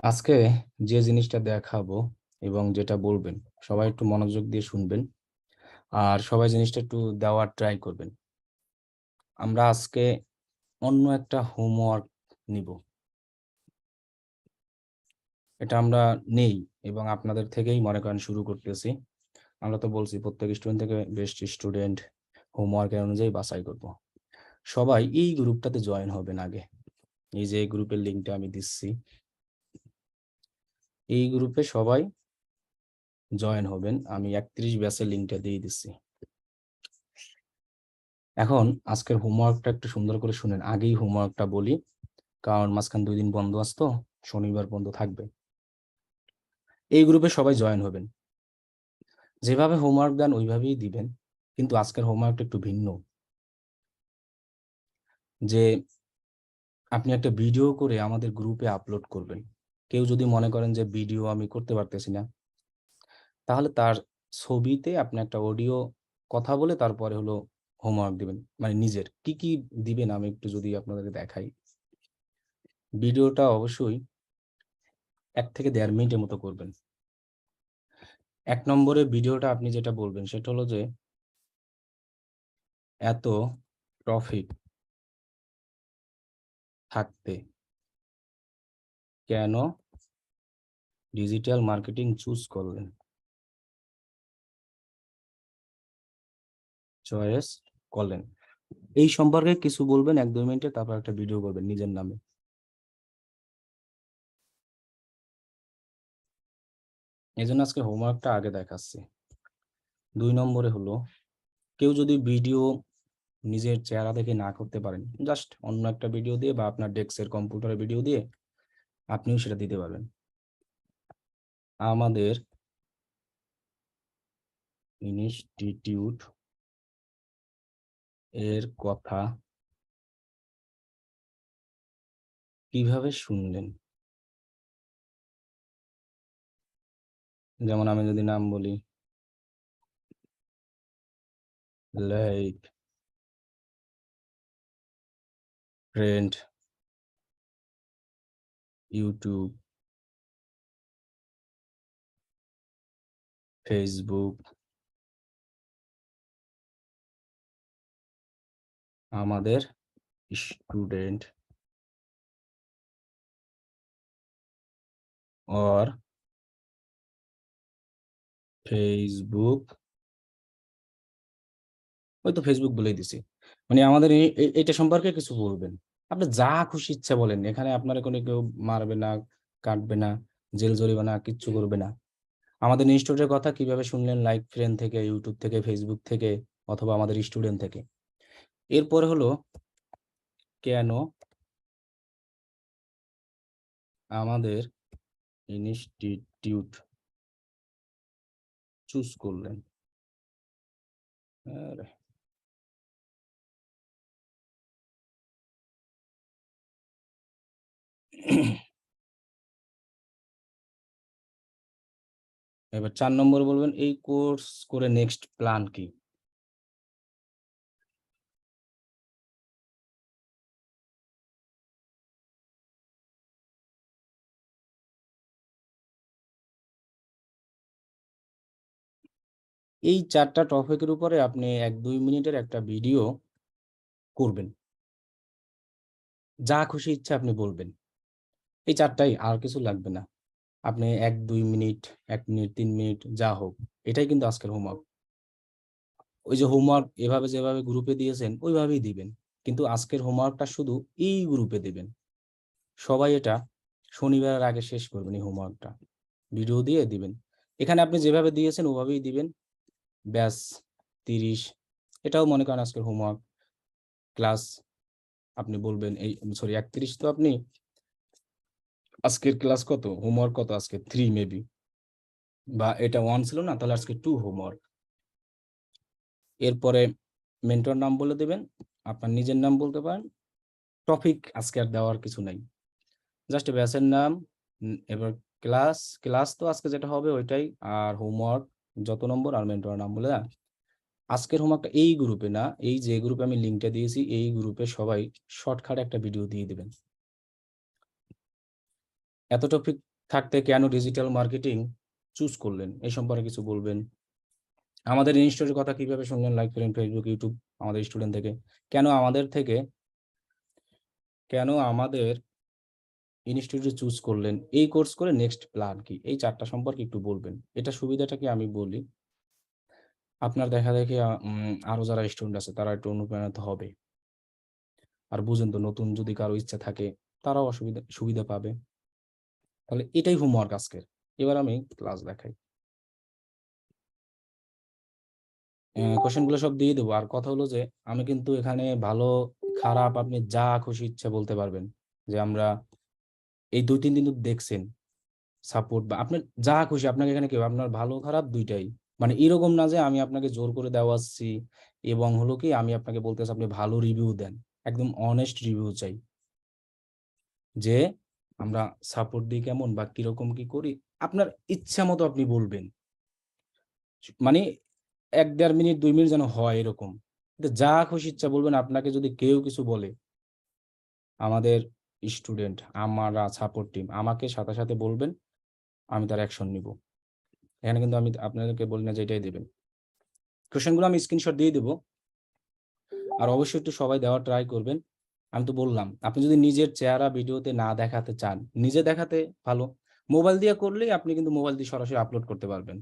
আজকে যে জিনিসটা দেখাবো এবং যেটা বলবেন সবাই একটু মনোযোগ দিয়ে শুনবেন আর সবাই জিনিসটা একটু দেওয়ার ট্রাই করবেন। আমরা আজকে অন্য একটা হোমওয়ার্ক নিব। এটা আমরা নেই এবং আপনাদের থেকেই মনে করেন শুরু করতেছি। আমরা তো বলছি প্রত্যেক স্টুডেন্ট থেকে বেস্ট স্টুডেন্ট হোমওয়ার্কের অনুযায়ী বাছাই করব। সবাই এই গ্রুপটাতে জয়েন হবেন আগে। এই যে গ্রুপের লিঙ্কটা আমি দিচ্ছি, এই গ্রুপে সবাই জয়েন হবেন। আমি 31 ব্যাচের লিঙ্কটা দিয়ে দিচ্ছি। এখন আজকের হোমওয়ার্কটা একটু সুন্দর করে শুনেন, আগেই হোমওয়ার্কটা বলি, কারণ মাঝখান 2 দিন বন্ধ আসতো, শনিবার বন্ধ থাকবে। এই গ্রুপে সবাই জয়েন হবেন, যেভাবে হোমওয়ার্ক দেন ওইভাবেই দিবেন, কিন্তু আজকের হোমওয়ার্কটা একটু ভিন্ন। যে আপনি একটা ভিডিও করে আমাদের গ্রুপে আপলোড করবেন। কেউ যদি মনে করেন যে ভিডিও আমি করতে পারতেছি না, তাহলে তার ছবিতে আপনি একটা অডিও কথা বলে তারপরে হলো হোমওয়ার্ক দিবেন। মানে নিজের কি কি দিবেন আমি একটু যদি আপনাদের দেখাই। ভিডিওটা অবশ্যই 1 থেকে 1.5 মিনিটের মতো করবেন। 1 নম্বরে ভিডিওটা আপনি যেটা বলবেন সেটা হলো যে এত প্রফিট থাকতে কেন ডিজিটাল মার্কেটিং চুজ করলেন, চয়েস করলেন। এই সম্পর্কে কিছু বলবেন 1-2 মিনিটে, তারপর একটা ভিডিও করবেন নিজের নামে। এই জন্য আজকে হোমওয়ার্কটা আগে দেখাচ্ছি। 2 নম্বরে হলো, কেউ যদি ভিডিও নিজের চেহারা দেখে না করতে পারেন, জাস্ট অন্য একটা ভিডিও দিয়ে বা আপনার ডেস্কের কম্পিউটারের ভিডিও দিয়ে আপনিও সেটা দিতে পারবেন। আমাদের ইনস্টিটিউট এর কথা কিভাবে শুনলেন। যেমন আমি যদি নাম বলি, লাইক ফ্রেন্ড, ইউটিউব, ফেসবুক, আমাদের স্টুডেন্ট और ফেসবুক, ওই তো ফেসবুক বলেই দিছি। মানে আমাদের এটা সম্পর্কে কিছু বলবেন। আপনি যা খুশি ইচ্ছা বলেন। এখানে আপনার কোনো কেউ মারবে না, কাটবে না, জেল জরিমানা কিচ্ছু করবে না। আমাদের ইনস্টিটিউটের কথা কিভাবে শুনলেন, লাইক ফ্রেন্ড থেকে, ইউটিউব থেকে, ফেসবুক থেকে, অথবা আমাদের স্টুডেন্ট থেকে। এরপরে হলো, কেন আমাদের ইনস্টিটিউট চুজ করলেন। আরে এবার 4 নম্বর বলবেন, এই কোর্স করে নেক্সট প্ল্যান কি? এই 4 টা টপিকের উপরে আপনি 1-2 মিনিটের একটা ভিডিও করবেন। যা খুশি ইচ্ছা আপনি বলবেন। এই 4 টাই, আর কিছু লাগবে না। আপনি 1-2 মিনিট, 1 মিনিট, 3 মিনিট যা হোক। এটাই কিন্তু আজকের হোমওয়ার্ক। ওই যে হোমওয়ার্ক এভাবে যেভাবে গ্রুপে দিয়েছেন ওইভাবেই দিবেন। কিন্তু আজকের হোমওয়ার্কটা শুধু এই গ্রুপে দিবেন। সবাই এটা শনিবারের আগে শেষ করবেন এই হোমওয়ার্কটা। ভিডিও দিয়ে দিবেন। এখানে আপনি যেভাবে দিয়েছেন ওভাবেই দিবেন। ব্যাস 30, এটাও মনে করেন আজকের হোমওয়ার্ক। ক্লাস আপনি বলবেন এই সরি 31, তো আপনি আজকের ক্লাস কত, হোমওয়ার্ক কত আজকে 3 মেবি, বা এটা 1 ছিল না, তাহলে আজকে 2 হোমওয়ার্ক। এরপরে মেন্টর নাম বলে দিবেন, আপনার নিজের নাম বলতে পারেন। টপিক আজকে আর দেওয়ার কিছু নাই, জাস্ট ব্যাচের নাম। এবার ক্লাস, ক্লাস তো আজকে যেটা হবে ওইটাই, আর হোমওয়ার্ক যত নম্বর আর মেন্টর নাম বলে দেন। আজকের হোমওয়ার্কটা এই গ্রুপে না, এই যে গ্রুপে আমি লিঙ্কটা দিয়েছি এই গ্রুপে সবাই শর্টকাট একটা ভিডিও দিয়ে দিবেন। এত টপিক থাকতে কেন ডিজিটাল মার্কেটিং চুজ করলেন এই সম্পর্কে কিছু বলবেন। আমাদের ইনস্টিটিউটের কথা কিভাবে শুনলেন, লাইক করেন ফেসবুক, ইউটিউব আমাদের স্টুডেন্ট থেকে, কেন আমাদের ইনস্টিটিউটে চুজ করলেন, এই কোর্স করে নেক্সট প্ল্যান কি, এই 4টা সম্পর্কে একটু বলবেন। এটা সুবিধাটা কি আমি বলি, আপনার দেখা দেখি আরো যারা স্টুডেন্ট আছে তারা একটু অনুপ্রাণিত হবে। আর বুঝেন তো, নতুন যদি কারো ইচ্ছা থাকে তারাও সুবিধা পাবে। তাহলে এটাই হোমওয়ার্ক আজকের। এবার আমি ক্লাস দেখাই, কোশ্চেন গুলো সব দিয়ে দেবো। আর কথা হলো যে আমি কিন্তু এখানে ভালো খারাপ আপনি যা খুশি ইচ্ছা বলতে পারবেন, যে আমরা এই 2-3 দিন তো দেখছেন সাপোর্ট, বা আপনার যা খুশি আপনাকে এখানে কেউ, আপনার ভালো খারাপ দুইটাই, মানে এরকম না যে আমি আপনাকে জোর করে দেওয়াচ্ছি, এবং হলো কি আমি আপনাকে বলতেছি আপনি ভালো রিভিউ দেন, একদম অনেস্ট রিভিউ চাই, যে আমরা সাপোর্ট দিই কেমন বা কিরকম কি করি, আপনার ইচ্ছা মতো আপনি বলবেন, মানে 1-1.5 মিনিট 2 মিনিট যেন হয় এরকম, কিন্তু যা খুশি ইচ্ছা বলবেন। আপনাকে যদি কেউ কিছু বলে, আমাদের স্টুডেন্ট, আমরা সাপোর্ট টিম, আমাকে সাথে সাথে বলবেন, আমি তার অ্যাকশন নিব। এখানে কিন্তু আমি আপনাদেরকে বলি না যে এটাই দেবেন। কোশ্চেনগুলো আমি স্ক্রিনশট দিয়ে দেবো, আর অবশ্যই একটু সবাই দেওয়ার ট্রাই করবেন। আমি তো বললাম, আপনি যদি নিজের চেহারা ভিডিওতে না দেখাতে চান, নিজে দেখাতে ভালো, মোবাইল দিয়ে করলেই আপনি কিন্তু মোবাইল দিয়ে সরাসরি আপলোড করতে পারবেন।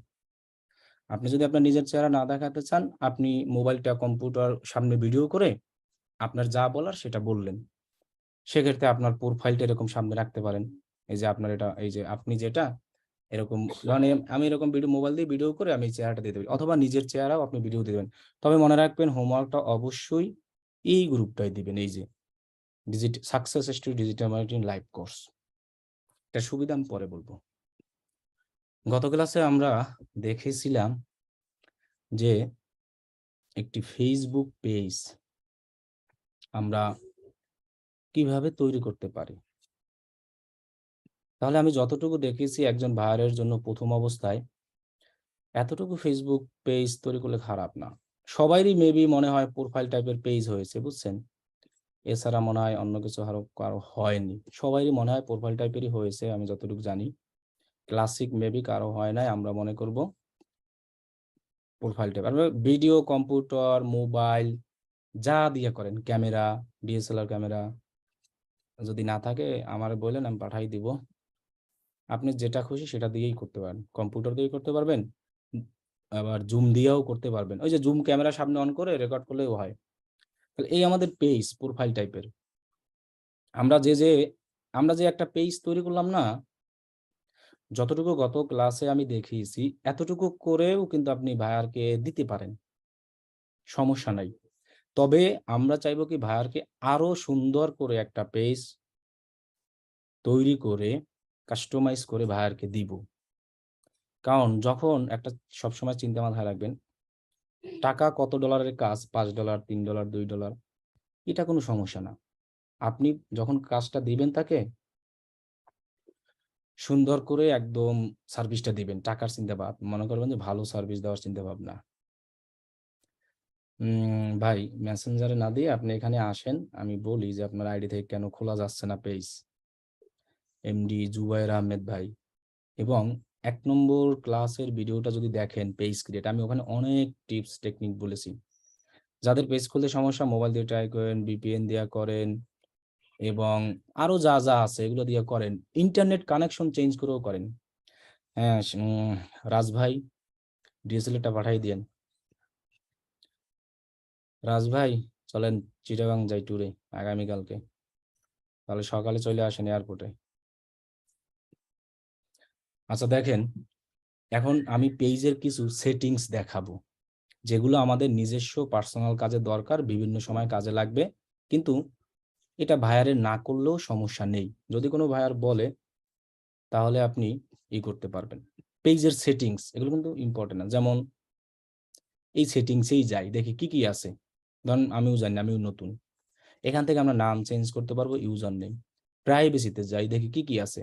আপনি যদি আপনার নিজের চেহারা না দেখাতে চান, আপনি মোবাইলটা কম্পিউটার সামনে ভিডিও করে আপনার যা বলার সেটা বললেন। সেক্ষেত্রে আপনার প্রোফাইলটা এরকম সামনে রাখতে পারেন, এই যে আপনার এটা, এই যে আপনি যেটা এরকম, মানে আমি এরকম ভিডিও মোবাইল দিয়ে ভিডিও করে আমি চেহারাটা দিয়ে দেবেন, অথবা নিজের চেহারাও আপনি ভিডিও দিবেন। তবে মনে রাখবেন, হোমওয়ার্কটা অবশ্যই এই গ্রুপটাই দিবেন, এই যে success story digital marketing live course. এটার সুবিধা আমি পরে বলবো। গত ক্লাসে আমরা দেখেছিলাম যে একটি ফেসবুক পেজ আমরা কিভাবে তৈরি করতে পারি। তাহলে আমি যতটুকু দেখেছি, একজন ভাইয়ারের জন্য প্রথম অবস্থায় এতটুকু ফেসবুক পেজ তৈরি করলে খারাপ না। সবারই মেবি মনে হয় প্রোফাইল টাইপের পেজ হয়েছে, বুঝছেন? এছাড়া মনে হয় অন্য কিছু কারো হয়নি, সবারই মনে হয় প্রোফাইল টাইপেরই হয়েছে আমি যতটুকু জানি। ক্লাসিক মেবি কারো হয় নাই, আমরা মনে করব প্রোফাইল টাইপ। আর ভিডিও, কম্পিউটার, মোবাইল যা দিয়ে করেন, ক্যামেরা, ডিএসএলআর ক্যামেরা যদি না থাকে আমার বললেন, আমি পাঠাই দিব। আপনি যেটা খুশি সেটা দিয়েই করতে পারেন, কম্পিউটার দিয়েই করতে পারবেন, আবার জুম দিয়েও করতে পারবেন, ওই যে জুম ক্যামেরা সামনে অন করে রেকর্ড করলেও হয়। তাহলে এই আমাদের পেজ প্রোফাইল টাইপের, আমরা যে একটা পেজ তৈরি করলাম না, যতটুকু গত ক্লাসে আমি দেখিয়েছি এতটুকু করেও কিন্তু আপনি ভাইয়ারকে দিতে পারেন, সমস্যা নাই। তবে আমরা চাইবো কি, ভাইয়ারকে আরো সুন্দর করে একটা পেজ তৈরি করে কাস্টমাইজ করে ভাইয়ারকে দিব। কারণ যখন একটা, সবসময় চিন্তা মাথায় রাখবেন, টাকা কত ডলারের কাজ, $5, $3, $2, এটা কোনো সমস্যা না। আপনি যখন কাজটা দিবেন তাকে, সুন্দর করে একদম সার্ভিসটা দিবেন, টাকার চিন্তা মনে করবেন যে ভালো সার্ভিস দেওয়ার চিন্তা ভাবনা। ভাই মেসেঞ্জারে না দিয়ে আপনি এখানে আসেন, আমি বলি যে আপনার আইডি থেকে কেন খোলা যাচ্ছে না পেজ, এমডি জুবায়ের আহমেদ ভাই। এবং 1 নম্বর ক্লাসের ভিডিওটা যদি দেখেন, পেজ ক্রিয়েট, আমি ওখানে অনেক টিপস টেকনিক বলেছি। যাদের পেজ খুলতে সমস্যা, মোবাইল দিয়ে ট্রাই করেন, ভিপিএন দিয়া করেন, এবং আরো যা যা আছে এগুলো দিয়ে করেন, ইন্টারনেট কানেকশন চেঞ্জ করেও করেন। হ্যাঁ, রাজ ভাই ডিএসএলআরটা পাঠাই দিয়েন। রাজ ভাই চলেন চিটাগাং যাই ট্যুরে আগামীকালকে, তাহলে সকালে চলে আসেন এয়ারপোর্টে। আচ্ছা দেখেন, এখন আমি পেজের কিছু সেটিংস দেখাবো, যেগুলো আমাদের নিজস্ব পার্সোনাল কাজে দরকার, বিভিন্ন সময় কাজে লাগবে, কিন্তু এটা ভাইয়ারের না করলেও সমস্যা নেই। যদি কোনো ভাইয়ার বলে তাহলে আপনি করতে পারবেন। পেজের সেটিংস এগুলো কিন্তু ইম্পর্টেন্ট না। যেমন এই সেটিংসেই যাই, দেখি কি কি আছে। ধরুন আমিও জানি, আমিও নতুন, এখান থেকে আমরা নাম চেঞ্জ করতে পারবো, ইউজার নেম। প্রাইভেসিতে যাই, দেখি কি কি আছে।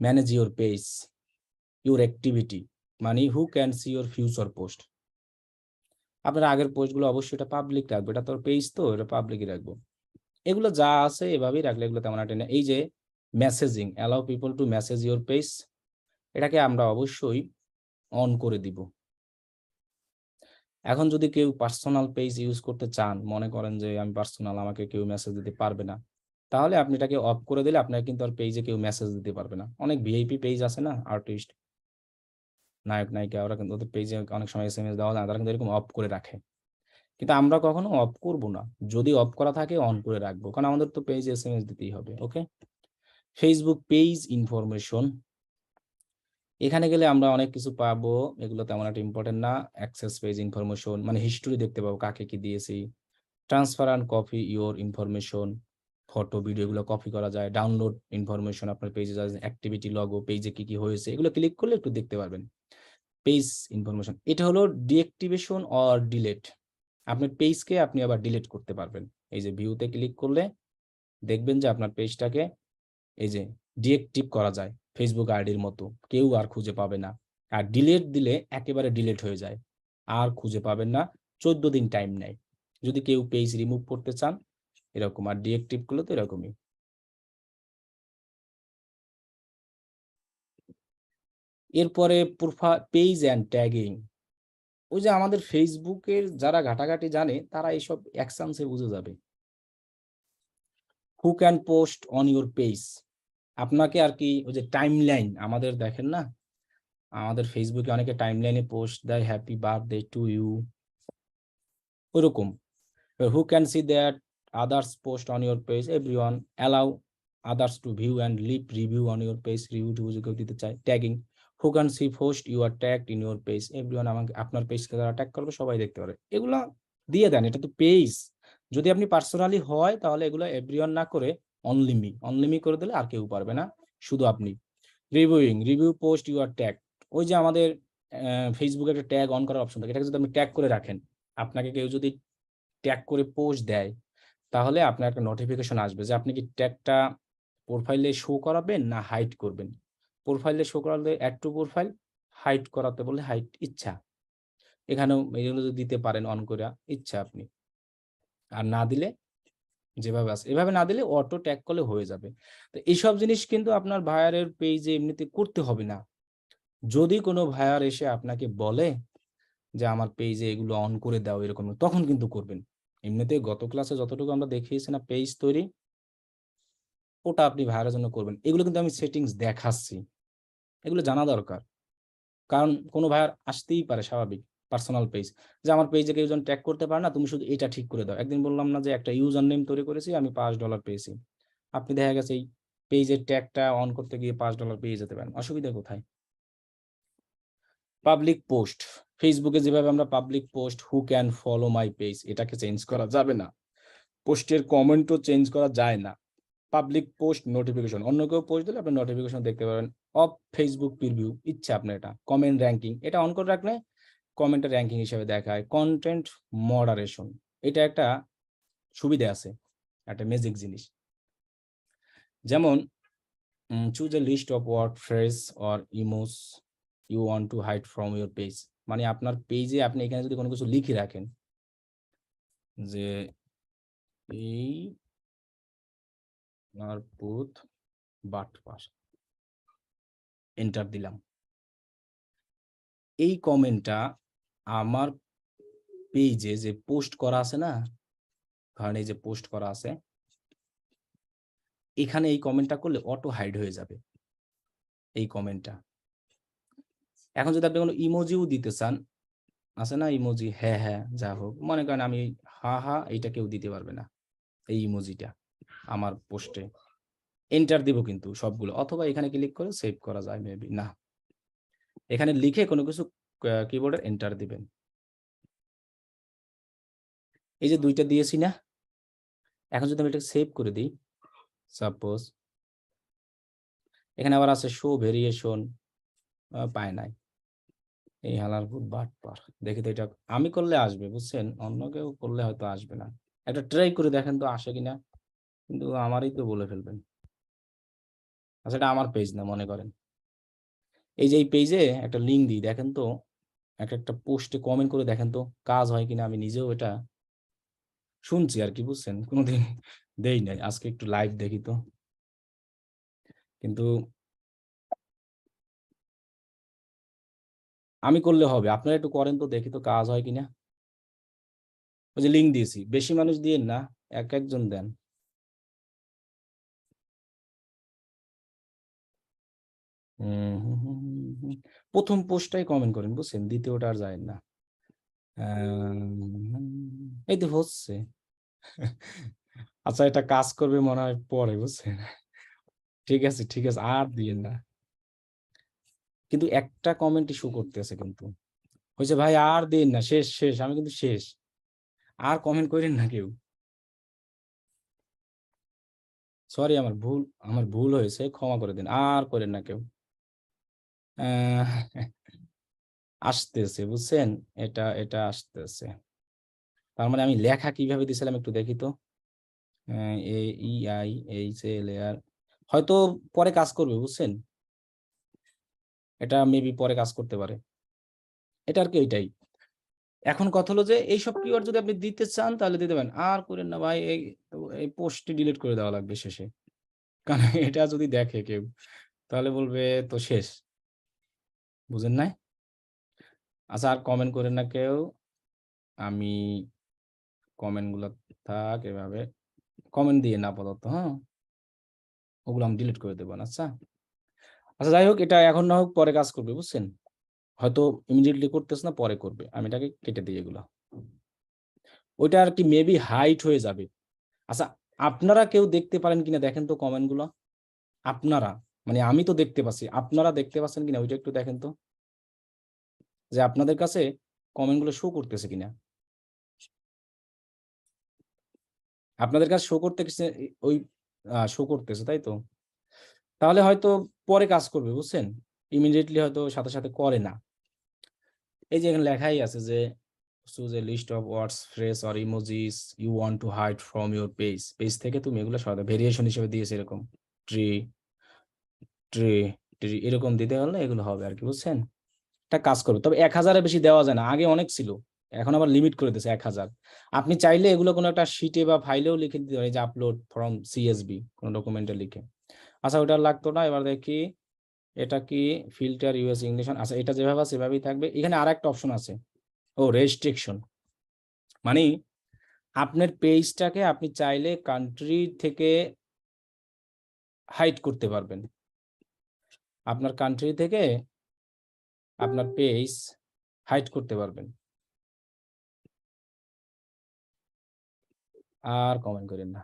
Manage your page, your activity, মানে who can see your future post. আপনার আগের পোস্টগুলো অবশ্যই এটা পাবলিক রাখবো, এটা তোর পেজ তো, এটা পাবলিকই রাখবো। এগুলো যা আছে এভাবেই রাখলে এগুলো তেমন একটা না। এই যে messaging, allow people to message your page, এটাকে আমরা অবশ্যই অন করে দিব। এখন যদি কেউ পার্সোনাল পেজ ইউজ করতে চান, মনে করেন যে আমি পার্সোনাল, আমাকে কেউ মেসেজ দিতে পারবে না, তাহলে আপনি এটাকে অফ করে দিলে আপনার কিন্তু আর পেজে কেউ মেসেজ দিতে পারবে না। অনেক ভিআইপি পেজ আছে না, আর্টিস্ট, নায়ক নায়িকা, ওরা কিন্তু ওদের পেজে অনেক সময় এসএমএস দেওয়া যায়, তারা কিন্তু এরকম অফ করে রাখে। কিন্তু আমরা কখনো অফ করব না, যদি অফ করা থাকে অন করে রাখবো, কারণ আমাদের তো পেজে এসএমএস দিতেই হবে। ওকে, ফেসবুক পেজ ইনফরমেশন, এখানে গেলে আমরা অনেক কিছু পাবো, এগুলো তেমন একটা ইম্পর্টেন্ট না। অ্যাক্সেস পেজ ইনফরমেশন মানে হিস্টোরি দেখতে পাবো, কাকে কি দিয়েছি। Transfer and copy your information, photo video এগুলো কপি করা যায়। ডাউনলোড ইনফরমেশন, আপনার পেজে যা অ্যাক্টিভিটি লগো, পেজে কি কি হয়েছে, এগুলো ক্লিক করলে একটু দেখতে পারবেন। পেজ ইনফরমেশন, এটা হলো ডিঅ্যাক্টিভেশন অর ডিলেট, আপনার পেজকে আপনি আবার ডিলিট করতে পারবেন। এই যে ভিউতে ক্লিক করলে দেখবেন যে আপনার পেজটাকে এই যে ডিএক্টিভ করা যায়, ফেসবুক আইডির মতো, কেউ আর খুঁজে পাবে না। আর ডিলিট দিলে একেবারে ডিলিট হয়ে যায়, আর খুঁজে পাবেন না, 14 দিন টাইম নেয় যদি কেউ পেজ রিমুভ করতে চান, এরকম। আর ডিএক্টিভ করলে তো এরকমই। এরপরে পেজ অ্যান্ড ট্যাগিং, ওই যে আমাদের ফেসবুকের যারা ঘাটাঘাটি জানে তারা এইসব অ্যাকশনসে বুঝে যাবে। Who can post on your page, আপনাকে আর কি ওই যে টাইমলাইন আমাদের দেখেন না, আমাদের ফেসবুকে অনেকে টাইমলাইনে পোস্ট দেয় হ্যাপি বার্থডে টু ইউ, ওইরকম। Who can see that others post on your page, everyone, allow others to view and leave review on your page, review টিভিউ কেউ দিতে চায়। Tagging, who can see post you are tagged in your page, everyone, আমাকে আপনার পেজকে যারা tag করবে সবাই দেখতে পারে। এগুলা দিয়ে দেন, এটা তো পেজ। যদি আপনি পার্সোনালি হয় তাহলে এগুলো এভরিওয়ান না করে অনলি মি করে দিলে আর কেউ পারবে না, শুধু আপনি। Review post you are tag, ওই যে আমাদের ফেসবুকে একটা ট্যাগ অন করার অপশন থাকে, এটাকে যদি আপনি ট্যাগ করে রাখেন, আপনাকে কেউ যদি ট্যাগ করে পোস্ট দেয়, তাহলে আপনার একটা নোটিফিকেশন আসবে যে আপনি কি ট্যাগটা প্রোফাইলে শো করাবেন না হাইড করবেন। প্রোফাইলে শো করালে অ্যাড টু প্রোফাইল, হাইড করাতে বলে হাইড, ইচ্ছা। এখানেও এগুলো যদি দিতে পারেন অন করে, ইচ্ছা আপনি। আর না দিলে যেভাবে আছে এভাবে না দিলে অটো ট্যাগ করলে হয়ে যাবে। তো এইসব জিনিস কিন্তু আপনার ভাইয়ারের পেজে এমনিতে করতে হবে না। যদি কোনো ভাইয়ার এসে আপনাকে বলে যে আমার পেজে এগুলো অন করে দাও এরকম, তখন কিন্তু করবেন। এমনিতে গত ক্লাসে যতটুকু আমরা দেখিয়েছি না পেজ তৈরি, ওটা আপনি ভাইয়ারের জন্য করবেন। এগুলো কিন্তু আমি সেটিংস দেখাচ্ছি, এগুলো জানা দরকার। কারণ কোনো ভাইয়ার আসতেই পারে স্বাভাবিক, পার্সোনাল পেজ, যে আমার পেজে কেউ যেন ট্যাগ করতে পারে না, তুমি শুধু এটা ঠিক করে দাও। একদিন বললাম না যে একটা ইউজার নেম তৈরি করেছি, আমি $5 পেয়েছি। আপনি দেখা গেছে এই পেজের ট্যাগটা অন করতে গিয়ে $5 পেয়ে যেতে পারেন, অসুবিধা কোথায়? পাবলিক পোস্ট, ফেসবুকে যেভাবে আমরা public post who can follow my page, এটাকে চেঞ্জ করা যাবে না। পোস্টের কমেন্টও চেঞ্জ করা যায় না। পাবলিক পোস্ট নোটিফিকেশন, অন্য কেউ পোস্ট দিলে আপনি নোটিফিকেশন দেখতে পাবেন। অফ ফেসবুক প্রিভিউ, ইচ্ছা আপনার এটা। কমেন্ট র্যাঙ্কিং, এটা অন করে রাখলে কমেন্টের র্যাঙ্কিং হিসেবে দেখায়। কন্টেন্ট মডারেশন, এটা একটা সুবিধা আছে, একটা ম্যাজিক জিনিস। যেমন choose a list of word phrase or emos you want to hide from your page, মানে আপনার পেজে আপনি এখানে যদি কোনো কিছু লিখে রাখেন যে এই পুত বাটপার, এন্টার দিলাম, এই কমেন্টটা আমার পেজে যে পোস্ট করা আছে না, ধরেন এই যে পোস্ট করা আছে, এখানে এই কমেন্টটা করলে অটো হাইড হয়ে যাবে এই কমেন্টটা। এখন যদি আপনি কোনো ইমোজিও দিতে চান, আছে না ইমোজি, হ্যাঁ হ্যাঁ যা হোক, মনে করেন আমি হা হা, এইটা কেউ দিতে পারবে না, এই ইমোজিটা আমার পোস্টে। এন্টার দিব কিন্তু সবগুলো, অথবা এখানে ক্লিক করে সেভ করা যায় মেবি, না, এখানে লিখে কোনো কিছু কিবোর্ডে এন্টার দিবেন। এই যে দুইটা দিয়েছি না, এখন যদি আমি এটা সেভ করে দিই, সাপোজ এখানে আবার আছে শো ভেরিয়েশন, পায় নাই, এই হালার ভূত বাটপার। দেখি তো এটা আমি করলে আসবে, বুঝছেন, অন্য কেউ করলে হয়তো আসবে না। একটা ট্রাই করে দেখেন তো আসে কিনা, কিন্তু আমারই তো বলে ফেলবেন। আচ্ছা, এটা আমার পেজ না মনে করেন, এই যে এই পেজে একটা লিঙ্ক দিই, দেখেন তো একটা পোস্টে কমেন্ট করে দেখেন তো কাজ হয় কিনা। আমি নিজেও এটা শুনছি আর কি, বুঝছেন, কোনোদিন দেই নাই, আজকে একটু লাইভ দেখি তো। কিন্তু আমি করলে হবে, আপনারা একটু করেন তো, দেখি তো কাজ হয় কিনা। ওই যে লিঙ্ক দিয়েছি, বেশি মানুষ দিয়েন না, এক একজন দেন। প্রথম পোস্টটাই কমেন্ট করেন, বুঝছেন, দ্বিতীয়টা আর যায় না। এই তো হচ্ছে। আচ্ছা, এটা কাজ করবে মনে হয় পরে, বুঝছেন। ঠিক আছে, ঠিক আছে, আর দিয়েন না। কিন্তু একটা কমেন্টই শো করতেছে, কিন্তু হয়েছে ভাই, আর দিন না, শেষ শেষ, আমি কিন্তু শেষ, আর কমেন্ট করেন না কেউ। সরি, আমার ভুল হয়েছে, ক্ষমা করে দিন, আর করেন না কেউ। আহ, আসতেছে, বুঝছেন, এটা এটা আসতেছে। তার মানে আমি লেখা কিভাবে দিছিলাম একটু দেখি তো। AEIHLAR হয়তো পরে কাজ করবে, বুঝছেন, এটা মেবি পরে কাজ করতে পারে, এটা আর কি ওইটাই। এখন কথা হলো যে এইসব কিওয়ার্ড যদি আপনি দিতে চান তাহলে দিতে পারেন, আর করেন না ভাই, এই পোস্টটি ডিলিট করে দেওয়া লাগবে শেষে, কারণ এটা যদি দেখে কেউ তাহলে বলবে তো শেষ, বুঝেন নাই। আচ্ছা, আর কমেন্ট করেন না কেউ, আমি কমেন্ট গুলো থাক এভাবে, কমেন্ট দিয়ে না আপাতত, হ্যাঁ, ওগুলো আমি ডিলিট করে দেবো। আচ্ছা আচ্ছা, যাই হোক, এটা এখন না হোক, পরে কাজ করবে, বুঝছেন, হয়তো ইমিডিয়েটলি করতেছে না, পরে করবে, আমি এটাকে কেটে দিই এগুলো। ওইটা আর কি মেবি হাইট হয়ে যাবে। আচ্ছা, আপনারা কেউ দেখতে পারেন কিনা দেখেন তো কমেন্ট গুলো, আপনারা, মানে আমি তো দেখতে পাচ্ছি, আপনারা দেখতে পাচ্ছেন কিনা ওইটা একটু দেখেন তো, যে আপনাদের কাছে কমেন্ট গুলো শো করতেছে কিনা। আপনাদের কাছে শো করতেছে, ওই শো করতেছে, তাই তো, তাহলে হয়তো পরে কাজ করবে, বুঝছেন, ইমিডিয়েটলি হয়তো সাথে সাথে করে না। এই যে এখানে লেখাই আছে যে choose a list of words, phrase or emojis you want to hide from your page থেকে তুমি এগুলো সরাতে, ভেরিয়েশন হিসেবে দিয়েছে এরকম, ট্রি ট্রি ট্রি এরকম দিতে হলে এগুলো হবে আর কি, বুঝছেন, এটা কাজ করবে। তবে 1000-এর বেশি দেওয়া যায় না, আগে অনেক ছিল, এখন আবার লিমিট করে দিয়েছে 1000। আপনি চাইলে এগুলো কোনো একটা শিটে বা ফাইলেও লিখে দিতে পারেন, যে আপলোড ফ্রম CSV কোনো ডকুমেন্টে লিখে। আচ্ছা, ওটা লাগতো না, এবার দেখি এটা কি, ফিল্টার ইউএস ইংলিশ। আচ্ছা, এটা যেভাবে আছে সেভাবেই থাকবে। এখানে আর একটা অপশন আছে, ও রেস্ট্রিকশন, মানে আপনার পেজটাকে আপনি চাইলে কান্ট্রি থেকে হাইড করতে পারবেন, আপনার কান্ট্রি থেকে আপনার পেজ হাইড করতে পারবেন। আর কমেন্ট করেন না,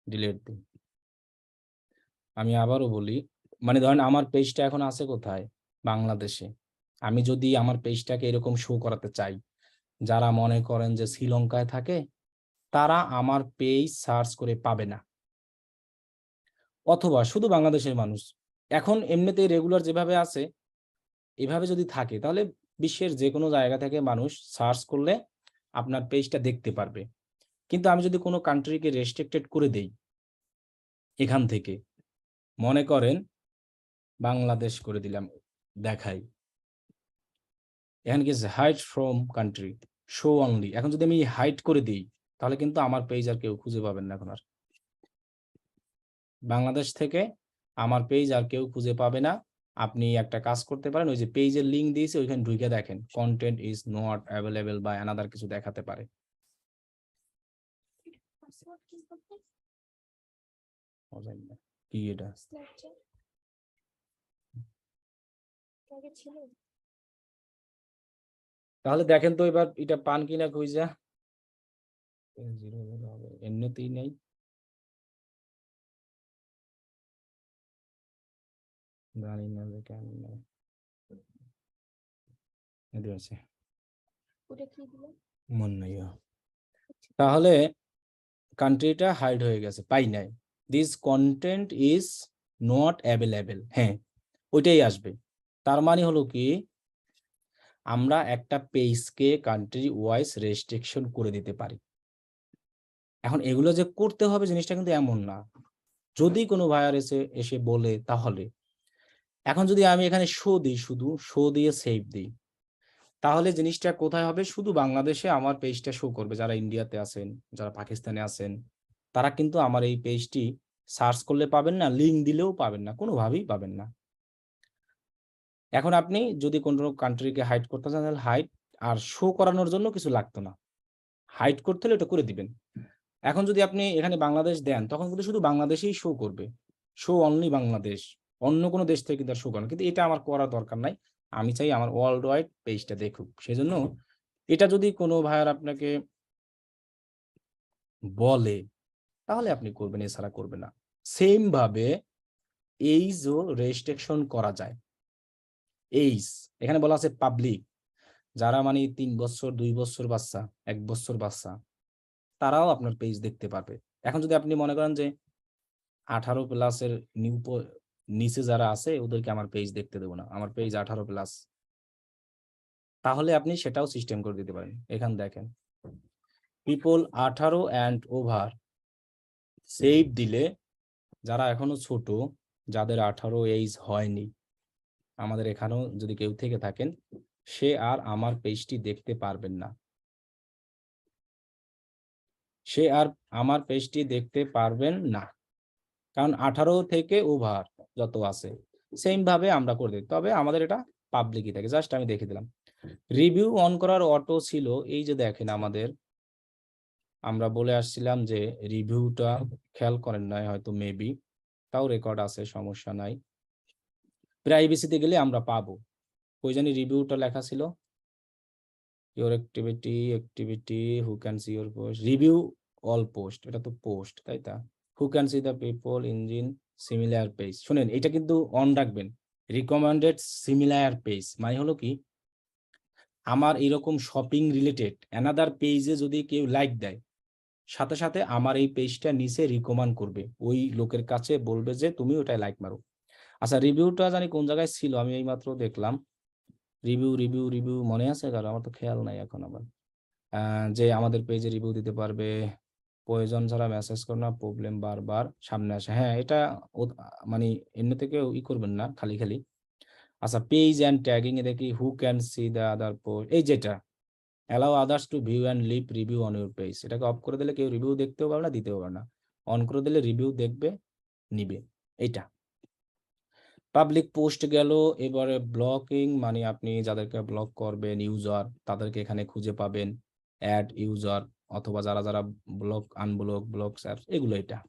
ডিলিট দিন। আমি আবারও বলি, মানে ধরেন আমার পেজটা এখন আছে কোথায়, বাংলাদেশে। আমি যদি আমার পেজটাকে এরকম শো করাতে চাই, যারা মনে করেন যে শ্রীলঙ্কায় থাকে, তারা আমার পেজ সার্চ করে পাবে না, অথবা শুধু বাংলাদেশের মানুষ, এখন এমনিতেই রেগুলার যেভাবে আছে এভাবে যদি থাকে, তাহলে বিশ্বের যে কোনো জায়গা থেকে মানুষ সার্চ করলে আপনার পেজটা দেখতে পারবে। কিন্তু আমি যদি কোনো কান্ট্রিকে রেস্ট্রিক্টেড করে দেই এখান থেকে, মনে করেন বাংলাদেশ করে দিলাম, দেখাই, এখানে কি hide from country, show only, এখন যদি আমি হাইড করে দিই তাহলে কিন্তু আমার পেজ আর কেউ খুঁজে পাবেন না, এখন আর বাংলাদেশ থেকে আমার পেজ আর কেউ খুঁজে পাবে না। আপনি একটা কাজ করতে পারেন, ওই যে পেজের লিঙ্ক দিয়েছে ওইখানে ঢুকে দেখেন, কন্টেন্ট ইজ নট অ্যাভেলেবল বা অ্যানাদার কিছু দেখাতে পারে। কি এটা, তাহলে দেখেন তো এবার এটা পান কিনা খুঁজা, এমনিতেই নেই, জানি না যে কেন নেই, এদের আছে, মন নাই। তাহলে কান্ট্রিটা হাইড হয়ে গেছে, পাই নাই, this content is not available, হ্যাঁ ওইটাই আসবে। তার মানে হলো কি, আমরা একটা পেজকে কান্ট্রি ওয়াইজ রেস্ট্রিকশন করে দিতে পারি। এখন এগুলো যে করতে হবে জিনিসটা কিন্তু এমন না, যদি কোনো ভাইয়ার এসে বলে তাহলে। এখন যদি আমি এখানে শো দিই, শুধু শো দিয়ে সেভ দিই, তাহলে জিনিসটা কোথায় হবে, শুধু বাংলাদেশে আমার পেজটা শো করবে, যারা ইন্ডিয়াতে আছেন, যারা পাকিস্তানে আছেন, তারা কিন্তু আমার এই পেজটি সার্চ করলে পাবেন না, লিঙ্ক দিলেও পাবেন না, কোনোভাবেই পাবেন না। এখন আপনি যদি কোনো কান্ট্রিকে হাইড করতে চান তাহলে হাইড, আর শো করানোর জন্য কিছু লাগতো না। হাইড করতে হলে এটা করে দিবেন। এখন যদি আপনি এখানে বাংলাদেশ দেন তখন কিন্তু শুধু বাংলাদেশেই শো করবে। Show only Bangladesh. অন্য কোনো দেশ থেকে কিন্তু আর শো করে না। কিন্তু এটা আমার করার দরকার নাই। আমি চাই আমার ওয়ার্লড ওয়াইড পেজটা দেখুক। সেজন্য এটা যদি কোনো ভাইয়ার আপনাকে বলে তাহলে আপনি করবেন, এছাড়া করবেন না। সেম ভাবে এইজও রেস্ট্রিকশন করা যায়। এইজ এখানে বলা আছে পাবলিক, যারা মানে ৩ বছর, ২ বছর বাচ্চা, ১ বছর বাচ্চা, তারাও আপনার পেজ দেখতে পারবে। এখন যদি আপনি মনে করেন যে 18 প্লাসের নিচে যারা আছে ওদেরকে আমার পেজ দেখতে দেব না, আমার পেজ 18 প্লাস, তাহলে আপনি সেটাও সিস্টেম করে দিতে পারেন। এখানে দেখেন পিপল 18 অ্যান্ড ওভার সেভ দিলে যারা এখনো ছোট, যাদের 18 এইজ হয়নি, আমাদের এখানেও যদি কেউ থেকে থাকেন, সে আর আমার পেজটি দেখতে পারবেন না। সে আর আমার পেজটি দেখতে পারবেন না। কারণ 18 থেকে ওভার যত আছে সেম ভাবে আমরা করে দিই। তবে আমাদের এটা পাবলিকই থাকে। জাস্ট আমি দেখে দিলাম। রিভিউ অন করার অটো ছিল, এই যে দেখেন আমাদের, আমরা বলে আসছিলাম যে রিভিউটা খেয়াল করেন নাই হয়তো মেবি, তাও রেকর্ড আছে, সমস্যা নাই। প্রাইভেসিতে গেলে আমরা পাবো, কই জানি রিভিউটা লেখা ছিল, your activity who can C your post, review all post, এটা তো পোস্ট তাই তা, হু can see the people engine similar page. শুনেন এটা কিন্তু অন রাখবেন, রিকমেন্ডেড সিমিলার পেজ মানে হলো কি, আমার এরকম শপিং রিলেটেড অ্যানাদার পেজে যদি কেউ লাইক দেয়, সাথে সাথে আমার এই পেজটা নিচে রিকমেন্ড করবে, ওই লোকের কাছে বলবে যে তুমি ওটাই লাইক মারো। আচ্ছা রিভিউটা জানি কোন জায়গায় ছিল, আমি এইমাত্র দেখলাম। রিভিউ মনে আছে কারো? আমার তো খেয়াল নাই এখন আবার। যে আমাদের পেজে রিভিউ দিতে পারবে, প্রয়োজন ছাড়া মেসেজ করো না, প্রবলেম বারবার সামনে আসে। হ্যাঁ, এটা মানে এমনি থেকে করবেন না খালি খালি। আচ্ছা পেজ অ্যান্ড ট্যাগিং এ দেখি who can see the other post, এই যেটা allow others to view and leave review on your page, এটাকে অফ করে দিলে কেউ রিভিউ দেখতেও পারবে না, দিতেও পারবে না। অন করে দিলে রিভিউ দেখবে, নিবে। এইটা পাবলিক পোস্ট গেল। এবারে ব্লকিং মানে আপনি যাদেরকে ব্লক করবেন ইউজার, তাদেরকে এখানে খুঁজে পাবেন, অ্যাড ইউজার, অথবা যারা যারা ব্লক আনব্লক ব্লকস অ্যাপস, এগুলো। এটা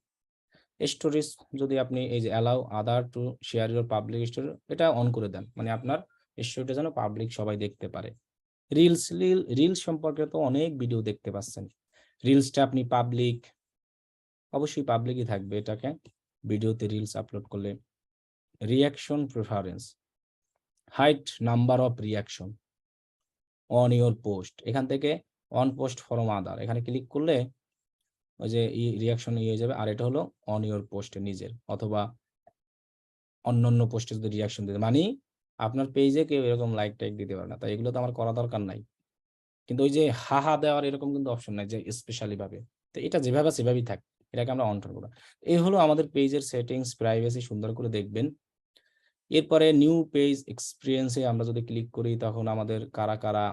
স্টোরিজ যদি আপনি এই যে allow other to share your public story, এটা অন করে দেন, মানে আপনার স্টোরিটা যেন পাবলিক সবাই দেখতে পারে। রিলস সম্পর্কে তো অনেক ভিডিও দেখতে পাচ্ছেন। রিলসটা আপনি পাবলিক, অবশ্যই পাবলিকই থাকবে এটাকে, ভিডিওতে রিলস আপলোড করলে। Reaction preference, height number of reaction on your post, এখান থেকে অন পোস্ট ফরম আদার, এখানে ক্লিক করলে ওই যে রিঅ্যাকশন হয়ে যাবে। আর এটা হলো অন ইওর পোস্টে নিজের, অথবা অন্যান্য পোস্টে যদি রিঅ্যাকশন দিতে, মানে আপনার পেজে কেউ এরকম লাইক টাইক দিতে পারে না, তাই এগুলো তো আমার করা দরকার নাই। কিন্তু ওই যে হাহা দেওয়ার এরকম কিন্তু অপশন নাই যে স্পেশালি ভাবে, তো এটা যেভাবে সেভাবেই থাক, এটাকে আমরা অন করবো। এই হলো আমাদের পেজের সেটিংস, প্রাইভেসি সুন্দর করে দেখবেন। এরপরে নিউ পেজ এক্সপিরিয়েন্সে আমরা যদি ক্লিক করি, তখন আমাদের কারা কারা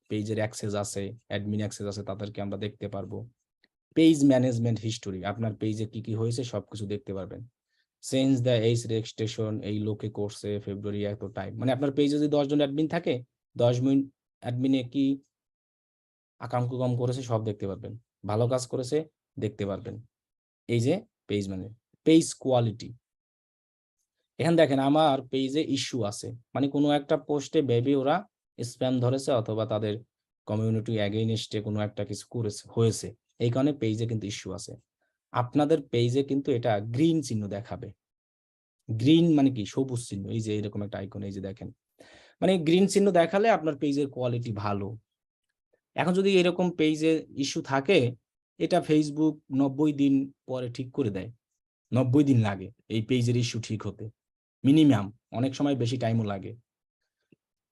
পেজের অ্যাক্সেস আছে, অ্যাডমিন অ্যাক্সেস আছে, তাদেরকে আমরা দেখতে পারবো। পেজ ম্যানেজমেন্ট হিস্টোরি, আপনার পেজে কি কি হয়েছে সবকিছু দেখতে পারবেন। চেঞ্জ দ্য এইজ রেজিস্ট্রেশন, এই লোকে করছে ফেব্রুয়ারি এত টাইম, মানে আপনার পেজে যদি 10 জন অ্যাডমিন থাকে, 10 মিনিট অ্যাডমিনে কি আকাম কুকাম করেছে সব দেখতে পারবেন, ভালো কাজ করেছে দেখতে পারবেন। এই যে পেজ মানে পেজ কোয়ালিটি, এখানে দেখেন আমার পেজে ইস্যু আছে, মানে কোনো একটা পোস্টে বেবি ওরা স্প্যাম ধরেছে, অথবা তাদের কমিউনিটি এগেইনস্টে কোনো একটা কিছু করেছে হয়েছে, এই কারণে পেজে কিন্তু ইস্যু আছে। আপনাদের পেজে কিন্তু এটা গ্রিন চিহ্ন দেখাবে। গ্রিন মানে কি? সবুজ চিহ্ন, এই যে এরকম একটা আইকন, এই যে দেখেন, মানে গ্রিন চিহ্ন দেখালে আপনার পেজের কোয়ালিটি ভালো। এখন যদি এরকম পেজে ইস্যু থাকে, এটা ফেসবুক 90 দিন পরে ঠিক করে দেয়। 90 দিন লাগে এই পেজের ইস্যু ঠিক হতে, মিনিমাম, অনেক সময় বেশি টাইমও লাগে।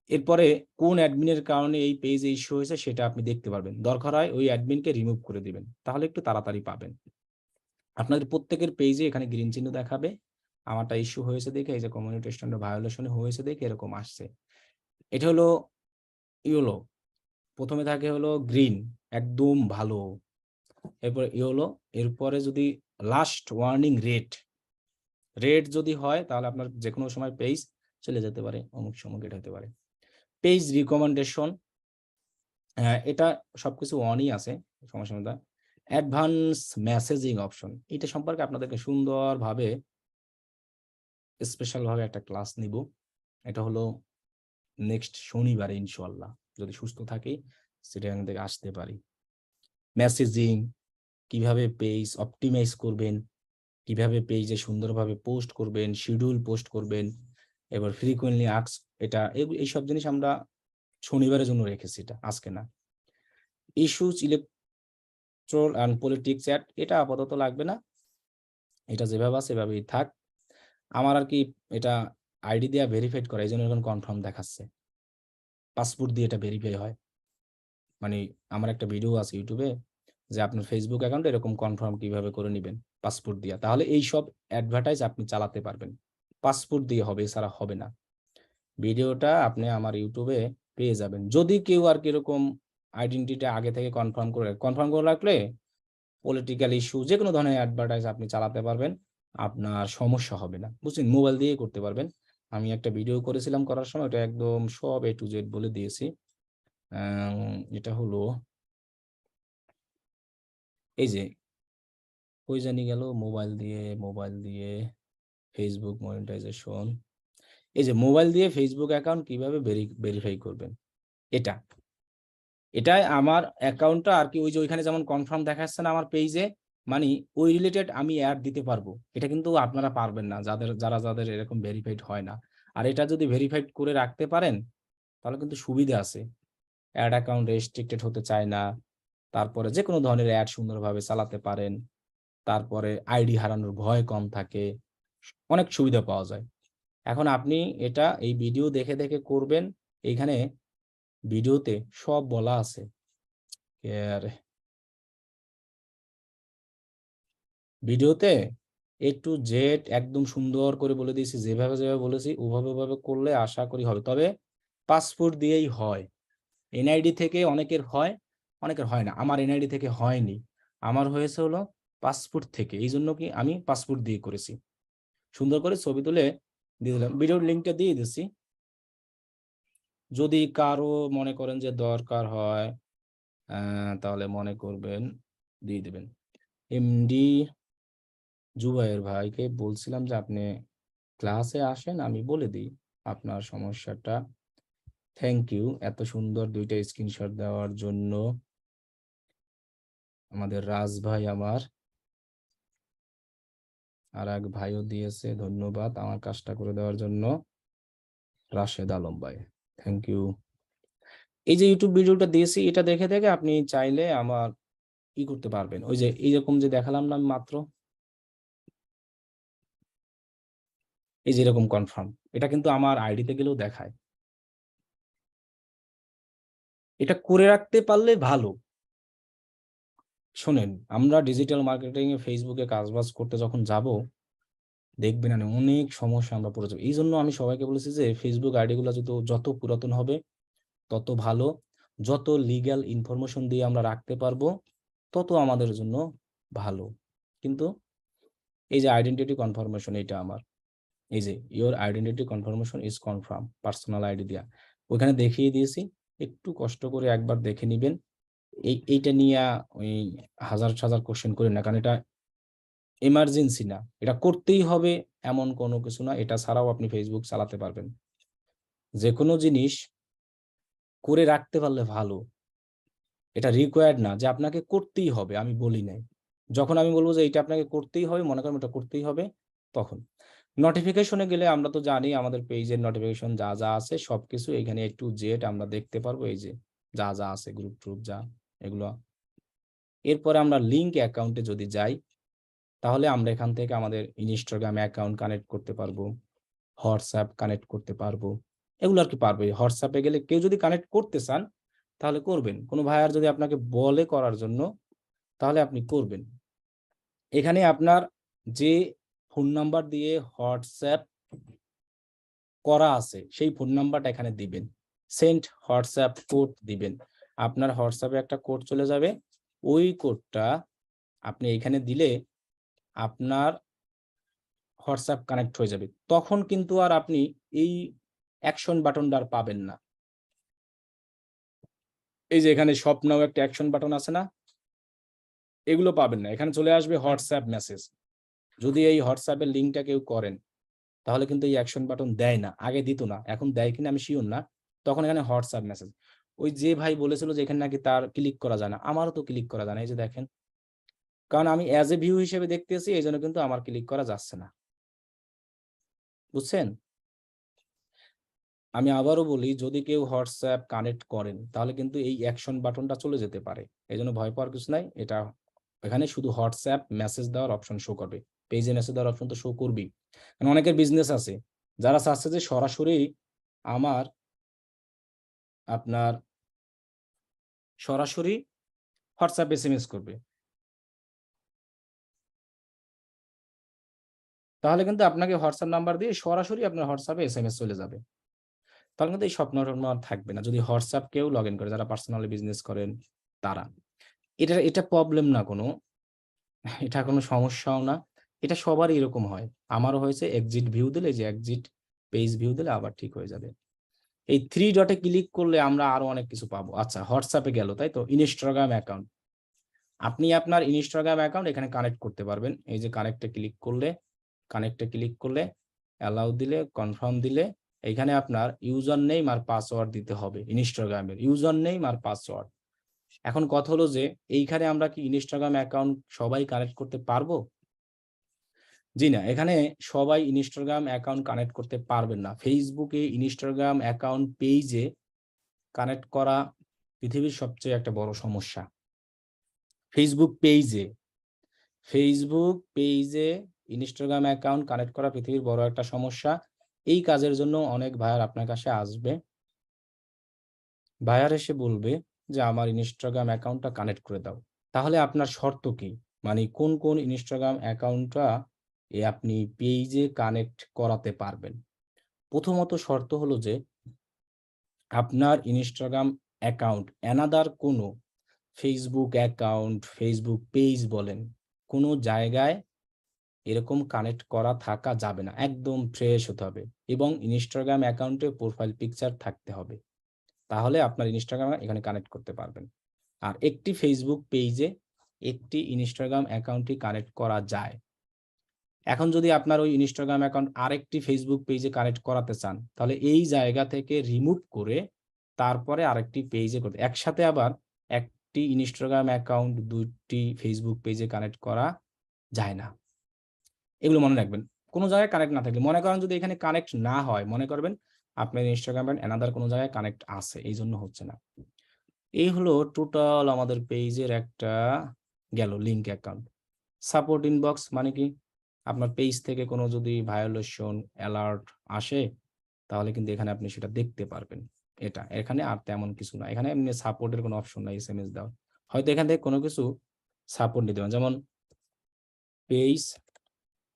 এরপরে কোন অ্যাডমিনের কারণে এই পেজে ইস্যু হয়েছে সেটা আপনি দেখতে পারবেন। দরকার হয় ওই অ্যাডমিনকে রিমুভ করে দিবেন, তাহলে একটু তাড়াতাড়ি পাবেন। আপনাদের প্রত্যেকের পেজে এখানে গ্রিন চিহ্ন দেখাবে। আমারটা ইস্যু হয়েছে দেখে, এই যে কমিউনিটি স্ট্যান্ডার্ড ভায়োলেশন হয়েছে দেখে এরকম আসছে। এটা হলো ইয়েলো, প্রথমে থাকে হলো গ্রিন, একদম ভালো। এরপরে হলো এরপরে যদি লাস্ট ওয়ার্নিং রেড যদি হয় তাহলে আপনার যে কোনো সময় পেজ চলে যেতে পারে, অমুক সময় এটা হতে পারে। পেজ রিকমেন্ডেশন, এটা সবকিছু অনই আছে, সমস্যা নেই। অ্যাডভান্স মেসেজিং অপশন, এটা সম্পর্কে আপনাদেরকে সুন্দরভাবে স্পেশাল ভাবে একটা ক্লাস নিব। এটা হলো নেক্সট শনিবারে ইনশাআল্লাহ, যদি সুস্থ থাকি সেখান থেকে আসতে পারি। মেসেজিং, কিভাবে পেজ অপটিমাইজ করবেন, কিভাবে পেজে সুন্দরভাবে পোস্ট করবেন, শিডিউল পোস্ট করবেন, এবার ফ্রিকোয়েন্টলি আস্ক, এটা এইসব জিনিস আমরা শনিবারের জন্য রেখেছি, এটা আজকে না। Issues, electoral and politics chat, এটা আপাতত লাগবে না, এটা যেভাবে আছে সেভাবেই থাক। আমার আর কি এটা আইডি দিয়ে ভেরিফাইড করা, এই জন্য এখন কনফার্ম দেখাচ্ছে। পাসপোর্ট দিয়ে এটা ভেরিফাই হয়, মানে আমার একটা ভিডিও আছে ইউটিউবে যে আপনার ফেসবুক অ্যাকাউন্টে এরকম কনফার্ম কিভাবে করে নেবেন পাসপোর্ট দিয়ে, তাহলে এই সব অ্যাডভার্টাইজ আপনি চালাতে পারবেন। পাসপোর্ট দিয়ে হবে, এছাড়া হবে না। ভিডিওটা আপনি আমার ইউটিউবে পেয়ে যাবেন। যদি কেউ আর কিরকম আইডেন্টিটি আগে থেকে কনফার্ম করে রাখলে পলিটিক্যাল ইস্যু যে কোনো ধরনের অ্যাডভার্টাইজ আপনি চালাতে পারবেন, আপনার সমস্যা হবে না, বুঝছেন? মোবাইল দিয়ে করতে পারবেন। আমি একটা ভিডিও করেছিলাম, করার সময় ওটা একদম সব A to Z বলে দিয়েছি। এটা হলো এই যে কই জানি গেল, মোবাইল দিয়ে ফেসবুক মনিটাইজেশন, এই যে মোবাইল দিয়ে ফেসবুক অ্যাকাউন্ট কিভাবে ভেরিফাই করবেন, এটা এটাই আমার অ্যাকাউন্টটা আর কি, ওই যে ওইখানে যেমন কনফার্ম দেখাচ্ছে না আমার পেজে, মানে ওই রিলেটেড আমি অ্যাড দিতে পারবো। এটা কিন্তু আপনারা পারবেন না, যাদের এরকম ভেরিফাইড হয় না। আর এটা যদি ভেরিফাইড করে রাখতে পারেন তাহলে কিন্তু সুবিধা আছে। অ্যাড অ্যাকাউন্ট রেস্ট্রিক্টেড হতে চায় না, তারপরে যে কোনো ধরনের অ্যাড সুন্দরভাবে চালাতে পারেন, তারপরে আইডি হারানোর ভয় কম থাকে, অনেক সুবিধা পাওয়া যায়। এখন আপনি এটা এই ভিডিও দেখে দেখে করবেন। এইখানে ভিডিওতে সব বলা আছে, আর ভিডিওতে A to Z একদম সুন্দর করে বলে দিয়েছি, যেভাবে বলেছি ওভাবে করলে আশা করি হবে। তবে পাসপোর্ট দিয়েই হয়, এনআইডি থেকে অনেকের হয়, অনেকের হয় না। আমার এনআইডি থেকে হয়নি, আমার হয়েছে হলো পাসপোর্ট থেকে। এই জন্য কি আমি পাসপোর্ট দিয়ে করেছি। সুন্দর করে ছবি তুলে দিয়ে দিলাম, ভিডিওর লিঙ্কটা দিয়ে দিচ্ছি। যদি কারো মনে করেন যে দরকার হয় তাহলে মনে করবেন দিয়ে দেবেন। এমডি জুবাইর ভাইকে বলছিলাম যে আপনি ক্লাসে আসেন, আমি বলে দিই আপনার সমস্যাটা। থ্যাংক ইউ এত সুন্দর দুইটা স্ক্রিনশট দেওয়ার জন্য। আমাদের রাজ ভাই আমার আর এক ভাইও দিয়েছে, ধন্যবাদ আমার কাজটা করে দেওয়ার জন্য। রাশেদ আলম ভাই, থ্যাংক ইউ। এই যে ইউটিউব ভিডিওটা দিয়েছি, এটা দেখে দেখে আপনি চাইলে আমার ই করতে পারবেন। ওই যে এইরকম যে দেখালাম না মাত্র, এই যে এরকম কনফার্ম, এটা কিন্তু আমার আইডিতে গেলেও দেখায়। এটা করে রাখতে পারলে ভালো। শোনেন, আমরা ডিজিটাল মার্কেটিং এ ফেসবুকে কাজবাজ করতে যখন যাব, দেখবেন না অনেক সমস্যা আমরা পড়ে যাবো। এই জন্য আমি সবাইকে বলেছি যে ফেসবুক আইডি গুলো যত পুরাতন হবে তত ভালো, যত লিগ্যাল ইনফরমেশন দিয়ে আমরা রাখতে পারবো তত আমাদের জন্য ভালো। কিন্তু এই যে আইডেন্টিটি কনফার্মেশন, এটা আমার এই যে your identity confirmation is confirm personal ID দিয়া ওইখানে দেখিয়ে দিয়েছি। একটু কষ্ট করে একবার দেখে নিবেন। এইটা নিয়ে ওই হাজার হাজার কোশ্চেন করেন না, কারণ এটা এমার্জেন্সি না, এটা করতেই হবে এমন কোনো কিছু না। এটা ছাড়াও আপনি ফেসবুক চালাতে পারবেন। যে কোনো জিনিস করে রাখতে পারলে ভালো, এটা রিকোয়ার্ড না যে আপনাকে করতেই হবে, আমি বলি নাই। যখন আমি বলবো যে এটা আপনাকে করতেই হবে, মনে করেন এটা করতেই হবে, তখন নোটিফিকেশনে গেলে আমরা তো জানি আমাদের পেজের নোটিফিকেশন যা যা আছে সবকিছু এখানে A to Z আমরা দেখতে পারবো। এই যে যা যা আছে গ্রুপ ট্রুপ যা এগুলো। এরপরে আমরা লিঙ্ক অ্যাকাউন্টে যদি যাই, তাহলে আমরা এখান থেকে আমাদের ইনস্টাগ্রাম অ্যাকাউন্ট কানেক্ট করতে পারবো, হোয়াটসঅ্যাপ কানেক্ট করতে পারবো, এগুলো আর কি পারবো। হোয়াটসঅ্যাপে গেলে কেউ যদি কানেক্ট করতে চান তাহলে করবেন, কোনো ভাই আর যদি আপনাকে বলে করার জন্য তাহলে আপনি করবেন। এখানে আপনার যে ফোন নাম্বার দিয়ে হোয়াটসঅ্যাপ করা আছে সেই ফোন নাম্বারটা এখানে দিবেন, সেন্ড হোয়াটসঅ্যাপ কোড দিবেন। আপনার হোয়াটসঅ্যাপে একটা কোড চলে যাবে, ওই কোডটা আপনি এখানে দিলে আপনার হোয়াটসঅ্যাপ কানেক্ট হয়ে যাবে। তখন কিন্তু আর আপনি এই অ্যাকশন বাটনটা আর পাবেন না। এই যে এখানে শপ নাও একটা অ্যাকশন বাটন আছে না? এগুলো পাবেন না। এখানে চলে আসবে হোয়াটসঅ্যাপ মেসেজ। যদি এই হোয়াটসঅ্যাপ এর লিঙ্কটা কেউ করেন, তাহলে কিন্তু এই অ্যাকশন বাটন দেয় না। আগে দিত না। এখন দেয় কিনা আমি সিউর না। তখন এখানে হোয়াটসঅ্যাপ মেসেজ। ওই যে ভাই বলেছিল যে এখানে নাকি তার ক্লিক করা যায় না। আমারও তো ক্লিক করা যায় না। এই যে দেখেন। কারণ আমি এজ এ ভিউ হিসেবে দেখতেছি, এজন্য কিন্তু আমার ক্লিক করা যাচ্ছে না। বুঝছেন? আমি আবারও বলি, যদি কেউ হোয়াটসঅ্যাপ কানেক্ট করেন, তাহলে কিন্তু এই অ্যাকশন বাটনটা চলে যেতে পারে। এজন্য ভয় পাওয়ার কিছু নাই। এটা এখানে শুধু হোয়াটসঅ্যাপ মেসেজ দেওয়ার অপশন শো করবে। পেজে মেসেজ দেওয়ার অপশন তো শো করবেই। কারণ অনেকের বিজনেস আছে, যারা চাচ্ছে যে সরাসরি আমার আপনার সরাসরি হোয়াটসঅ্যাপ এসএমএস করবে। তাহলে কিন্তু আপনাকে হোয়াটসঅ্যাপ নাম্বার দিয়ে সরাসরি আপনার হোয়াটসঅ্যাপে এসএমএস চলে যাবে। তাহলে কিন্তু এই স্বপ্ন-টপ্ন আর থাকবে না। যদি হোয়াটসঅ্যাপ কেউ লগইন করে, যারা পার্সোনালি বিজনেস করেন তারা। এটা প্রবলেম না কোনো। এটা কোনো সমস্যাও না। এটা সবারই এরকম হয়। আমারও হয়েছে, এক্সিট ভিউ দিলে, এই যে এক্সিট পেজ ভিউ দিলে আবার ঠিক হয়ে যাবে। এই 3 ডটে ক্লিক করলে আমরা আরো অনেক কিছু পাবো। আচ্ছা, হোয়াটসঅ্যাপ এ গেল, তাই তো? Instagram account. আপনি আপনার ইনস্টাগ্রাম অ্যাকাউন্ট এখানে কানেক্ট করতে পারবেন। এই যে কানেক্টে ক্লিক করলে অ্যালাউ দিলে, কনফার্ম দিলে এইখানে আপনার ইউজার নেম আর পাসওয়ার্ড দিতে হবে। ইনস্টাগ্রামের ইউজার নেম আর পাসওয়ার্ড। এখন কথা হলো যে এইখানে আমরা কি ইনস্টাগ্রাম অ্যাকাউন্ট সবাই কানেক্ট করতে পারবো? জি না, এখানে সবাই ইনস্টাগ্রাম অ্যাকাউন্ট কানেক্ট করতে পারবেন না। ফেসবুকে ইনস্টাগ্রাম অ্যাকাউন্ট পেইজে কানেক্ট করা পৃথিবীর সবচেয়ে একটা বড় সমস্যা। ফেসবুক পেইজে ইনস্টাগ্রাম অ্যাকাউন্ট কানেক্ট করা পৃথিবীর বড় একটা সমস্যা। এই কাজের জন্য অনেক ভাইয়ার আপনার কাছে আসবে। ভাইয়ার এসে বলবে যে আমার ইনস্টাগ্রাম অ্যাকাউন্টটা কানেক্ট করে দাও। তাহলে আপনার শর্ত কি? মানে কোন ইনস্টাগ্রাম অ্যাকাউন্টটা আপনি পেইজে কানেক্ট করাতে পারবেন? প্রথমত শর্ত হলো যে আপনার ইনস্টাগ্রাম অ্যাকাউন্ট অ্যানাদার কোনো ফেসবুক অ্যাকাউন্ট, ফেসবুক পেজ বলেন, কোনো জায়গায় এরকম কানেক্ট করা থাকা যাবে না। একদম ফ্রেশ হতে হবে এবং ইনস্টাগ্রাম অ্যাকাউন্টে প্রোফাইল পিকচার থাকতে হবে। তাহলে আপনার ইনস্টাগ্রাম এখানে কানেক্ট করতে পারবেন। আর একটি ফেসবুক পেইজে একটি ইনস্টাগ্রাম অ্যাকাউন্টই কানেক্ট করা যায়। এখন যদি আপনার ওই ইনস্টাগ্রাম অ্যাকাউন্ট আরেকটি ফেসবুক পেজে কানেক্ট করাতে চান, তাহলে এই জায়গা থেকে রিমুভ করে তারপরে আরেকটি পেজে করতে, একসাথে আবার একটি ইনস্টাগ্রাম অ্যাকাউন্ট ২ টি ফেসবুক পেজে কানেক্ট করা যায় না। এগুলো মনে রাখবেন। কোন জায়গায় কানেক্ট না থাকলে, মনে করেন যদি এখানে কানেক্ট না হয়, মনে করবেন আপনার ইনস্টাগ্রাম অ্যাকাউন্ট অ্যানাদার কোন জায়গায় কানেক্ট আছে, এইজন্য হচ্ছে না। এই হলো টোটাল আমাদের পেজের একটা গেল লিংক অ্যাকাউন্ট। সাপোর্ট ইনবক্স মানে কি? আপনার পেজ থেকে কোনো যদি ভায়োলেশন অ্যালার্ট আসে, তাহলে কিন্তু এখানে আপনি সেটা দেখতে পারবেন। এটা। এখানে আর তেমন কিছু না। এখানে এমনি সাপোর্টের কোনো অপশন নাই এসএমএস দেওয়ার। হয়তো এখান থেকে কোনো কিছু সাপোর্ট নিতে পারেন। যেমন page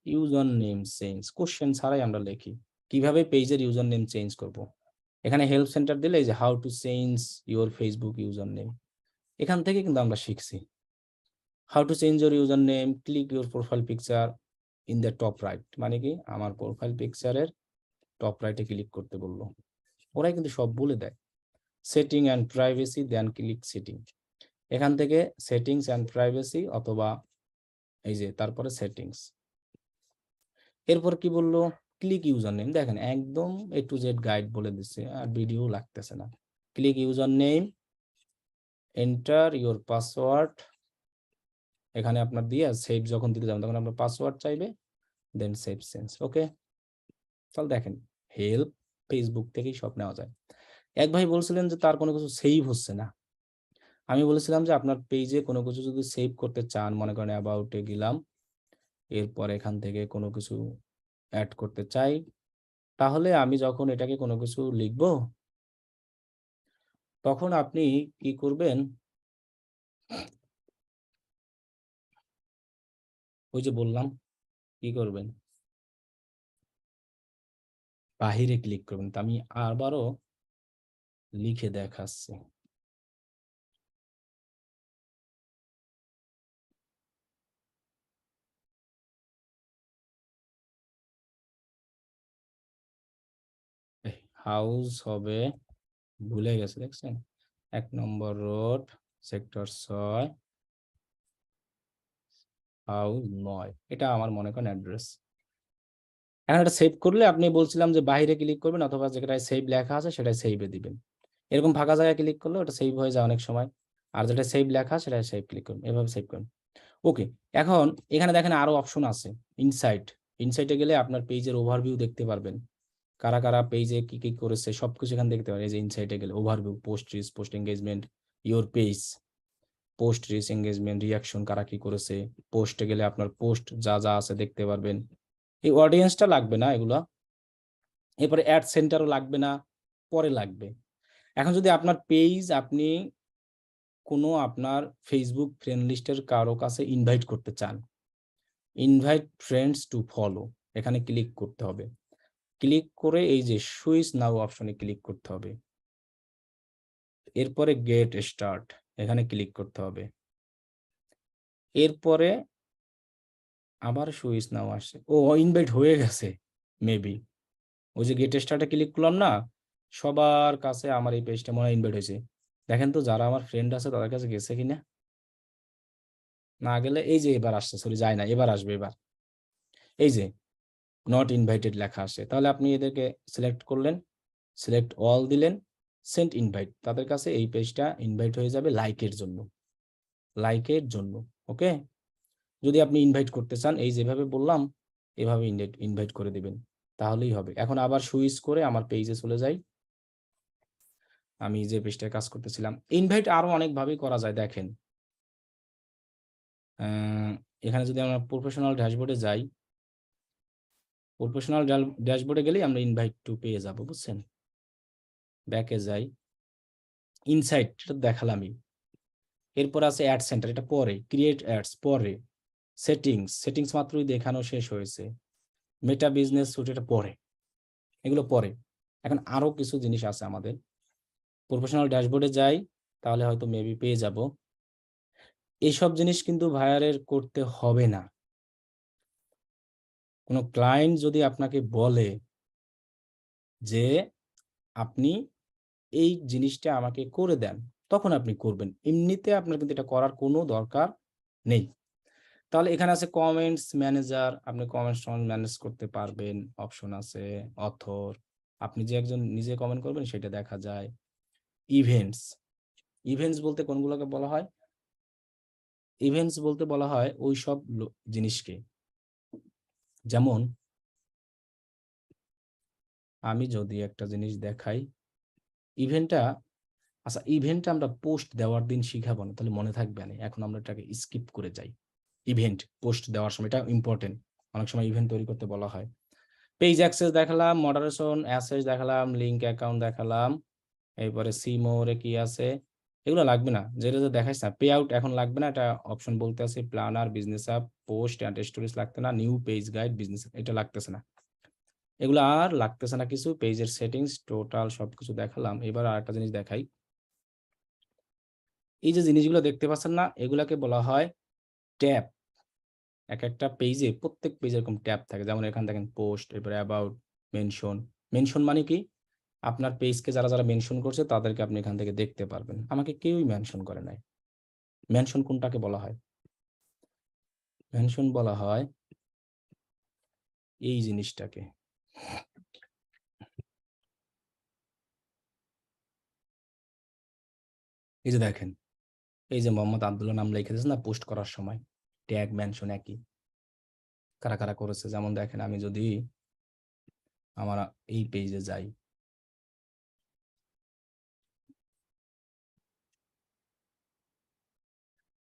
user name change, question ছাড়াই আমরা লিখি। কিভাবে পেজের ইউজার নেম চেঞ্জ করব? এখানে হেল্প সেন্টার দিলে এই যে how to change your Facebook user name. এখান থেকে কিন্তু আমরা শিখছি। How to change your user name, click your profile picture in the top right. মানে কি? আমার প্রোফাইল পিকচারের টপ রাইটে ক্লিক করতে বলল। ওরাই কিন্তু সব বলে দেয়। Setting and privacy, then click setting. এখান থেকে সেটিংস অ্যান্ড প্রাইভেসি অথবা এই যে তারপরে সেটিংস। এরপর কি বলল? Click user name. দেখেন একদম এ টু জেড গাইড বলে দিচ্ছে, আর ভিডিও লাগতেছে না। Click user name, enter your password. এখানে আপনার দিয়ে সেভ যখন দিতে যাবেন তখন আপনার পাসওয়ার্ড চাইবে, দেন সেভ চেঞ্জ। ওকে? তাহলে দেখেন, হেল্প ফেসবুক থেকেই সব নেওয়া যায়। এক ভাই বলছিলেন যে তার কোনো কিছু সেভ হচ্ছে না। আমি বলেছিলাম যে আপনার পেজে কোনো কিছু যদি সেভ করতে চান, মনে করেন অ্যাবাউট এ গেলাম, এরপর এখান থেকে কোনো কিছু এড করতে চাই, তাহলে আমি যখন এটাকে কোনো কিছু লিখবো, তখন আপনি কি করবেন? ওই যে বললাম, কি করবেন? বাহিরে ক্লিক করবেন। তো আমি আবারও লিখে দেখাচ্ছি। হাউস হবে, ভুলে গেছে দেখছেন, 1 নম্বর রোড, সেক্টর 6, হাউস 9, এটা আমার মনে করেন অ্যাড্রেস। এখন এটা সেভ করলে আপনি বলছিলাম যে বাইরে ক্লিক করবেন অথবা যেটায় সেভ লেখা আছে সেটাই সেভে দিবেন। এরকম ফাঁকা জায়গায় ক্লিক করলে ওটা সেভ হয়ে যায় অনেক সময়, আর যেটা সেভ লেখা সেটা সেভ ক্লিক করুন, এভাবে সেভ করুন। ওকে, এখন এখানে দেখেন আরো অপশন আছে, ইনসাইট। ইনসাইটে গেলে আপনার পেজের ওভারভিউ দেখতে পারবেন, কারা কারা পেজে কি কি করেছে সবকিছু এখানে দেখতে পারেন। এই যে ইনসাইটে গেলে overview, post rich, post engagement, your page, post rich, engagement, reaction, কারা কি করেছে। পোস্টে গেলে আপনার পোস্ট যা যা আছে দেখতে পারবেন। এই অডিয়েন্সটা লাগবে না এগুলা, এরপরে অ্যাড সেন্টারও লাগবে না, পরে লাগবে। এখন যদি আপনার পেজ আপনি কোনো আপনার ফেসবুক ফ্রেন্ড লিস্টের কারো কাছে ইনভাইট করতে চান, ইনভাইট ফ্রেন্ডস টু ফলো, এখানে ক্লিক করতে হবে। ক্লিক করে এই যে সুইচ নাও অপশনে ক্লিক করতে হবে। এরপরে গেট স্টার্ট, এখানে ক্লিক করতে হবে। এরপরে আবার সুইচ নাও আসছে, ও ইনভাইট হয়ে গেছে মেবি। ওই যে গেট স্টার্টে ক্লিক করলাম না, সবার কাছে আমার এই পেজটা মনে হয় ইনভাইট হয়েছে। দেখেন তো যারা আমার ফ্রেন্ড আছে তাদের কাছে গেছে কিনা। না গেলে এই যে এবার আসছে, সরি যায় না, এবার আসবে। এবার এই যে নট ইনভাইটেড লেখা আসে, তাহলে আপনি এদেরকে সিলেক্ট করলেন, সিলেক্ট অল দিলেন, সেন্ড ইনভাইট, তাদের কাছে এই পেজটা ইনভাইট হয়ে যাবে লাইকের জন্য, লাইকের জন্য। ওকে, যদি আপনি ইনভাইট করতে চান এই যেভাবে বললাম এভাবে ইনভাইট করে দিবেন, তাহলেই হবে। এখন আবার সুইচ করে আমার পেজে চলে যাই, আমি যে পেজটায় কাজ করতেছিলাম। ইনভাইট আরো অনেকভাবেই করা যায়, দেখেন এখানে যদি আমরা প্রফেশনাল ড্যাশবোর্ডে যাই, প্রফেশনাল ড্যাশবোর্ডে গেলেই আমরা ইনভাইট টু পেয়ে যাব, বুঝছেন। ব্যাকে যাই, ইনসাইট এটা দেখালামই। এরপর আছে অ্যাড সেন্টার, এটা পরে, ক্রিয়েট অ্যাডস পরে, সেটিংস, সেটিংস মাত্রই দেখানো শেষ হয়েছে, মেটা বিজনেস সুট এটা পরে, এগুলো পরে। এখন আরো কিছু জিনিস আছে আমাদের, প্রফেশনাল ড্যাশবোর্ডে যাই, তাহলে হয়তো মেবি পেয়ে যাব। এইসব জিনিস কিন্তু ভাইয়ারের করতে হবে না। কোনো ক্লায়েন্ট যদি আপনাকে বলে যে আপনি এই জিনিসটা আমাকে করে দেন, তখন আপনি করবেন, এমনিতে আপনার কিন্তু এটা করার কোনো দরকার নেই। তাহলে এখানে আছে কমেন্টস ম্যানেজার, আপনি কমেন্টস ম্যানেজ করতে পারবেন, অপশন আছে অথর, আপনি যে একজন নিজে কমেন্ট করবেন সেটা দেখা যায়। ইভেন্টস, ইভেন্টস বলতে কোনগুলোকে বলা হয়, ইভেন্টস বলতে বলা হয় ওই সব জিনিসকে, যেমন আমি যদি একটা জিনিস দেখাই, ইভেন্টটা, আচ্ছা ইভেন্টটা আমরা পোস্ট দেওয়ার দিন শিখাবো না, তাহলে মনে থাকবে না, এখন আমরা এটাকে স্কিপ করে যাই। ইভেন্ট পোস্ট দেওয়ার সময় এটা ইম্পর্টেন্ট, অনেক সময় ইভেন্ট তৈরি করতে বলা হয়। পেজ অ্যাক্সেস দেখালাম, মডারেশন অ্যাসেস দেখালাম, লিঙ্ক অ্যাকাউন্ট দেখালাম, এরপরে সি মোরে কি আছে, এগুলো লাগবে না, যেটা যে দেখাইছে না। পে আউট এখন লাগবে না, এটা অপশন বলতে আছে planner, business app, post and stories লাগতে না, নিউ পেজ গাইড, বিজনেস এটা লাগতেছে না, এগুলো আর লাগতেছে না কিছু। পেজের সেটিংস টোটাল সবকিছু দেখালাম। এবার আর একটা জিনিস দেখাই, এই যে জিনিসগুলো দেখতে পাচ্ছেন না, এগুলাকে বলা হয় ট্যাব। এক একটা পেজে, প্রত্যেক পেজে এরকম ট্যাব থাকে, যেমন এখানে দেখেন পোস্ট, এরপরে অ্যাবাউট, মেনশন। মেনশন মানে কি, আপনার পেজকে যারা যারা মেনশন করছে তাদেরকে আপনি এখান থেকে দেখতে পারবেন। আমাকে কেউই মেনশন করে নাই। মেনশন কোনটাকে বলা হয়, মেনশন বলা হয় এই জিনিসটাকে। এই যে দেখেন, এই যে মোহাম্মদ আব্দুল্লাহ নাম লিখে দিয়েছে না পোস্ট করার সময়, ট্যাগ মেনশন একই, কারা কারা করেছে। যেমন দেখেন আমি যদি আমার এই পেজে যাই,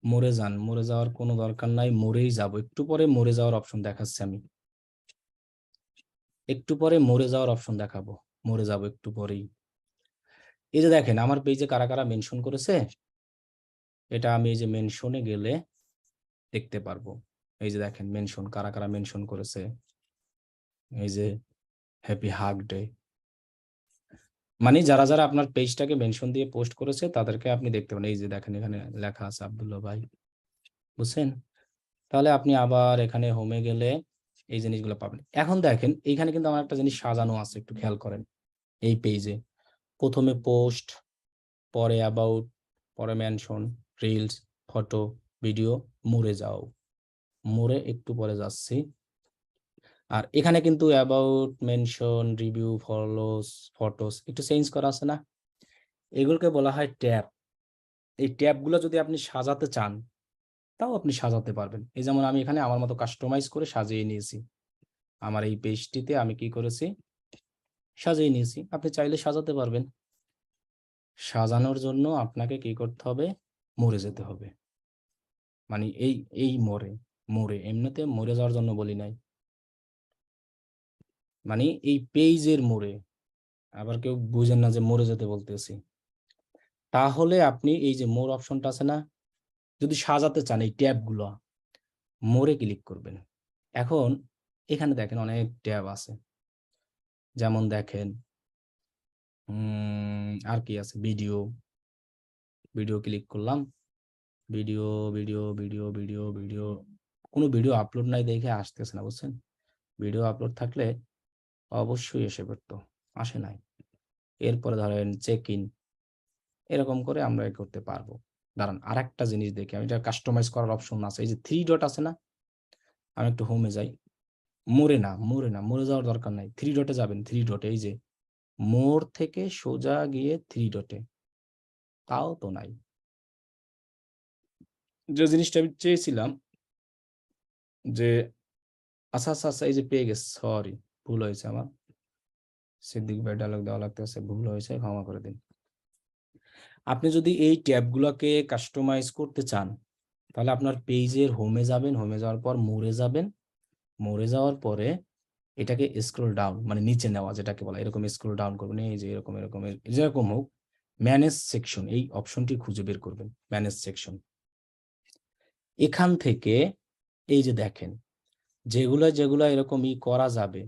মরে যান, মরে যাওয়ার কোনো দরকার নাই, মরেই যাব, একটু পরে মরে যাওয়ার অপশন দেখাচ্ছে, আমি একটু পরে মরে যাওয়ার অপশন দেখাবো, মরে যাব একটু পরেই। এই যে দেখেন আমার পেজে কারা কারা মেনশন করেছে, এটা আমি এই যে মেনশনে গেলে দেখতে পারবো। এই যে দেখেন মেনশন, কারা কারা মেনশন করেছে, এই যে হ্যাপি হাগ ডে, মানে যারা যারা আপনার পেজটাকে মেনশন দিয়ে পোস্ট করেছে তাদেরকে আপনি দেখতে পারেন। এই যে দেখেন এখানে লেখা আছে আব্দুল্লাহ ভাই, বুঝছেন। তাহলে আপনি আবার এখানে হোমে গেলে এই জিনিসগুলো পাবেন। এখন দেখেন এইখানে কিন্তু আমার একটা জিনিস সাজানো আছে, একটু খেয়াল করেন। এই পেজে প্রথমে পোস্ট, পরে অ্যাবাউট, পরে মেনশন, রিলস, ফটো, ভিডিও, মোরে যাও। মোরে একটু পরে যাচ্ছি। আর এখানে কিন্তু about, mention, review, follows, photos একটু চেঞ্জ করা আছে না? এগুলোকে বলা হয় ট্যাব। এই ট্যাবগুলো যদি আপনি সাজাতে চান তাও আপনি সাজাতে পারবেন। এই যেমন আমি এখানে আমার মতো কাস্টমাইজ করে সাজিয়ে নিয়েছি। আমার এই পেজটিতে আমি কি করেছি, সাজিয়ে নিয়েছি। আপনি চাইলে সাজাতে পারবেন। সাজানোর জন্য আপনাকে কি করতে হবে, মরে যেতে হবে। মানে এই মোড়ে এমনিতে মরে যাওয়ার জন্য বলি নাই, মানে এই পেজের মোড়ে। আবার কেউ বুঝেন না যে মরে যেতে বলতেছি। তাহলে আপনি এই যে মোর অপশনটা আছে না, যদি সাজাতে চান এই ট্যাবগুলো, মোরে ক্লিক করবেন। এখন এখানে দেখেন অনেক ট্যাব আছে, যেমন দেখেন আর কি আছে, ভিডিও। ভিডিও ক্লিক করলাম, video video video video video, কোনো ভিডিও আপলোড নাই দেখে আসতেছে না, বুঝছেন? ভিডিও আপলোড থাকলে অবশ্যই এসে পড়তো, আসে নাই। এরপরে ধরেন চেক ইন, এরকম করে আমরা করতে পারবো। দাঁড়ান আর একটা জিনিস দেখি, আমি এটা কাস্টমাইজ করার অপশন আছে, এই যে 3 ডট আছে না, আমি একটু হোমে যাই। মোরে যাওয়ার দরকার নাই, 3 ডটে যাবেন। 3 ডটে এই যে মোর থেকে সোজা গিয়ে 3 ডটে, তাও তো নাই। যে জিনিসটা আমি চেয়েছিলাম যে, আচ্ছা আচ্ছা আচ্ছা, এই যে পেয়ে গেছে, সরি, ভুল হয়েছে আমার। সিদ্দিক ভাই ডায়লগ দেওয়া লাগতেছে, ভুল হয়েছে, ক্ষমা করে দিন। আপনি যদি এই ট্যাবগুলোকে কাস্টমাইজ করতে চান তাহলে আপনার পেজের হোমে যাবেন, হোমে যাওয়ার পর মোরে যাবেন, মোরে যাওয়ার পরে এটাকে স্ক্রল ডাউন, মানে নিচে নেওয়া যেটাকে বলা, এরকম স্ক্রল ডাউন করবেন, এই যে এরকম এরকম যেরকম হোক, ম্যানেজ সেকশন, এই অপশনটি খুঁজে বের করবেন, ম্যানেজ সেকশন। এখান থেকে এই যে দেখেন যেগুলা যেগুলা এরকম করা যাবে,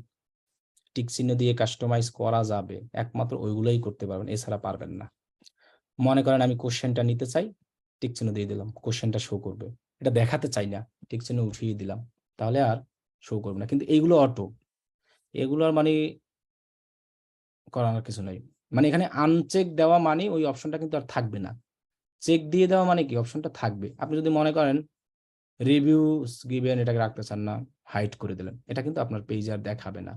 টিক চিহ্ন দিয়ে কাস্টমাইজ করা যাবে, একমাত্র ওইগুলাই করতে পারবেন, এছাড়া পারবেন না। মনে করেন আমি কোশ্চেনটা নিতে চাই, টিক চিহ্ন দিয়ে দিলাম, কোশ্চেনটা শো করবে। এটা দেখাতে চাই না, টিক চিহ্ন উঠিয়ে দিলাম, তাহলে আর শো করবে না। কিন্তু এইগুলো অটো, এগুলোর মানে করানোর কিছু নাই। মানে এখানে আনচেক দেওয়া মানে ওই অপশনটা কিন্তু আর থাকবে না। চেক দিয়ে দেওয়া মানে কি, অপশনটা থাকবে। আপনি যদি মনে করেন রিভিউস গিভেন এটাকে রাখতে চান না, হাইড করে দিলেন, এটা কিন্তু আপনার পেজে আর দেখাবে না।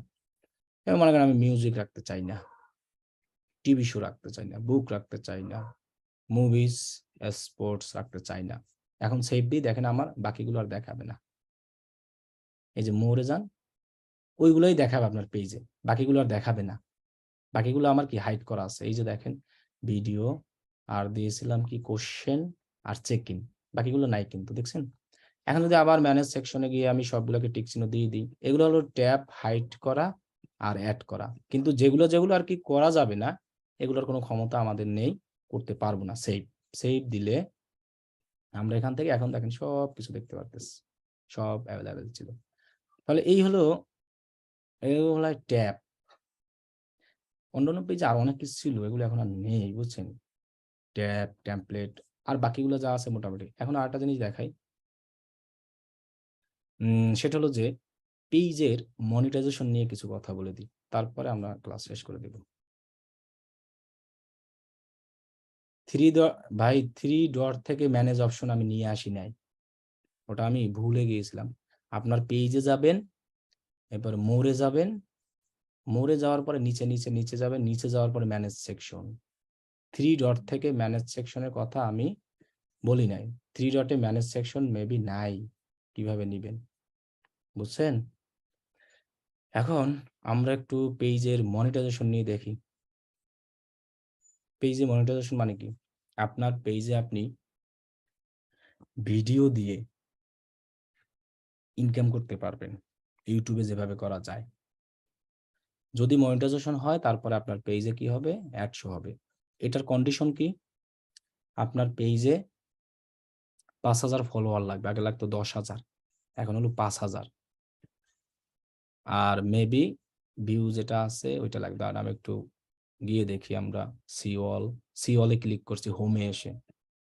এবং মনে করেন আমি মিউজিক রাখতে চাই না, টিভি শো রাখতে চাই না, বুক রাখতে চাই না, মুভিজ, স্পোর্টস রাখতে চাই না, এখন সেভ দিয়ে দেখেন আমার বাকিগুলো আর দেখাবে না। এই যে মোরে যান, ওইগুলোই দেখাবে আপনার পেজে, বাকিগুলো আর দেখাবে না। বাকিগুলো আমার কি হাইড করা আছে, এই যে দেখেন ভিডিও, আর দিয়েছিলাম কি কোশ্চেন আর চেক ইন, বাকিগুলো নাই কিন্তু, দেখছেন? এখন যদি আবার ম্যানেজ সেকশনে গিয়ে আমি সবগুলোকে টিক চিহ্ন দিয়ে দিই, এগুলো হলো ট্যাব হাইড করা আর অ্যাড করা। কিন্তু যেগুলো যেগুলো আর কি করা যাবে না, এগুলোর কোনো ক্ষমতা আমাদের নেই, করতে পারবো না। সেভ, সেভ দিলে আমরা এখান থেকে এখন দেখেন সব কিছু দেখতে পারতেছি, সব অ্যাভেলেবেল ছিল। তাহলে এই হলো, এগুলো হলো ট্যাব। অন্যান্য পেজে আর অনেক কিছু ছিল, এগুলো এখন আর নেই, বুঝছেন? ট্যাব, টেমপ্লেট আর বাকিগুলো যা আছে মোটামুটি। এখন আরেকটা জিনিস দেখাই, সেটা হলো যে পেজের মনিটাইজেশন নিয়ে কিছু কথা বলে দিই, তারপরে আমরা ক্লাস শেষ করে দেব। ভাই 3 ডট থেকে ম্যানেজ অপশন আমি নিয়ে আসি নাই, ওটা আমি ভুলে গিয়েছিলাম। আপনার পেজে যাবেন, এরপর মোরে যাবেন, মোরে যাওয়ার পরে নিচে নিচে নিচে যাবেন, নিচে যাওয়ার পরে ম্যানেজ সেকশন। 3 ডট থেকে ম্যানেজ সেকশনের কথা আমি বলি নাই। 3 ডটে ম্যানেজ সেকশন মেবি নাই, কিভাবে নিবেন, বুঝছেন? এখন আমরা একটু পেজের মনিটাইজেশন নিয়ে দেখি। পেজে মনিটাইজেশন মানে কি, আপনার পেজে আপনি ভিডিও দিয়ে ইনকাম করতে পারবেন, ইউটিউবে যেভাবে করা যায়। যদি মনিটাইজেশন হয় তারপরে আপনার পেজে কি হবে, অ্যাড শো হবে। এটার কন্ডিশন কি, আপনার পেজে 5,000 ফলোয়ার লাগবে, আগে লাগতো 10,000, এখন হলো 5,000। আর মেবি ভিউ যেটা আছে ওইটা লাগবে। আর আমি একটু গিয়ে দেখি, আমরা সিওল, সিওলে ক্লিক করছি, হোমে এসে,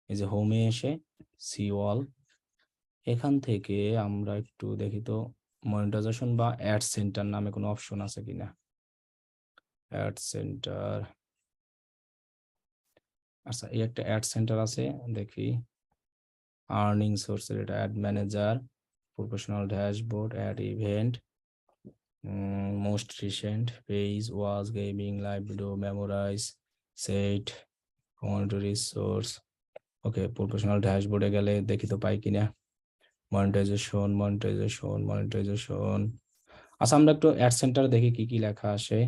এই যে হোমে এসে সিওল, এখান থেকে আমরা একটু দেখি তো মনিটাইজেশন বা অ্যাড সেন্টার নামে কোনো অপশন আছে কিনা। অ্যাড সেন্টার, আচ্ছা এই একটা অ্যাড সেন্টার আছে, দেখি আর্নিং সোর্সের, এটা ad manager, professional dashboard, ad event, most recent page, ওয়াজ, gaming, live video, memorise, set, community source. Okay, professional ড্যাশবোর্ডে গেলে দেখি তো পাই কিনা, মনিটাইজেশন, মনিটাইজেশন, মনিটাইজেশন। আচ্ছা আমরা একটু অ্যাড সেন্টারে দেখি কি কি লেখা আসে।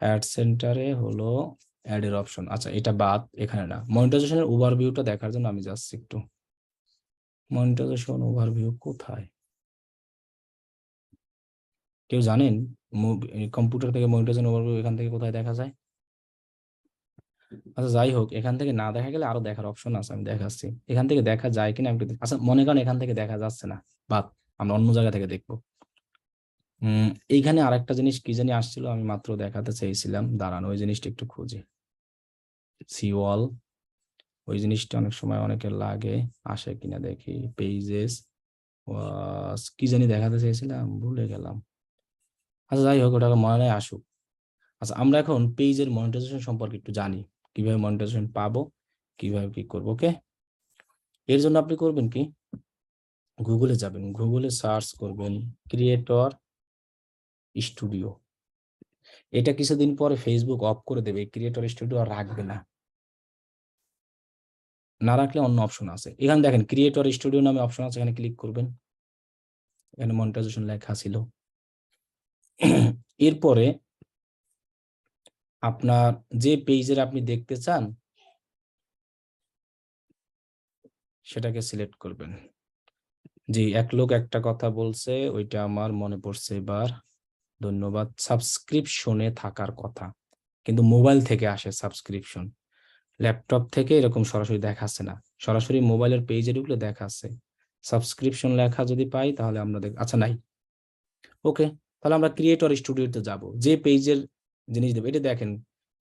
অ্যাড সেন্টারে হলো অ্যাডের অপশন, আচ্ছা এটা বাদ, এখানে না। মনিটাইজেশনের ওভারভিউটা দেখার জন্য আমি যাচ্ছি একটু, মনিটাইজেশন ওভারভিউ কোথায়, কেউ জানেন? কম্পিউটার থেকে মনিটাইজেশন ওভারভিউ এখান থেকে কোথায় দেখা যায়? আচ্ছা যাই হোক, এখান থেকে না দেখা গেলে আরো দেখার অপশন আছে, আমি দেখাচ্ছি এখান থেকে দেখা যায় কিনা আমি একটু। আচ্ছা মনে করেন এখান থেকে দেখা যাচ্ছে না, বাদ, আমরা অন্য জায়গা থেকে দেখবো। এইখানে আরেকটা জিনিস কি জানি আসছিল, আমি মাত্র দেখাতে চেয়েছিলাম, দাঁড়ানো ওই জিনিসটা একটু খুঁজি। সিওয়াল, ওই জিনিসটা অনেক সময় অনেকের লাগে, আসে কিনা দেখি। পেজেস, কি জানি দেখাতে চেয়েছিলাম, ভুলে গেলাম। আচ্ছা যাই হোক, ওটা মনে নেই, আসুক। আচ্ছা আমরা এখন পেজের মনিটাইজেশন সম্পর্কে একটু জানি, কিভাবে মনিটাইজেশন পাবো, কিভাবে কি করবো। ওকে, এর জন্য আপনি করবেন কি, গুগলে যাবেন, গুগলে সার্চ করবেন ক্রিয়েটর স্টুডিও। এটা কিছুদিন পরে ফেসবুক অফ করে দেবে, ক্রিয়েটর স্টুডিও আর রাখবে না, না রাখলে অন্য অপশন আছে। এখানে দেখেন ক্রিয়েটর স্টুডিও নামে অপশন আছে, এখানে ক্লিক করবেন, এখানে মনিটাইজেশন লেখা ছিল। এরপরে আপনার যে পেজের আপনি দেখতে চান সেটাকে সিলেক্ট করবেন। জি, এক লোক একটা কথা বলছে, ওইটা আমার মনে পড়ছে এবার, ধন্যবাদ। সাবস্ক্রিপশনে থাকার কথা, কিন্তু মোবাইল থেকে আসে সাবস্ক্রিপশন, ল্যাপটপ থেকে এরকম সরাসরি দেখাচ্ছে না, সরাসরি মোবাইলের পেজে ঢুকলে দেখাচ্ছে সাবস্ক্রিপশন লেখা। যদি পাই তাহলে আমরা আচ্ছা নাই, ওকে, তাহলে আমরা ক্রিয়েটর স্টুডিওতে যাব, যে পেজের জিনিস দেবে। এটা দেখেন,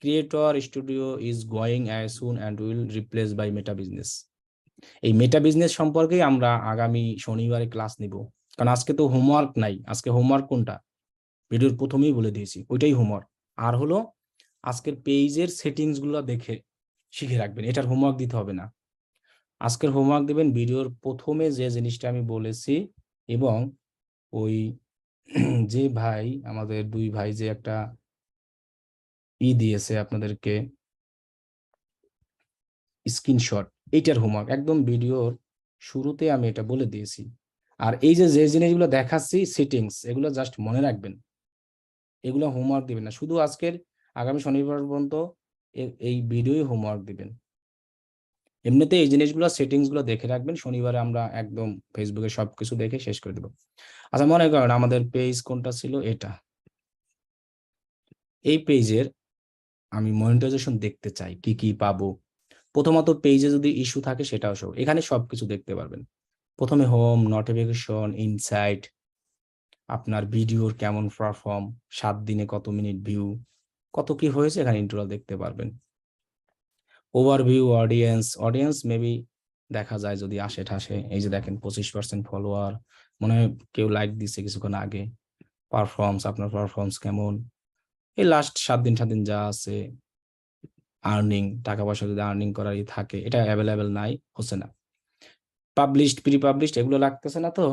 creator studio is going as soon and will replace by Meta business. এই মেটা বিজনেস সম্পর্কেই আমরা আগামী শনিবারে ক্লাস নিব, কারণ আজকে তো হোমওয়ার্ক নাই। আজকে হোমওয়ার্ক কোনটা, ভিডিওর প্রথমেই বলে দিয়েছি, ওইটাই হোমওয়ার্ক। আর হলো আজকের পেজের সেটিংস গুলো দেখে শিখে রাখবেন, এটার হোমওয়ার্ক দিতে হবে না। আজকের হোমওয়ার্ক দিবেন ভিডিওর প্রথমে যে জিনিসটা আমি বলেছি, এবং ওই যে ভাই, আমাদের দুই ভাই যে একটা দিয়েছে আপনাদেরকে স্ক্রিনশট, এইটার হোমওয়ার্ক একদম ভিডিওর শুরুতে আমি এটা বলে দিয়েছি। আর এই যে যে জিনিসগুলো দেখাচ্ছি সেটিংস, এগুলো জাস্ট মনে রাখবেন, এগুলো হোমওয়ার্ক দিবেন না। শুধু আজকের আগামী শনিবার পর্যন্ত এই ভিডিওই হোমওয়ার্ক দিবেন। এমনিতে এই জিনিসগুলো সেটিংস গুলো দেখে রাখবেন, শনিবারে আমরা একদম ফেসবুকে সবকিছু দেখে শেষ করে দেবো। আচ্ছা মনে করেন আমাদের পেজ কোনটা ছিল, এটা, এই পেজের আমি মনিটাইজেশন দেখতে চাই, কি কি পাবো। প্রথমত পেজে যদি ইস্যু থাকে সেটাও সব, এখানে সবকিছু দেখতে পারবেন। প্রথমে হোম, নোটিফিকেশন, ইনসাইট, আপনার ভিডিওর কেমন পারফর্ম, 7 দিনে কত মিনিট ভিউ, কত কি হয়েছে, এখানে ইন্টারনাল দেখতে পারবেন। ওভারভিউ, অডিয়েন্স, অডিয়েন্স মেবি দেখা যায় যদি আসে ঠাসে, এই যে দেখেন 25% ফলোয়ার, মনে হয় কেউ লাইক দিচ্ছে কিছুক্ষণ আগে। পারফর্মস, আপনার পারফর্মস কেমন, এই লাস্ট 7 দিন যা আছে। আর্নিং, টাকা পয়সা যদি আর্নিং করারই থাকে, এটা অ্যাভেলেবেল নাই, হচ্ছে না। পাবলিশড, প্রি পাবলিশড এগুলো লাগতেছে না তো,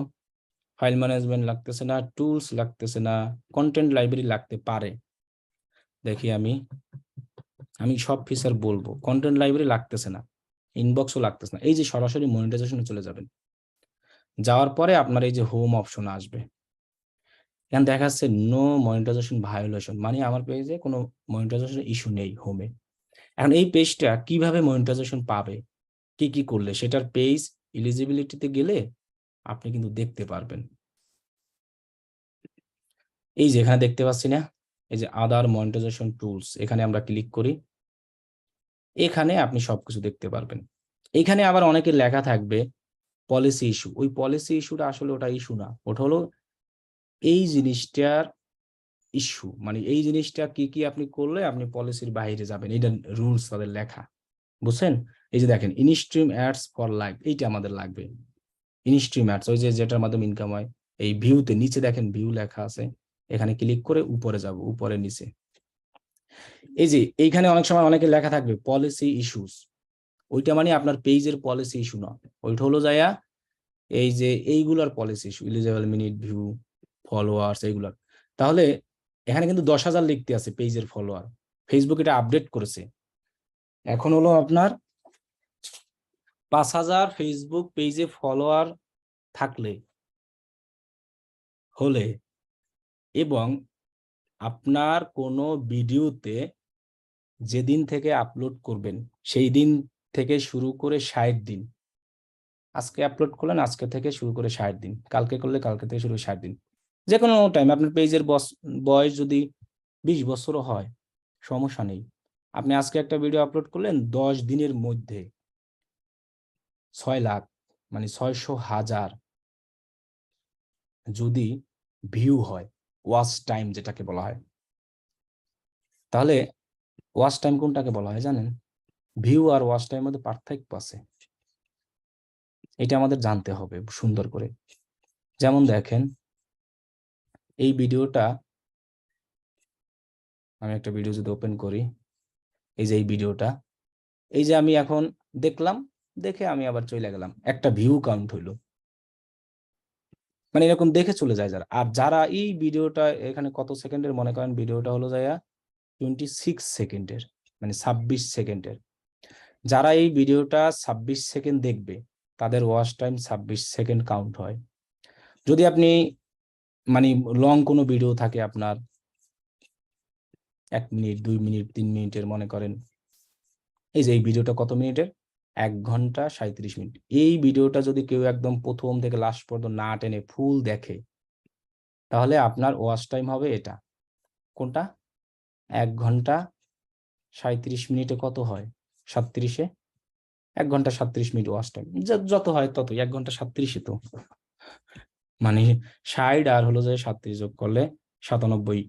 ফাইল ম্যানেজমেন্ট লাগতেছে না, টুলস লাগতেছে না, কন্টেন্ট লাইব্রেরি লাগতে পারে। দেখি আমি আমি সব ফিচার বলবো, কন্টেন্ট লাইব্রেরি লাগতেছে না, ইনবক্সও লাগতেছে না। এই যে সরাসরি মনিটাইজেশনে চলে যাবেন, যাওয়ার পরে আপনার এই যে হোম অপশন আসবে, এখানে দেখা যাচ্ছে নো মনিটাইজেশন ভায়োলেশন, মানে আমার পেজে কোনো মনিটাইজেশন ইস্যু নেই হোমে। এখন এই পেজটা কিভাবে মনিটাইজেশন পাবে, কি কি করলে, সেটার পেজ এলিজিবিলিটিতে গেলে আপনি কিন্তু দেখতে পারবেন। এই যে এখানে দেখতে পাচ্ছি না, এই যে আদার মনিটাইজেশন টুলস, এখানে আমরা ক্লিক করি, এখানে আপনি সবকিছু দেখতে পারবেন। এখানে আবার অনেকের লেখা থাকবে পলিসি ইস্যু, ওই পলিসি ইস্যুটা আসলে ওটা ইস্যু না, ওটা হলো এই জিনিসটার ইস্যু, মানে এই জিনিসটা কি কি আপনি করলে আপনি পলিসির বাইরে যাবেন, এটা রুলস তাদের লেখা, বুঝছেন? এই যে দেখেন ইনস্ট্রিম অ্যাডস ফর লাইভ, এইটা আমাদের লাগবে। ইনস্ট্রিম অ্যাডস, ওই যে যেটার মাধ্যমে ইনকাম হয়। এই ভিউতে নিচে দেখেন ভিউ লেখা আছে, এখানে ক্লিক করে উপরে যাব, উপরে নিচে এই যে এইখানে অনেক সময় অনেকে লেখা থাকবে পলিসি ইস্যুস, ওইটা মানে আপনার পেজের পলিসি ইস্যু না, ওইটা হলো যায়া এই যে এইগুলার policy issue, eligible minute view, followers, এইগুলার। তাহলে এখানে কিন্তু 10,000 লিখতে আছে পেজের ফলোয়ার, ফেসবুক এটা আপডেট করেছে। এখন হলো আপনার 5,000 ফেসবুক পেজে ফলোয়ার থাকলে হলে এবং আপনার কোনো ভিডিওতে যেদিন থেকে আপলোড করবেন সেই দিন থেকে শুরু করে 60 দিন, আজকে আপলোড করলেন আজকে থেকে শুরু করে 60 দিন, কালকে করলে কালকে থেকে শুরু করে 60 দিন, যে কোনো টাইম। আপনার পেজের বয়স যদি 20 বছরও হয় সমস্যা নেই, আপনি আজকে একটা ভিডিও আপলোড করলেন 10 দিনের মধ্যে 6 লাখ মানে 600,000 যদি ভিউ হয়, ওয়াচ টাইম যেটাকে বলা হয়, তাহলে ওয়াচ টাইম কোনটাকে বলা হয় জানেন? ভিউ আর ওয়াচ টাইমের মধ্যে পার্থক্য আছে, এটা আমাদের জানতে হবে সুন্দর করে। যেমন দেখেন এই ভিডিওটা, আমি একটা ভিডিও যদি ওপেন করি, এই যে এই ভিডিওটা, এই যে আমি এখন দেখলাম, দেখে আমি আবার চলে গেলাম, একটা ভিউ কাউন্ট হইলো, মানে এরকম দেখে চলে যায় যারা। আর যারা এই ভিডিওটা এখানে কত সেকেন্ডের, মনে করেন ভিডিওটা হলো যায় 26 সেকেন্ডের, মানে 26 সেকেন্ডের, যারা এই ভিডিওটা 26 সেকেন্ড দেখবে তাদের ওয়াচ টাইম 26 সেকেন্ড কাউন্ট হয়। যদি আপনি মানে লং কোনো ভিডিও থাকে আপনার 1 মিনিট 2 মিনিট 3 মিনিটের, মনে করেন এই যে এই ভিডিওটা কত মিনিটের, 1 ঘন্টা 37 মিনিট, এই ভিডিওটা যদি কেউ একদম প্রথম থেকে লাস্ট পর্যন্ত না টেনে ফুল দেখে তাহলে আপনার ওয়াচ টাইম হবে এটা, কোনটা, 1 ঘন্টা 37 মিনিটে কত হয়, 37-এ 1 ঘন্টা 37 মিনিট ওয়াচ টাইম, যত হয় তত, 1 ঘন্টা 37-এ তো মানে 60 আর হলো যে 37 যোগ করলে 97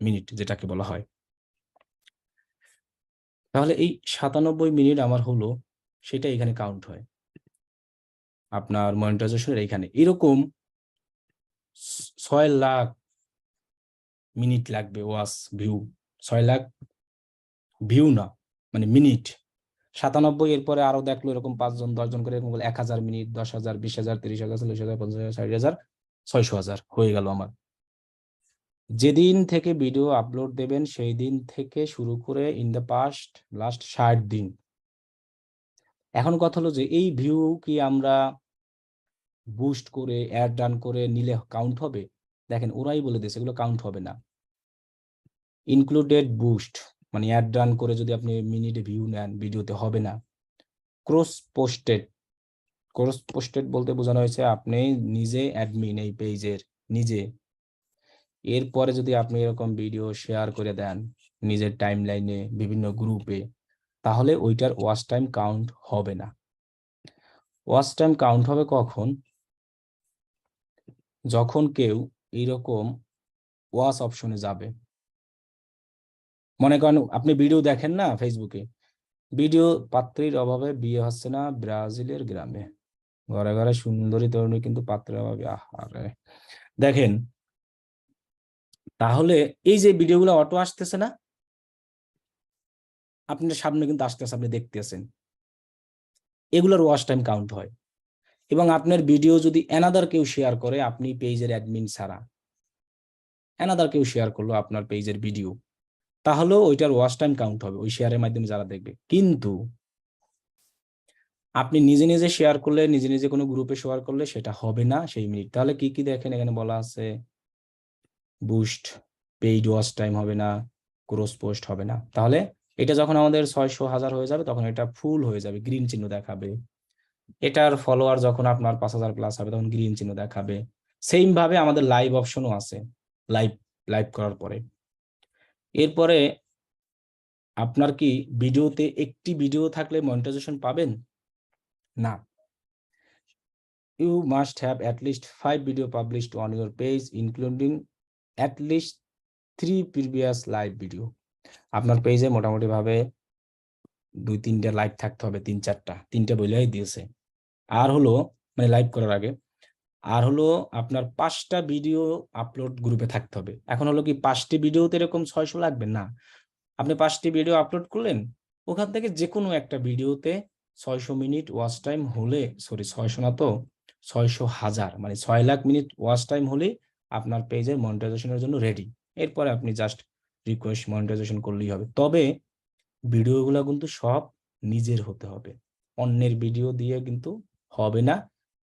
মিনিট যেটাকে বলা হয়। তাহলে এই 97 মিনিট আমার হলো, সেটা এখানে কাউন্ট হয় আপনার মনিটাইজেশনের এইখানে। এরকম 6 লাখ মিনিট লাগবে ওয়াচ ভিউ, 6 লাখ ভিউ না মানে মিনিট, 97 এরপরে আরো দেখলো এরকম 5 জন 10 জন করে, এরকম 1,000 মিনিট, 10,000 20,000 30,000 40,000 50,000 60,000 600,000 হয়ে গেল আমার। যেদিন থেকে ভিডিও আপলোড দেবেন সেই দিন থেকে শুরু করে ইন দ্য পাস্ট লাস্ট 60 দিন। এখন কথা হলো যে এই ভিউ কি আমরা বুস্ট করে অ্যাড রান করে নিলে কাউন্ট হবে? দেখেন ওরাই বলে দিয়েছে এগুলো কাউন্ট হবে না। ইনক্লুডেড বুস্ট মানে অ্যাড রান করে যদি আপনি মিনিটে ভিউ নেন ভিডিওতে হবে না। ক্রস পোস্টেড বলতে বোঝানো হয়েছে আপনি নিজে অ্যাডমিন এই পেজের নিজে, এরপরে যদি আপনি এরকম ভিডিও শেয়ার করে দেন নিজের টাইমলাইনে বিভিন্ন গ্রুপে, তাহলে ওইটার ওয়াচ টাইম কাউন্ট হবে না। ওয়াচ টাইম কাউন্ট হবে কখন? যখন কেউ এইরকম ওয়াচ অপশনে যাবে, মনে করেন আপনি ভিডিও দেখেন না ফেসবুকে, ভিডিও পাত্রীর অভাবে বিয়ে হচ্ছে না ব্রাজিলের গ্রামে, ঘরে ঘরে সুন্দরী তরুণী কিন্তু পাত্রের অভাবে আহারে, দেখেন তাহলে এই যে ভিডিওগুলো অটো আসতেছে না আপনার সামনে, কিন্তু আসতেছে আপনি দেখতেছেন, এগুলোর ওয়াচ টাইম কাউন্ট হয়। এবং আপনার ভিডিও যদি অ্যানাদার কেউ শেয়ার করে, আপনি পেজের অ্যাডমিন ছাড়া অ্যানাদার কেউ শেয়ার করলো আপনার পেজের ভিডিও, তাহলেও ওইটার ওয়াচ টাইম কাউন্ট হবে ওই শেয়ারের মাধ্যমে যারা দেখবে। কিন্তু আপনি নিজে নিজে শেয়ার করলে, নিজে নিজে কোনো গ্রুপে শেয়ার করলে সেটা হবে না সেই মিনিট। তাহলে কি কি দেখেন এখানে বলা আছে, বুস্ট, পেইড ওয়াচ টাইম হবে না, ক্রস পোস্ট হবে না। তাহলে এটা যখন আমাদের 600,000 হয়ে যাবে তখন এটা ফুল হয়ে যাবে, গ্রিন চিহ্ন দেখাবে। এটার ফলোয়ার যখন আপনার 5,000 প্লাস হবে তখন গ্রিন চিহ্ন দেখাবে। সেম ভাবে আমাদের লাইভ অপশনও আছে, লাইভ লাইভ করার পরে। এরপরে আপনার কি ভিডিওতে একটি ভিডিও থাকলে মনিটাইজেশন পাবেন না, you must have at least 5 video published on your page including at least 3 previous live video। আপনার পেজে মোটামুটি ভাবে 2-3টা লাইভ থাকতে হবে, 3-4টা, 3টা বলেই দিয়েছে। আর হলো মানে লাইভ করার আগে, আর হলো আপনার 5টা ভিডিও আপলোড গ্রুপে থাকতে হবে। এখন হলো কি 5টি ভিডিওতে এরকম 600 লাগবে না, আপনি 5টি ভিডিও আপলোড করলেন, ওখান থেকে যে কোনো একটা ভিডিওতে 600 মিনিট ওয়াচ টাইম হলে, সরি 600 না তো, 600,000 মানে 6 লাখ মিনিট ওয়াচ টাইম হলে আপনার পেজের মনিটাইজেশনের জন্য রেডি। এরপরে আপনি জাস্ট রিকোয়েস্ট মনিটাইজেশন করলেই হবে। তবে ভিডিওগুলো কিন্তু সব নিজের হতে হবে, অন্যের ভিডিও দিয়ে কিন্তু হবে না।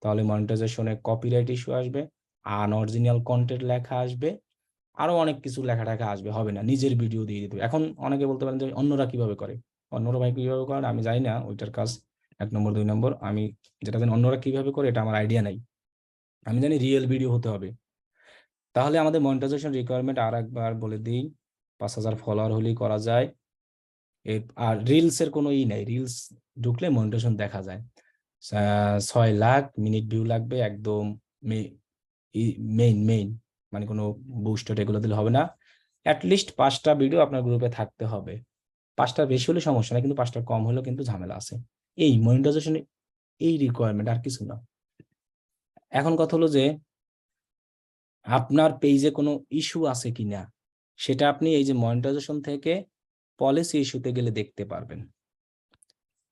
তাহলে মনিটাইজেশনে কপিরাইট ইস্যু আসবে, আনঅরিজিনাল কন্টেন্ট লেখা আসবে, আরো অনেক কিছু লেখা টেখা আসবে, হবে না। নিজের ভিডিও দিয়ে দিতে হবে। এখন অনেকে বলতে পারেন যে অন্যরা কিভাবে করে, অন্যরা ভাই কিভাবে করেন আমি জানি না, ওইটার কাজ 1 নম্বর 2 নম্বর। আমি যেটা জানি অন্যরা কিভাবে করে এটা আমার আইডিয়া নাই। আমি জানি রিয়েল ভিডিও হতে হবে। তাহলে আমাদের মনিটাইজেশন রিকোয়ারমেন্ট আর একবার বলে দিই, 5,000 ফলোয়ার হলেই করা যায়। আর রিলস এর কোনো নেই, রিলস ঢুকলে মনিটাইজেশন দেখা যায়। 6 লাখ মিনিট ভিউ লাগবে একদম, মেইন মানে কোনো বুস্টার এগুলো দিলে হবে না। অ্যাটলিস্ট 5টা ভিডিও আপনার গ্রুপে থাকতে হবে। 5টা বেশি হলে সমস্যা না, কিন্তু 5টা কম হলেও কিন্তু ঝামেলা আছে। এই মনিটাইজেশন এই রিকোয়ারমেন্ট, আর কিছু না। এখন কথা হলো যে আপনার পেজে কোনো ইস্যু আছে কিনা সেটা আপনি এই যে মনিটাইজেশন থেকে পলিসি ইস্যুতে গেলে দেখতে পারবেন।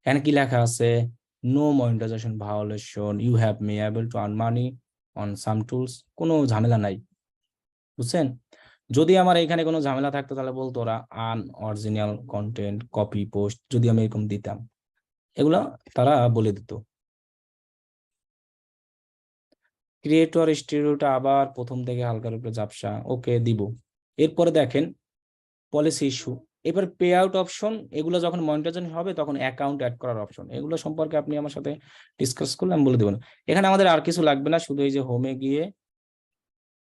এখানে কি লেখা আছে, no monetisation violation, you have may able to earn money on some tools. কোনো ঝামেলা নাই, বুঝছেন? যদি আমার এখানে কোনো ঝামেলা থাকতো তাহলে বলতো ওরা আনঅরিজিনাল কন্টেন্ট কপি পোস্ট, যদি আমি এরকম দিতাম এগুলা তারা বলে দিত। ক্রিয়েটর স্টুডিওটা আবার প্রথম থেকে হালকার উপরে ঝাপসা, ওকে দিব। এরপরে দেখেন পলিসি ইস্যু, এবার পে আউট অপশন, এগুলো যখন মনিটাইজেশন হবে তখন অ্যাকাউন্ট অ্যাড করার অপশন, এগুলো সম্পর্কে আপনি আমার সাথে ডিসকাস করলে আমি বলে দেবো। এখানে আমাদের আর কিছু লাগবে না, শুধু এই যে হোমে গিয়ে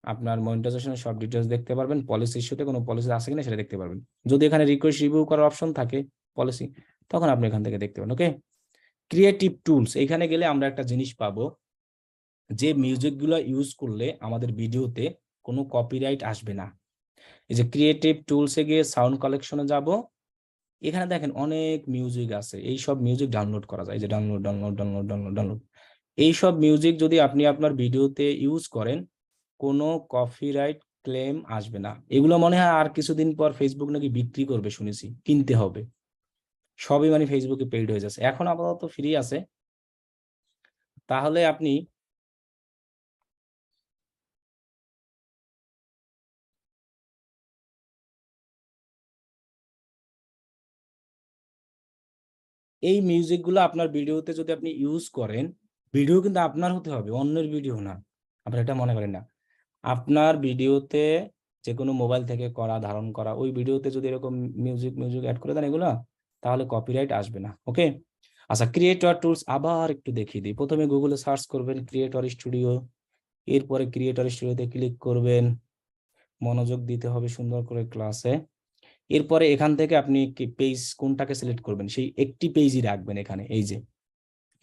আপনার মনিটাইজেশনের সব ডিটেলস দেখতে পারবেন, পলিসি ইস্যুতে কোনো পলিসি আছে কিনা সেটা দেখতে পারবেন। যদি এখানে রিকোয়েস্ট রিভিউ করার অপশন থাকে পলিসি, তখন আপনি এখান থেকে দেখতে পাবেন। ওকে, ক্রিয়েটিভ টুলস, এখানে গেলে আমরা একটা জিনিস পাবো, যে মিউজিকগুলো ইউজ করলে আমাদের ভিডিওতে কোনো কপিরাইট আসবে না। এই যে ক্রিয়েটিভ টুলসে গিয়ে সাউন্ড কালেকশনে যাব, এখানে দেখেন অনেক মিউজিক আছে, এই সব মিউজিক ডাউনলোড করা যায়। এই যে download download download download download, এই সব মিউজিক যদি আপনি আপনার ভিডিওতে ইউজ করেন কোনো কপিরাইট ক্লেম আসবে না। এগুলো মনে হয় আর কিছুদিন পর ফেসবুক নাকি বিক্রি করবে, শুনেছি, কিনতে হবে। সবই মানে ফেসবুকে পেইড হয়ে যাচ্ছে, এখন আপাতত ফ্রি আছে। তাহলে আপনি এই মিউজিকগুলো আপনার ভিডিওতে যদি আপনি ইউজ করেন, ভিডিও কিন্তু আপনার হতে হবে, অন্যের ভিডিও না। আপনারা এটা মনে করেন না, আপনার ভিডিওতে যে কোনো মোবাইল থেকে করা ধারণ করা ওই ভিডিওতে যদি এরকম মিউজিক মিউজিক অ্যাড করে দেন এগুলো, তাহলে কপিরাইট আসবে না। ওকে, আচ্ছা ক্রিয়েটর টুলস আবার একটু দেখিয়ে দিই। প্রথমে গুগলে সার্চ করবেন ক্রিয়েটর স্টুডিও, এরপরে ক্রিয়েটর স্টুডিওতে ক্লিক করবেন, মনোযোগ দিতে হবে সুন্দর করে ক্লাসে। এরপরে এখান থেকে আপনি কি পেজ কোনটাকে সিলেক্ট করবেন, সেই একটি পেজই রাখবেন এখানে, এই যে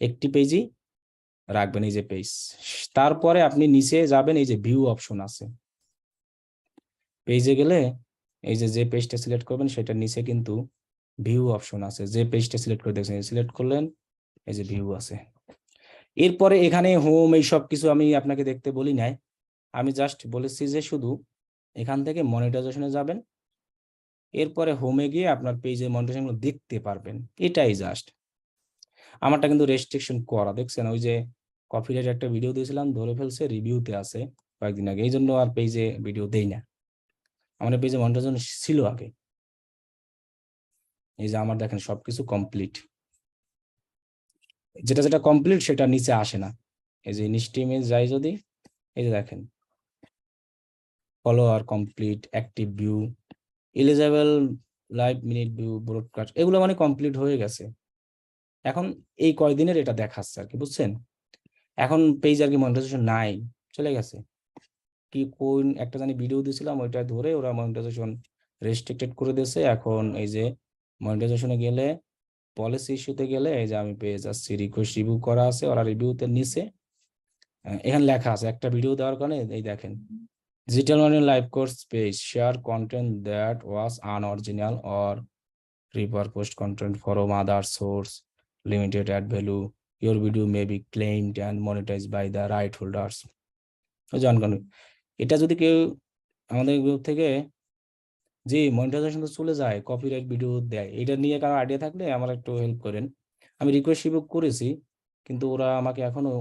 একটি পেজই রাখবেন, এই যে পেজ। তারপরে আপনি নিচে যাবেন, এই যে ভিউ অপশন আছে, পেজে গেলে এই যে পেজটা সিলেক্ট করবেন সেটার নিচে কিন্তু ভিউ অপশন আছে, যে পেজটা সিলেক্ট করে দেখছেন সিলেক্ট করলেন, এই যে ভিউ আছে। এরপরে এখানে হোম এই সব কিছু আমি আপনাকে দেখতে বলি নাই, আমি জাস্ট বলেছি যে শুধু এখান থেকে মনিটাইজেশনে যাবেন, এরপরে হোমে গিয়ে আপনার পেজের মনিটাইজেশন দেখতে পারবেন, এটাই জাস্ট। আমারটা কিন্তু রেস্ট্রিকশন করা, দেখছেন ওই যে কপিরাইট একটা ভিডিও দিয়েছিলাম ধরে ফেলছে, রিভিউতে আছে কয়েকদিন আগে, এই জন্য আর পেজে ভিডিও দেই না। আমাদের পেজে মনিটাইজেশন ছিল আগে। এই যে আমার দেখেন সবকিছু কমপ্লিট, যেটা যেটা কমপ্লিট সেটা নিচে আসে না। এই যে ইনস্টিমেজ যাই যদি, এই যে দেখেন follower complete, active view, eligible live minute view, broadcast, এগুলো মানে কমপ্লিট হয়ে গেছে। এখন এই কয়দিনের এটা দেখাচ্ছে আর কি, বুঝছেন? এখন পেজ আর কি মনিটাইজেশন নাই, চলে গেছে। কি কোন একটা জানি ভিডিও দিয়েছিলাম ওইটা ধরে ওরা মনিটাইজেশন রেস্ট্রিক্টেড করে দিয়েছে। এখন এই যে মনিটাইজেশনে গেলে পলিসি ইস্যুতে গেলে এই যে আমি পেয়ে যাচ্ছি রিকোয়েস্ট রিভিউ করা আছে, ওরা রিভিউতে নিচে এখানে লেখা আছে একটা ভিডিও দেওয়ার কারণে, এই দেখেন digital marketing live course page share content that was unoriginal or repurposed content from other source, limited ad value, your video may be claimed and monetized by the right holders. জানকান এটা যদি কেউ আমাদের group থেকে জি, monetization তো চলে যায়, copyright video দেয়। এটা নিয়ে কারো আইডিয়া থাকলে আমার একটু হেল্প করেন। আমি রিকোয়েস্ট রিভিউ করেছি, কিন্তু ওরা আমাকে এখনো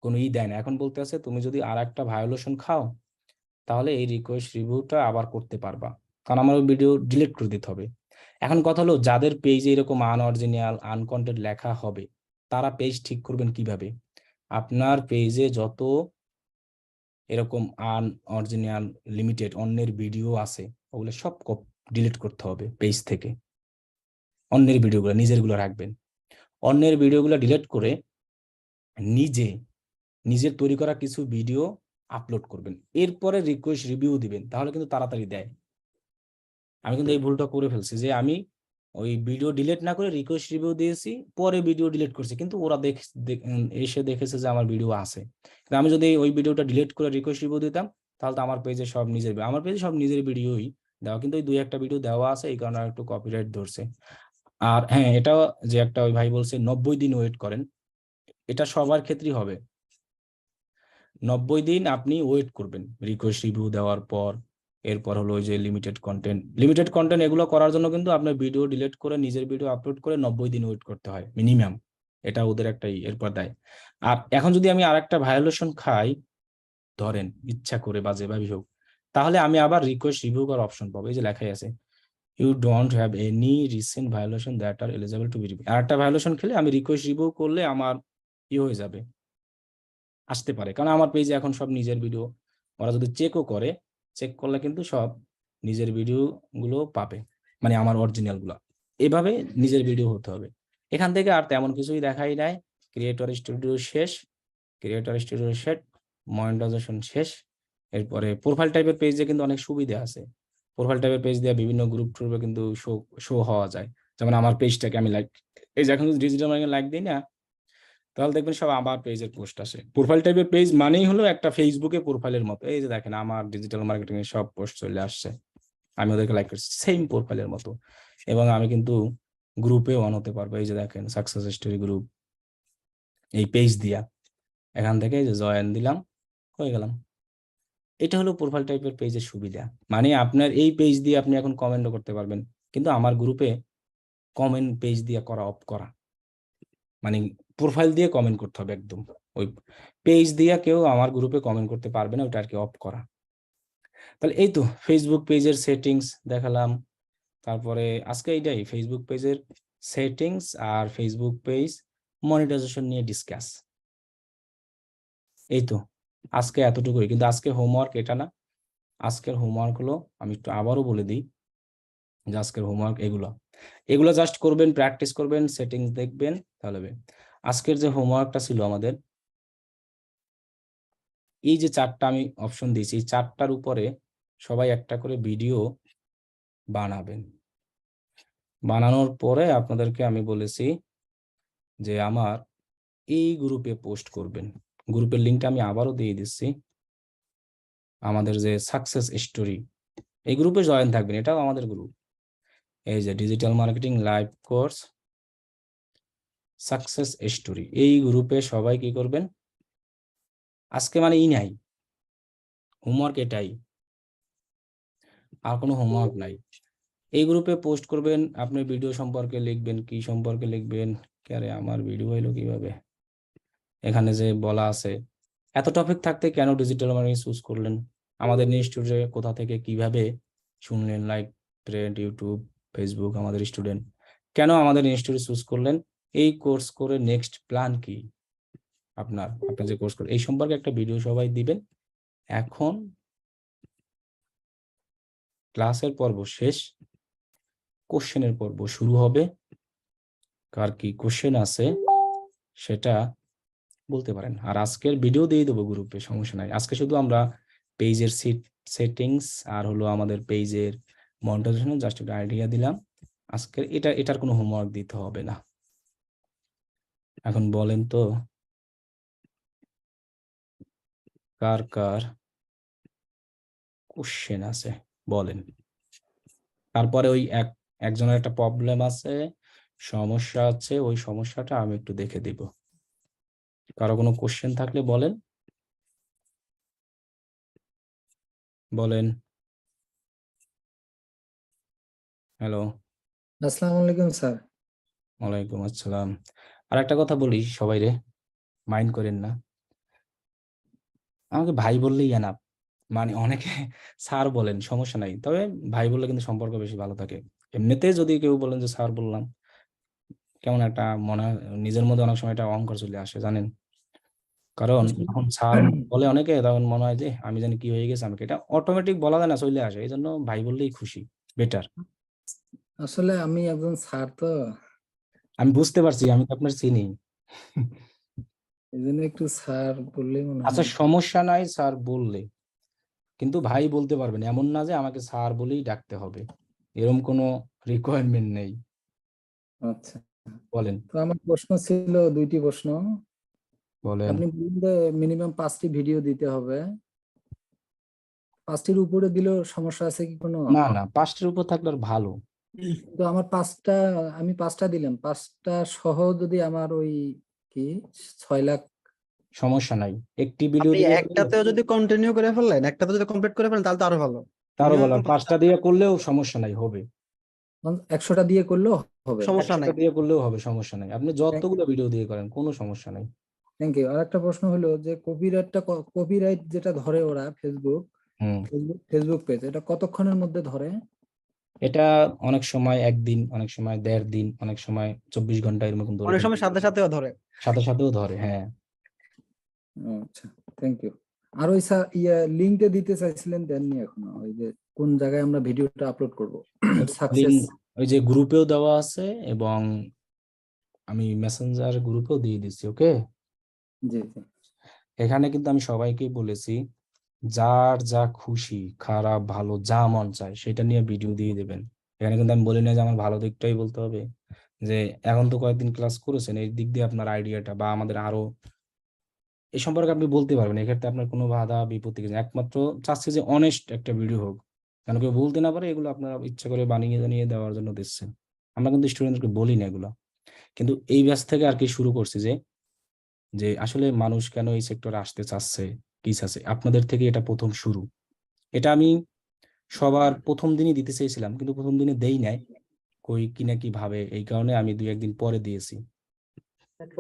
কোনো দেয় না। এখন বলতে আছে তুমি যদি আর একটা ভায়োলেশন খাও তাহলে এই রিকোয়েস্ট রিভিউটা আবার করতে পারবা, কারণ আমার ওই ভিডিও ডিলিট করে দিতে হবে। এখন কথা হলো, যাদের পেজে এরকম আনঅরিজিনাল আনকন্টেন্ট লেখা হবে তারা পেজ ঠিক করবেন কিভাবে? আপনার পেজে যত এরকম আনঅরিজিনাল লিমিটেড অন্যের ভিডিও আছে ওগুলো সব ডিলিট করতে হবে পেজ থেকে। অন্যের ভিডিওগুলো, নিজেরগুলো রাখবেন। অন্যের ভিডিওগুলো ডিলিট করে নিজে নিজের তৈরি করা কিছু ভিডিও আপলোড করবেন, এরপরে রিকোয়েস্ট রিভিউ দিবেন, তাহলে কিন্তু তাড়াতাড়ি দেয়। আমি কিন্তু এই ভুলটা করে ফেলছি যে আমি ওই ভিডিও ডিলিট না করে রিকোয়েস্ট রিভিউ দিয়েছি, পরে ভিডিও ডিলিট করছি, কিন্তু ওরা এসে দেখেছে যে আমার ভিডিও আছে। কিন্তু আমি যদি ওই ভিডিওটা ডিলিট করে রিকোয়েস্ট রিভিউ দিতাম তাহলে তো আমার পেজে সব নিজের ভিডিওই দেওয়া, কিন্তু ওই দুই একটা ভিডিও দেওয়া আছে, এই কারণে একটু কপিরাইট ধরছে। আর হ্যাঁ, এটা যে একটা ওই ভাই বলছে 90 দিন ওয়েট করেন, এটা সবার ক্ষেত্রেই হবে। 90 দিন আপনি ওয়েট করবেন রিকোয়েস্ট রিভিউ দেওয়ার পর। এরপর হলো ওই যে লিমিটেড কন্টেন্ট এগুলো করার জন্য কিন্তু আপনার ভিডিও ডিলিট করে নিজের ভিডিও আপলোড করে 90 দিন ওয়েট করতে হয় মিনিমাম। এটা ওদের একটা এরপর দেয়। আর এখন যদি আমি আরেকটা ভায়োলেশন খাই, ধরেন ইচ্ছা করে বাজেভাবে হোক, তাহলে আমি আবার রিকোয়েস্ট রিভিউ করার অপশন পাবো। এই যে লেখাই আছে, you don't have any recent violation that are eligible to be review. আর একটা ভায়োলেশন খেলে আমি রিকোয়েস্ট রিভিউ করলে আমার হয়ে যাবে, আসতে পারে, কারণ আমার পেজে এখন সব নিজের ভিডিও। ওরা যদি চেকও করে, চেক করলে কিন্তু সব নিজের ভিডিও গুলো পাবে, মানে আমার অরিজিনাল গুলো। এভাবে নিজের ভিডিও হতে হবে। এখান থেকে আর তেমন কিছুই দেখাই নাই। ক্রিয়েটর স্টুডিও শেষ, মনিটাইজেশন শেষ। এরপরে প্রোফাইল টাইপের পেজে কিন্তু অনেক সুবিধা আছে। প্রোফাইল টাইপের পেজ দিয়ে বিভিন্ন গ্রুপ ট্রুপে কিন্তু শো শো হওয়া যায়। যেমন আমার পেজটাকে আমি লাইক, এই যে এখন ডিজিটাল মার্কেটিং লাইক দিই না, তাহলে দেখবেন সব আমার পেজের পোস্ট আসে। প্রোফাইল টাইপের পেজ মানেই হলো একটা ফেসবুকে প্রোফাইলের মতো। এই যে দেখেন আমার ডিজিটাল মার্কেটিং এর সব পোস্ট চলে আসছে, আমি ওদেরকে লাইক করছি সেম প্রোফাইলের মতো। এবং আমি কিন্তু গ্রুপে অন হতে পারবো। এই যে দেখেন সাকসেস স্টোরি গ্রুপ, এই পেজ দিয়া এখান থেকে এই যে জয়েন দিলাম, হয়ে গেলাম। এটা হলো প্রোফাইল টাইপের পেজের সুবিধা। মানে আপনার এই পেজ দিয়ে আপনি এখন কমেন্টও করতে পারবেন, কিন্তু আমার গ্রুপে কমেন্ট পেজ দিয়ে করা অফ করা, মানে প্রোফাইল দিয়ে কমেন্ট করতে হবে একদম। ওই পেজ দিয়ে কেউ আমার গ্রুপে কমেন্ট করতে পারবে না, ওটা আর কি অফ করা। তাহলে এই তো ফেসবুক পেজের সেটিংস দেখালাম। তারপরে আজকে এইটাই ফেসবুক পেজের সেটিংস আর ফেসবুক পেজ মনিটাইজেশন নিয়ে ডিসকাস। এই তো আজকে এতটুকুই, কিন্তু আজকে হোমওয়ার্ক এটা না। আজকের হোমওয়ার্ক হলো, আমি একটু আবারও বলে দিই যে আজকের হোমওয়ার্ক এগুলো এগুলো জাস্ট করবেন, প্র্যাকটিস করবেন, সেটিংস দেখবেন, তাহলে হবে। আজকের যে হোমওয়ার্কটা ছিল আমাদের, এই যে চারটা আমি অপশন দিয়েছি, এই চারটার উপরে সবাই একটা করে ভিডিও বানাবেন। বানানোর পরে আপনাদেরকে আমি বলেছি যে আমার এই গ্রুপে পোস্ট করবেন। গ্রুপের লিঙ্কটা আমি আবারও দিয়ে দিচ্ছি। আমাদের যে সাকসেস স্টোরি, এই গ্রুপে জয়েন থাকবেন, এটাও আমাদের গ্রুপ। এই যে digital marketing live course success story, এই গ্রুপে সবাই কি করবেন, আজকে মানে নাই, হোমওয়ার্ক এটাই, আর কোনো হোমওয়ার্ক নাই। এই গ্রুপে পোস্ট করবেন, আপনি ভিডিও সম্পর্কে লিখবেন, কি সম্পর্কে লিখবেন। আরে আমার ভিডিও হইলো কিভাবে, এখানে যে বলা আছে এত টপিক থাকতে কেন ডিজিটাল মার্কেটিং চুজ করলেন, আমাদের ইনস্টিটিউটে কোথা থেকে কিভাবে শুনলেন, লাইক ট্রেন্ড, ইউটিউব, ফেসবুক, আমাদের স্টুডেন্ট, কেন আমাদের ইনস্টিটিউট চুজ করলেন, এই কোর্স করে নেক্সট প্ল্যান কি আপনার, আপনি যে কোর্স করেন এই সম্পর্কে একটা ভিডিও সবাই দিবেন। এখন ক্লাসের পর্ব শেষ, কোশ্চেনের পর্ব শুরু হবে। কার কি কোশ্চেন আছে সেটা বলতে পারেন। আর আজকের ভিডিও দিয়ে দেবো গ্রুপে, সমস্যা নাই। আজকে শুধু আমরা পেজের সেটিংস আর হলো আমাদের পেজের মনিটাইজেশন জাস্ট একটা আইডিয়া দিলাম। আজকের এটার কোনো হোমওয়ার্ক দিতে হবে না। এখন বলেন তো কার কার কোশ্চেন আছে বলেন। তারপরে ওই একজনের একটা প্রবলেম আছে, সমস্যা আছে, ওই সমস্যাটা আমি একটু দেখে দিব। কারো কোনো কোশ্চেন থাকলে বলেন বলেন। হ্যালো, আসসালামু আলাইকুম স্যার। ওয়ালাইকুম আসসালাম। আর একটা কথা বলি সবাইরে, মাইন্ড করেন না। আমাকে ভাই বললেই এনাফ। মানে অনেকে স্যার বলেন, সমস্যা নাই। তবে ভাই বললে কিন্তু সম্পর্ক বেশি ভালো থাকে। এমনিতে যদি কেউ বলেন যে স্যার বললাম, কেমন একটা মনে হয়, নিজের মধ্যে অনেক সময় একটা অহংকার চলে আসে, জানেন? কারণ আসলে যখন স্যার বলে অনেকে, তখন মনে হয় যে আমি জানি কি হয়ে গেছে, আমাকে এটা অটোমেটিক বলা যায় না, চলে আসে। এই জন্য ভাই বললেই খুশি, বেটার। আসলে আমি একজন স্যার, তো আমি বুঝতে পারছি, আমি তো আপনার চিনি। এই জন্য একটু স্যার বললেই মনে আচ্ছা, হয়। সমস্যা নাই স্যার বললে, কিন্তু ভাই বলতে পারবেন, এমন না যে আমাকে স্যার বলেই ডাকতে হবে, এরকম কোনো রিকোয়ারমেন্ট নেই। আচ্ছা, বলেন। তো আমার প্রশ্ন ছিল দুইটি প্রশ্ন। বলেন। আপনি বললেন যে মিনিমাম 5টি ভিডিও দিতে হবে। 5টির উপরে দিলেও সমস্যা আছে কি কোনো? না না, 5টার উপর থাকলে আর ভালো। তো আমার 5টা, আমি 5টা দিলাম, 5টা সহ যদি আমার ওই কি 6 লাখ। সমস্যা নাই, একটি ভিডিও আপনি দিয়ে করলে একটাতেও যদি কন্টিনিউ করে ফেললেন, একটাতে যদি কমপ্লিট করে ফেলেন, তাহলে তো আরো ভালো। তারও ভালো, মিনিমাম আর 5টা দিয়ে করলেও সমস্যা নাই, হবে। 100টা দিয়ে করলেও হবে। সমস্যা 100টা নাই। দিয়ে করলেও হবে, সমস্যা নাই। আপনি যতগুলো ভিডিও দিয়ে করেন, কোনো সমস্যা নাই। Thank you. আর একটা প্রশ্ন হলো যে কপিরাইট যেটা ধরে ওরা ফেসবুক হুম। ফেসবুক পেজ, এটা কতক্ষণের মধ্যে ধরে? এটা অনেক সময় একদিন, অনেক সময় 1.5 দিন, অনেক সময় 24 ঘন্টা এরকম ধরে অনেক ফেলে। সময় সাথে সাথেও ধরে। সাথে সাথেও ধরে, হ্যাঁ। আচ্ছা, থ্যাংক ইউ। আর ওই লিঙ্কটা দিতে চাইছিলেন, দেননি এখনো, ওই যে কোন জায়গায় আমরা ভিডিওটা আপলোড করব সাকসেস। লিঙ্ক ওই যে গ্রুপেও দেওয়া আছে, এবং আমি মেসেঞ্জার গ্রুপেও দিয়ে দিচ্ছি, ওকে। জি জি। এখানে কিন্তু আমি সবাইকে বলেছি, যার যা খুশি, খারাপ ভালো যা মন চায় সেটা নিয়ে ভিডিও দিয়ে দেবেন। এখানে কিন্তু আমি বলি না যে আমার ভালো দিকটাই বলতে হবে, যে এখন তো কয়েকদিন ক্লাস করেছেন, এই দিক দিয়ে আপনার আইডিয়াটা বা আমাদের আরো এই সম্পর্কে আপনি বলতে পারবেন। এক্ষেত্রে আপনার কোনো বাধা বিপত্তি কিছু নেই। একমাত্র চাচ্ছি যে অনেস্ট একটা ভিডিও হোক, কেন কেউ বলতে না পারে এগুলো আপনারা ইচ্ছা করে বানিয়ে জানিয়ে দেওয়ার জন্য দিচ্ছেন। আমরা কিন্তু স্টুডেন্টকে বলি না এগুলো, কিন্তু এই ব্যাচ থেকে আর কি শুরু করছি যে যে আসলে মানুষ কেন এই সেক্টরে আসতে চাচ্ছে, কি চাচ্ছে, আপনাদের থেকে এটা প্রথম শুরু। এটা আমি সবার প্রথম দিনই দিতে চেয়েছিলাম, কিন্তু প্রথম দিনে দেই নাই, কই কিনা কি ভাবে, এই কারণে আমি 2-1 দিন পরে দিয়েছি।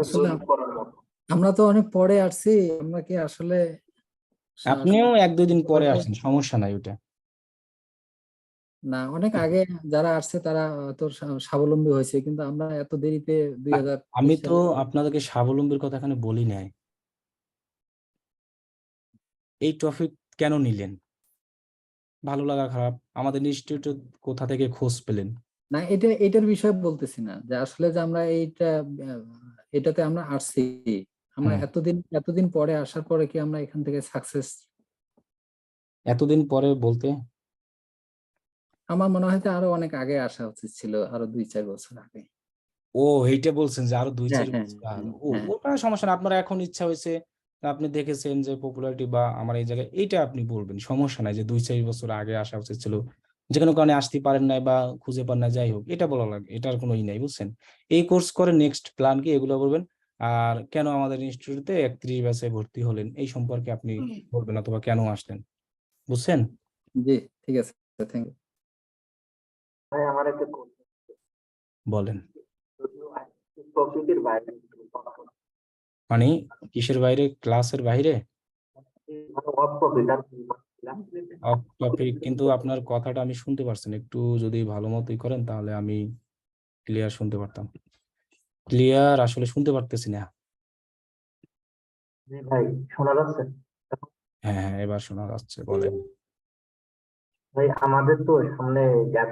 আসলে আমরা তো অনেক পরে আসছি, আমরা কি আসলে আপনিও 1-2 দিন পরে হয়তো আসেন, সমস্যা নাই ওটা। না, অনেক আগে যারা আসছে তারা তো স্বাবলম্বী হয়েছে, কিন্তু আমরা এত দেরিতে না, 2023 আমি তো সালে। আপনাদেরকে স্বাবলম্বীর কথা এখানে বলি নাই। এই টপিক কেন নিলেন? ভালো লাগা খারাপ, আমাদের ইনস্টিটিউট কোথা থেকে খোঁজ পেলেন? না, এটার বিষয়ে বলতেছি না, যে আসলে যে আমরা এটাতে আমরা আসছি, আমরা হুম। এতদিন পরে আসার পরে কি আমরা এখান থেকে সাকসেস? এতদিন পরে বলতে? আমার মনে হয় যে আরো অনেক আগে আসা উচিত ছিল, আরো 2-4 বছর আগে। ও, এইটা বলছেন যে আরো দুই হ্যাঁ চার হ্যাঁ বছর হ্যাঁ আগে। ও, হ্যাঁ। ওটা সমস্যা না, আপনার এখন ইচ্ছা হয়েছে, আপনি দেখেছেন যে পপুলারিটি বা আমার এই জায়গায়, এইটা আপনি বলবেন, সমস্যা নাই। যে 2-4 বছর আগে আসা উচিত ছিল, যে কোনো কারণে আসতে পারেন নাই বা খুঁজে পান না, যাই হোক, এটা বলা লাগে, এটার কোনো ই নাই, বুঝছেন? এই কোর্স করে নেক্সট প্ল্যান কি, এগুলো বলবেন। আর কেন আমাদের ইনস্টিটিউটে 31 ব্যাচে ভর্তি হলেন, এই সম্পর্কে আপনি বলবেন, অথবা কেন আসলেন, বুঝছেন? জি, ঠিক আছে, থ্যাংক ইউ। ভাই আমার একটা বলেন। প্রকৃতির বাইরে মানে কিসের বাইরে? ক্লাসের বাইরে? অফ প্রফিট অফ টপিক, কিন্তু আপনার কথাটা আমি শুনতে পারছেন, একটু যদি ভালো মতোই করেন তাহলে আমি ক্লিয়ার শুনতে পারতাম। ক্লিয়ার আসলে শুনতে পারতেছি না। ভাই শোনা যাচ্ছে? হ্যাঁ হ্যাঁ, এবার শোনা যাচ্ছে, বলেন। ভাই আমাদের তো সামনে গ্যাপ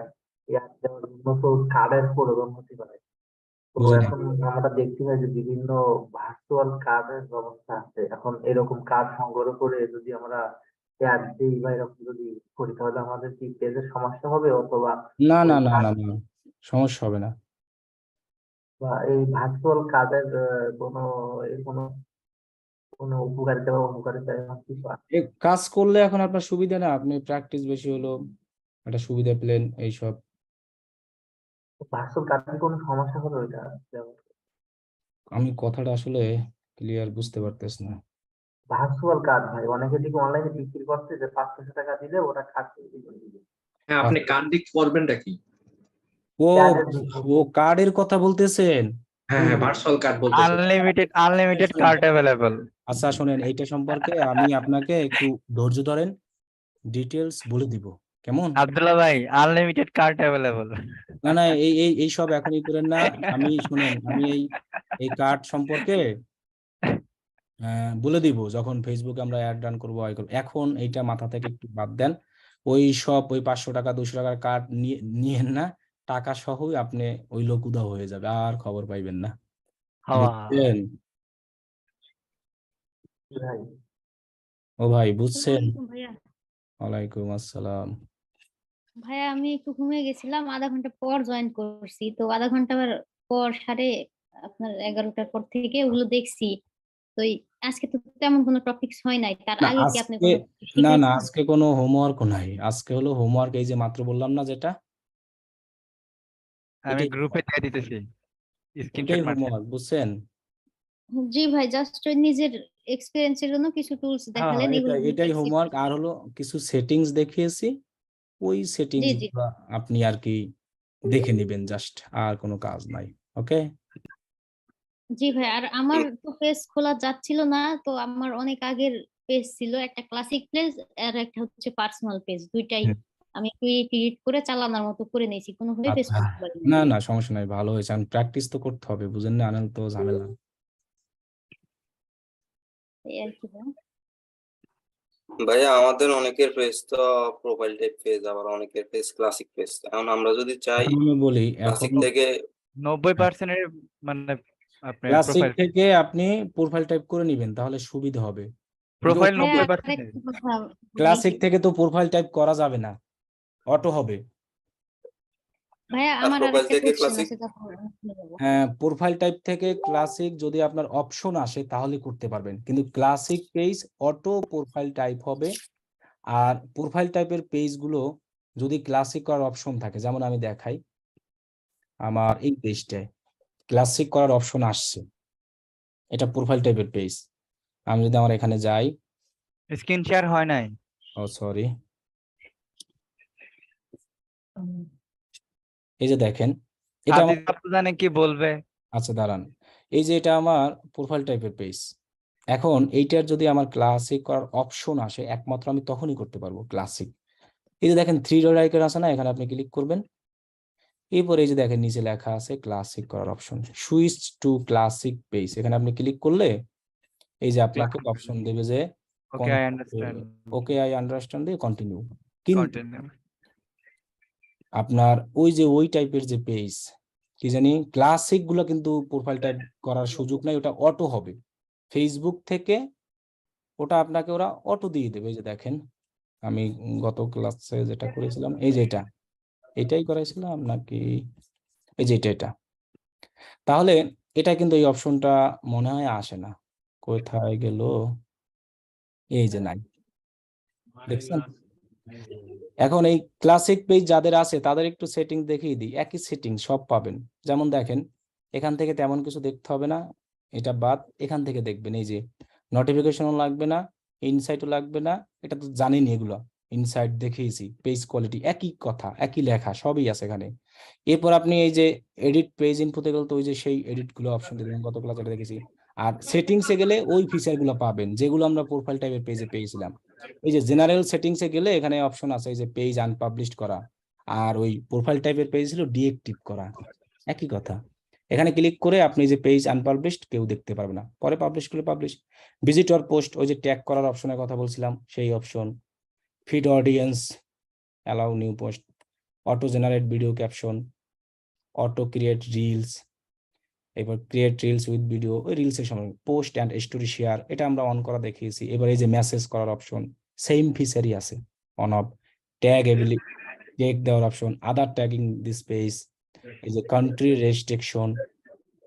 দেওয়ার জন্য তো কার্ডের প্রয়োজন হতে পারে। তো বুঝি নাই। এখন আমরা দেখছি না যে বিভিন্ন ভার্চুয়াল কার্ডের ব্যবস্থা আছে। এখন এরকম কার্ড সংগ্রহ করে যদি আমরা অ্যাড দিই বা এরকম যদি করি, তাহলে আমাদের কি পেজের সমস্যা হবে, অথবা না ওই না না না না, সমস্যা হবে না। বা এই ভার্চুয়াল কার্ডের কোনো এর কোনো কোনো উপকারিতা বা অপকারিতা এরকম কিছু আছে? এ কাজ করলে এখন আপনার সুবিধা না, আপনি প্র্যাকটিস বেশি হলো, একটা সুবিধা পেলেন এইসব। ভার্চুয়াল কার্ডের কোনো সমস্যা হবে ওইটা? আমি কথাটা আসলে ক্লিয়ার বুঝতে পারতেছি না। ভার্চুয়াল কার্ড ভাই, অনেকে দিকে অনলাইনে বিক্রি করছে যে 500 টাকা দিলে ওরা কার্ড তৈরি করে দিবে। হ্যাঁ, আপনি আচ্ছা, কার্ড দিয়ে করবেনটা কি? ও কার্ডের বিষয়। ও কার্ডের কথা বলতেছেন। হ্যাঁ হ্যাঁ, ভার্চুয়াল কার্ড বলতেছে। আনলিমিটেড শোনেন, কার্ড অ্যাভেলেবল। আচ্ছা শোনেন, এইটা সম্পর্কে আমি আপনাকে একটু ধৈর্য ধরেন, ডিটেলস বলে দিব, কেমন? আব্দুল্লাহ ভাই, আনলিমিটেড কার্ড অ্যাভেলেবল। না না, এই সব এখনই করেন না। আমি শুনেন, আমি এই কার্ড সম্পর্কে বলে দিব যখন ফেসবুকে আমরা অ্যাড রান করবো, এখন এইটা মাথা থেকে একটু বাদ দেন। ওই সব ওই 500 টাকা 200 টাকার কার্ড নিয়েন না, টাকা সহই আপনি ওই লোক উধাও হয়ে যাবে, আর খবর পাইবেন না, হাওয়া। বুঝছেন? ভাই ও ভাই, বুঝছেন? আসসালামু আলাইকুম ভাইয়া। ওয়ালাইকুম আসসালাম। ভাইয়া আমি একটু ঘুমিয়ে গেছিলাম, আধা ঘন্টা পর জয়েন করছি, তো আধা ঘন্টা পর আপনার 11টার পর থেকে ওগুলো দেখছি। তো আজকে তো তেমন কোনো টপিকস হয় নাই, তার না আগে কি আপনি আজকে, কোনো না না, শিখাইছেন? আজকে কোনো হোমওয়ার্ক নাই। আজকে হলো হোমওয়ার্ক, এই যে মাত্র বললাম না যেটা, আমি এটাই গ্রুপে দিয়ে দিতেছি, এটাই স্ক্রিনশট মারছি। হোমওয়ার্ক, বুঝছেন? জি ভাই, জাস্ট ওই নিজের এক্সপিরিয়েন্সের জন্য কিছু টুলস হ্যাঁ দেখালেন, এগুলো আমি এটাই দেখছি। হোমওয়ার্ক। আর হলো কিছু সেটিংস দেখিয়েছি, ওই জি সেটিংস জি গুলো আপনি আর কি দেখে নিবেন, জাস্ট, আর কোনো কাজ নাই। ওকে, জি ভাই, আর আমার তো পেজ খোলা যাচ্ছিল না, তো আমার অনেক আগের পেজ ছিল, একটা ক্লাসিক পেজ আর একটা হচ্ছে পার্সোনাল পেজ, দুইটাই আমি একটু এডিট করে চালানোর মতো করে নিয়েছি, কোনোভাবে পেজ আচ্ছা, করতে পারিনি। না না, সমস্যা নাই, ভালো হয়েছে। আমি প্র্যাকটিস তো করতে হবে, বুঝেন না, আনাল তো ঝামেলা। এই আর কি ভাই। ভাইয়া আমাদের অনেকের পেজ তো প্রোফাইল টাইপ পেজ, আবার অনেকের পেজ ক্লাসিক পেজ। এখন আমরা যদি চাই এখন আমি বলি, এখন ক্লাসিক থেকে 90% মানে আপনার ক্লাসিক প্রোফাইল থেকে আপনি প্রোফাইল টাইপ করে নিবেন, তাহলে সুবিধা হবে। প্রোফাইল ভাইয়া 90%। আরেকটা কথা বলি। ক্লাসিক থেকে তো প্রোফাইল টাইপ করা যাবে না, অটো হবে। ভাইয়া আর আমার প্রোফাইল আরেকটা থেকে কোশ্চেন ক্লাসিক আছে, যখন শুনে যাবো। হ্যাঁ, প্রোফাইল টাইপ থেকে ক্লাসিক যদি আপনার অপশন আসে তাহলে করতে পারবেন, কিন্তু classic page auto profile type হবে। আর প্রোফাইল টাইপের পেজ গুলো যদি ক্লাসিক করার অপশন থাকে, যেমন আমি দেখাই, আমার এই পেজটায় ক্লাসিক করার অপশন আসছে, এটা প্রোফাইল টাইপের পেজ। আমি যদি আমার এখানে যাই, স্ক্রিন শেয়ার হয় নাই। ও সরি, এই যে দেখেন, এটা আমার, সাজিদ আপু জানে কি বলবে। আচ্ছা দাঁড়ান, এই যে এটা আমার প্রোফাইল টাইপের পেজ। এখন এইটার যদি আমার ক্লাসিক করার অপশন আসে, একমাত্র আমি তখনই করতে পারবো ক্লাসিক। এই যে দেখেন 3 ডট আইকন আছে না, এখানে আপনি ক্লিক করবেন, এরপর এই যে দেখেন নিচে লেখা আছে ক্লাসিক করার option, switch to classic page, এখানে আপনি ক্লিক করলে এই যে আপনাকে অপশন দেবে যে okay, I understand. Okay I understand দিয়ে কন্টিনিউ। কিন্তু কন্টিনিউ। আপনার ওই যে ওই টাইপের যে পেজ, কি জানি ক্লাসিক গুলো কিন্তু প্রোফাইল টাইপ করার সুযোগ নাই, ওটা অটো হবে ফেসবুক থেকে, ওটা আপনাকে ওরা অটো দিয়ে দেবে। এই যে দেখেন, আমি গত ক্লাসে যেটা করেছিলাম, এই যে এটাই করাইছিলাম নাকি, এই যে এটা তাহলে এটা কিন্তু এই অপশনটা মনে হয় আসে না, কোথায় গেল, এই যে নাই, দেখছেন? এখন এই ক্লাসিক পেজ যাদের আছে তাদের একটু সেটিং দেখিয়ে দিই, একই সেটিং সব পাবেন। যেমন দেখেন, এখান থেকে তেমন কিছু দেখতে হবে না, এটা বাদ, এখান থেকে দেখবেন এই যে নোটিফিকেশনও লাগবে না, ইনসাইটও লাগবে না, এটা তো জানেনই, এগুলো ইনসাইট দেখিয়েছি, পেজ কোয়ালিটি একই কথা, একই লেখা, সবই আছে এখানে। এরপর আপনি এই যে এডিট পেজ ইনফোতে গেলে তো ওই যে সেই এডিট গুলো অপশন দিলেন, গত ক্লাসে এটা দেখেছি। আর সেটিংসে গেলে ওই ফিচার গুলো পাবেন যেগুলো আমরা প্রোফাইল টাইপের পেজে পেয়েছিলাম। এই যে জেনারেল সেটিংসে গেলে এখানে অপশন আছে এই যে পেজ আনপাবলিশড করা, আর ওই প্রোফাইল টাইপের পেজ ছিল ডিএক্টিভ করা, একই কথা। এখানে ক্লিক করে আপনি যে পেজ আনপাবলিশড কেউ দেখতে পারবে না, পরে পাবলিশ করলে পাবলিশ। ভিজিটর পোস্ট, ওই যে ট্যাগ করার অপশনের কথা বলছিলাম সেই option. Feed audience, allow new post, auto generate video caption, auto create reels, এবার ক্রিয়েট রিলস উইথ ভিডিও, ওই রিলসের সময় পোস্ট অ্যান্ড স্টোরি শেয়ার, এটা আমরা অন করা দেখিয়েছি। এবার এই যে মেসেজ করার অপশন, সেম ফিচারই আছে, on off. Tag ability, tag দেওয়ার option, other tagging this page, এই যে কান্ট্রি রেস্ট্রিকশন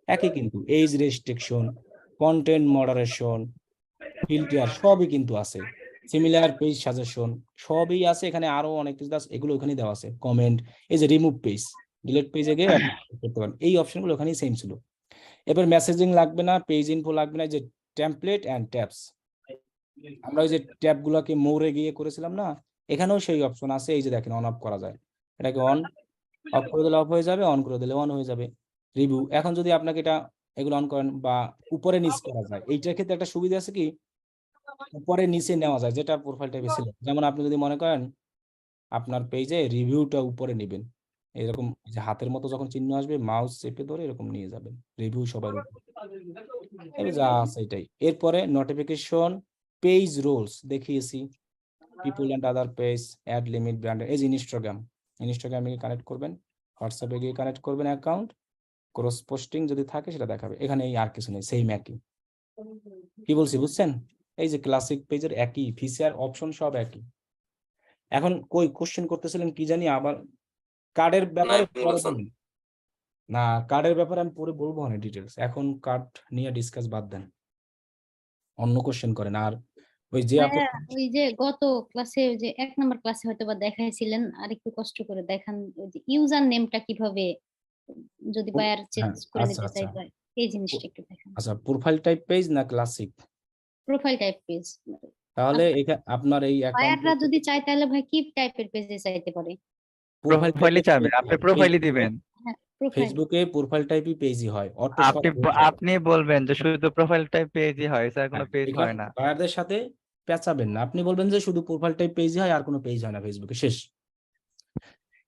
একই, কিন্তু age restriction, content moderation, filter সবই কিন্তু আছে। সিমিলার পেজ সাজেশন সবই আছে এখানে, আরো অনেক কিছু আছে, এগুলো ওখানে দেওয়া আছে। কমেন্ট, এই যে রিমুভ পেজ, ডিলিট পেজে গিয়ে আপনি করতে পারেন, এই অপশনগুলো ওখানেই সেম ছিল। এবার মেসেজিং লাগবে না, পেজ ইনফো লাগবে না, যে টেমপ্লেট অ্যান্ড ট্যাবস, আমরা ওই যে ট্যাব গুলাকে মোড়ে গিয়ে করেছিলাম না, এখানেও সেই অপশন আছে, এই যে দেখেন অন অফ করা যায়, এটাকে অন অফ করে দিলে অফ হয়ে যাবে, অন করে দিলে অন হয়ে যাবে। রিভিউ, এখন যদি আপনাকে এগুলো অন করেন বা উপরে নিচ করা যায়, এইটার ক্ষেত্রে একটা সুবিধা আছে কি, উপরে নিচে নেওয়া যায়, যেটা প্রোফাইল টাইপে ছিল। যেমন আপনি যদি মনে করেন আপনার পেজে রিভিউটা উপরে নেবেন, এরকম যে হাতের মতো যখন চিহ্ন আসবে মাউস চেপে ধরে এরকম নিয়ে যাবেন, রিভিউ সবার উপরে, যা আছে এটাই। এরপরে নোটিফিকেশন, পেজ রোলস দেখিয়েছি, people and other page, ad limit, brand, এই যে ইনস্টাগ্রামে গিয়ে কানেক্ট করবেন, হোয়াটসঅ্যাপে গিয়ে কানেক্ট করবেন অ্যাকাউন্ট, ক্রস পোস্টিং যদি থাকে সেটা দেখাবে। এখানে এই আর কিছু নেই, সেম একই। কি বলছি বুঝছেন? এই যে ক্লাসিক পেজের একই ফিচার, অপশন সব একই। এখন কই কোশ্চেন করতেছিলেন কি জানি, আবার কার্ডের ব্যাপারে নাইমুল পরে হাসান। বলুন। না, কার্ডের ব্যাপারে আমি পরে বলবো না ডিটেলস, এখন কার্ড নিয়ে ডিসকাস বাদ দেন, অন্য কোশ্চেন করেন। আর ওই যে আপু, ভাইয়া ওই যে গত ক্লাসে ওই যে 1 নম্বর ক্লাসে হয়তো বা দেখাইছিলেন, আর একটু কষ্ট করে দেখান ওই যে ইউজার নেমটা কিভাবে যদি বায়ার চেঞ্জ হ্যাঁ, করে আচ্ছা নিতে চাই, আচ্ছা এই জিনিসটা একটু দেখান। আচ্ছা, প্রোফাইল টাইপ পেজ না ক্লাসিক? Profile type page. তাহলে আপনার এই অ্যাকাউন্ট বায়াররা যদি চায় তাহলে ভাই কি টাইপের পেজে চাইতে পারে? প্রোফাইলই চাবে, আপনি প্রোফাইলই দিবেন। হ্যাঁ, প্রোফাইল। ফেসবুকে প্রোফাইল টাইপই পেজই হয়, অটো সব আপনি হয়ে যায়। আপনি বলবেন যে শুধু প্রোফাইল টাইপ পেজই হয়, স্যার কোনো হ্যাঁ, পেজ এখানে হয় না। বায়ারদের সাথে পেঁচাবেন না, আপনি বলবেন যে শুধু প্রোফাইল টাইপ পেজই হয়, আর কোনো পেজ হয় না ফেসবুকে, শেষ।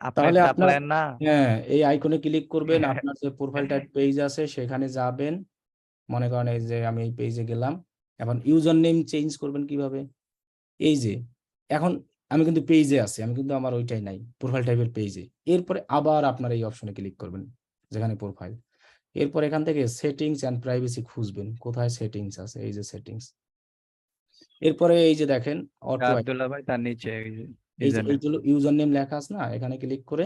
আপনার তাহলে আপনার, সাপ্লায়ার না। হ্যাঁ, এই আইকনে ক্লিক করবেন, আপনার যে প্রোফাইল টাইপ পেজ আছে সেখানে যাবেন। মনে করেন এই যে আমি এই পেজে গেলাম, এখন ইউজার নেম চেঞ্জ করবেন কিভাবে? এই যে এখন আমি কিন্তু পেজে আছি, আমি কিন্তু আমার ওইটাই নাই, প্রোফাইল টাইপের পেজে। এরপরে আবার আপনার এই অপশনে ক্লিক করবেন যেখানে প্রোফাইল, এরপর এখান থেকে সেটিংস এন্ড প্রাইভেসি খুঁজবেন, কোথায় সেটিংস আছে, এই যে সেটিংস। এরপরে এই যে দেখেন অটো, আব্দুল্লাহ ভাই তার নিচে এই যে এই যে username। এইগুলো ইউজার নেম লেখা আছে না, এখানে ক্লিক করে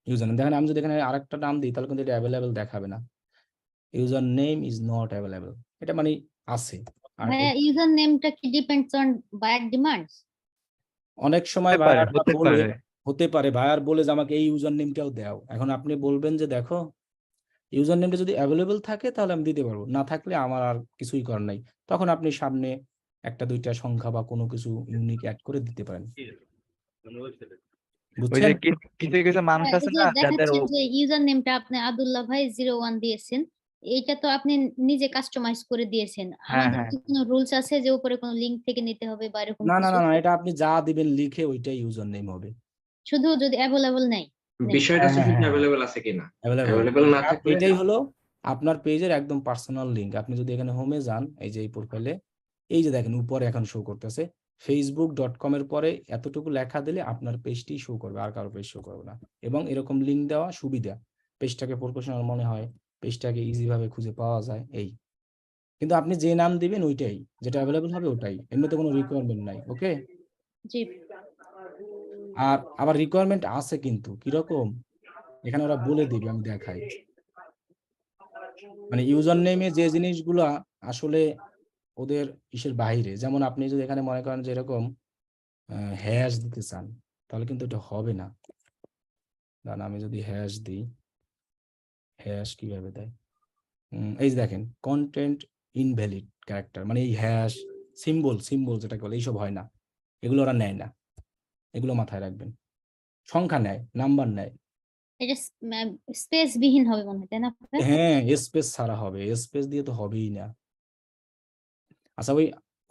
ইউজার নেম দেখেন। আমি যদি এখানে আরেকটা নাম দিই তাহলে কিন্তু এটা অ্যাভেলেবেল দেখাবে না, user name is not available, এটা মানে আছে। আর ভাইয়া ইউজার নেমটা কি ডিপেন্ডস অন বায়ার ডিমান্ডস? অনেক সময় হতে পারে, বায়াররা হতে বলে, পারে। হতে পারে বায়ার বলে যে আমাকে এই ইউজার নেমটাও দাও। এখন আপনি বলবেন যে দেখো ইউজার নেমটা যদি অ্যাভেলেবেল থাকে তাহলে আমি দিতে পারবো, না থাকলে আমার আর কিছুই করার নাই। তখন আপনি সামনে একটা দুইটা সংখ্যা বা কোনো কিছু ইউনিক অ্যাড করে দিতে পারেন, ওই বুঝছেন? যে কিছু কিছু মানুষ এই আছে যে না যাদের দেখাচ্ছেন যে ইউজার নেমটা আপনি আব্দুল্লাহ ভাই 01 দিয়েছেন, এইটা তো আপনি নিজে কাস্টমাইজ করে দিয়েছেন। হ্যাঁ আমাদের হ্যাঁ কি কোনো রুলস আছে যে উপরে কোনো লিংক থেকে নিতে হবে বা এরকম না না কিছু? না না, এটা আপনি যা দিবেন লিখে ওইটাই ইউজার নেম হবে। শুধু যদি অ্যাভেলেবল নেই? বিষয়টা হচ্ছে শুধু অ্যাভেলেবল আছে কিনা, অ্যাভেলেবল না থাকলে এটাই হলো আপনার পেজের একদম পার্সোনাল লিংক। আপনি যদি এখানে হোমে যান, এই যে এই প্রোফাইলে, এই যে দেখেন উপরে এখন শো করতেছে facebook.com এর পরে এতটুকু লেখা দিলে আপনার পেজটি শো করবে, আর কারো পেজ শো করবে না। এবং এরকম লিংক দেওয়া সুবিধা, পেজটাকে প্রফেশনাল মনে হয়, পেজটাকে ইজি ভাবে খুঁজে পাওয়া যায়। এই কিন্তু আপনি যে নাম দিবেন ওইটাই, যেটা অ্যাভেলেবল হবে ওটাই, এমনিতে কোনো রিকোয়ারমেন্ট নাই। ওকে? জি। আর আবার রিকোয়ারমেন্ট আছে কিন্তু কিরকম, এখানে ওরা বলে দিবে, আমি দেখাই। মানে ইউজার নেমে যে জিনিসগুলা আসলে ওদের ইসের বাইরে, যেমন আপনি যদি এখানে মনে করেন যে এরকম হ্যাশ দিতে চান তাহলে কিন্তু এটা হবে না। কারণ আমি যদি হ্যাশ দিই, হ্যাশ কিভাবে দেয়, এই যে দেখেন কন্টেন্ট ইনভ্যালিড ক্যারেক্টার, মানে এই হ্যাশ সিম্বল যেটা বলে এইসব হয় না, এগুলো ওরা নেয় না, এগুলো মাথায় রাখবেন। সংখ্যা নেয়, নাম্বার নেয়। এটা স্পেস বিহীন হবে মনে হয়, তাই না? হ্যাঁ, স্পেস ছাড়া হবে, স্পেস দিয়ে তো হবেই না। আচ্ছা,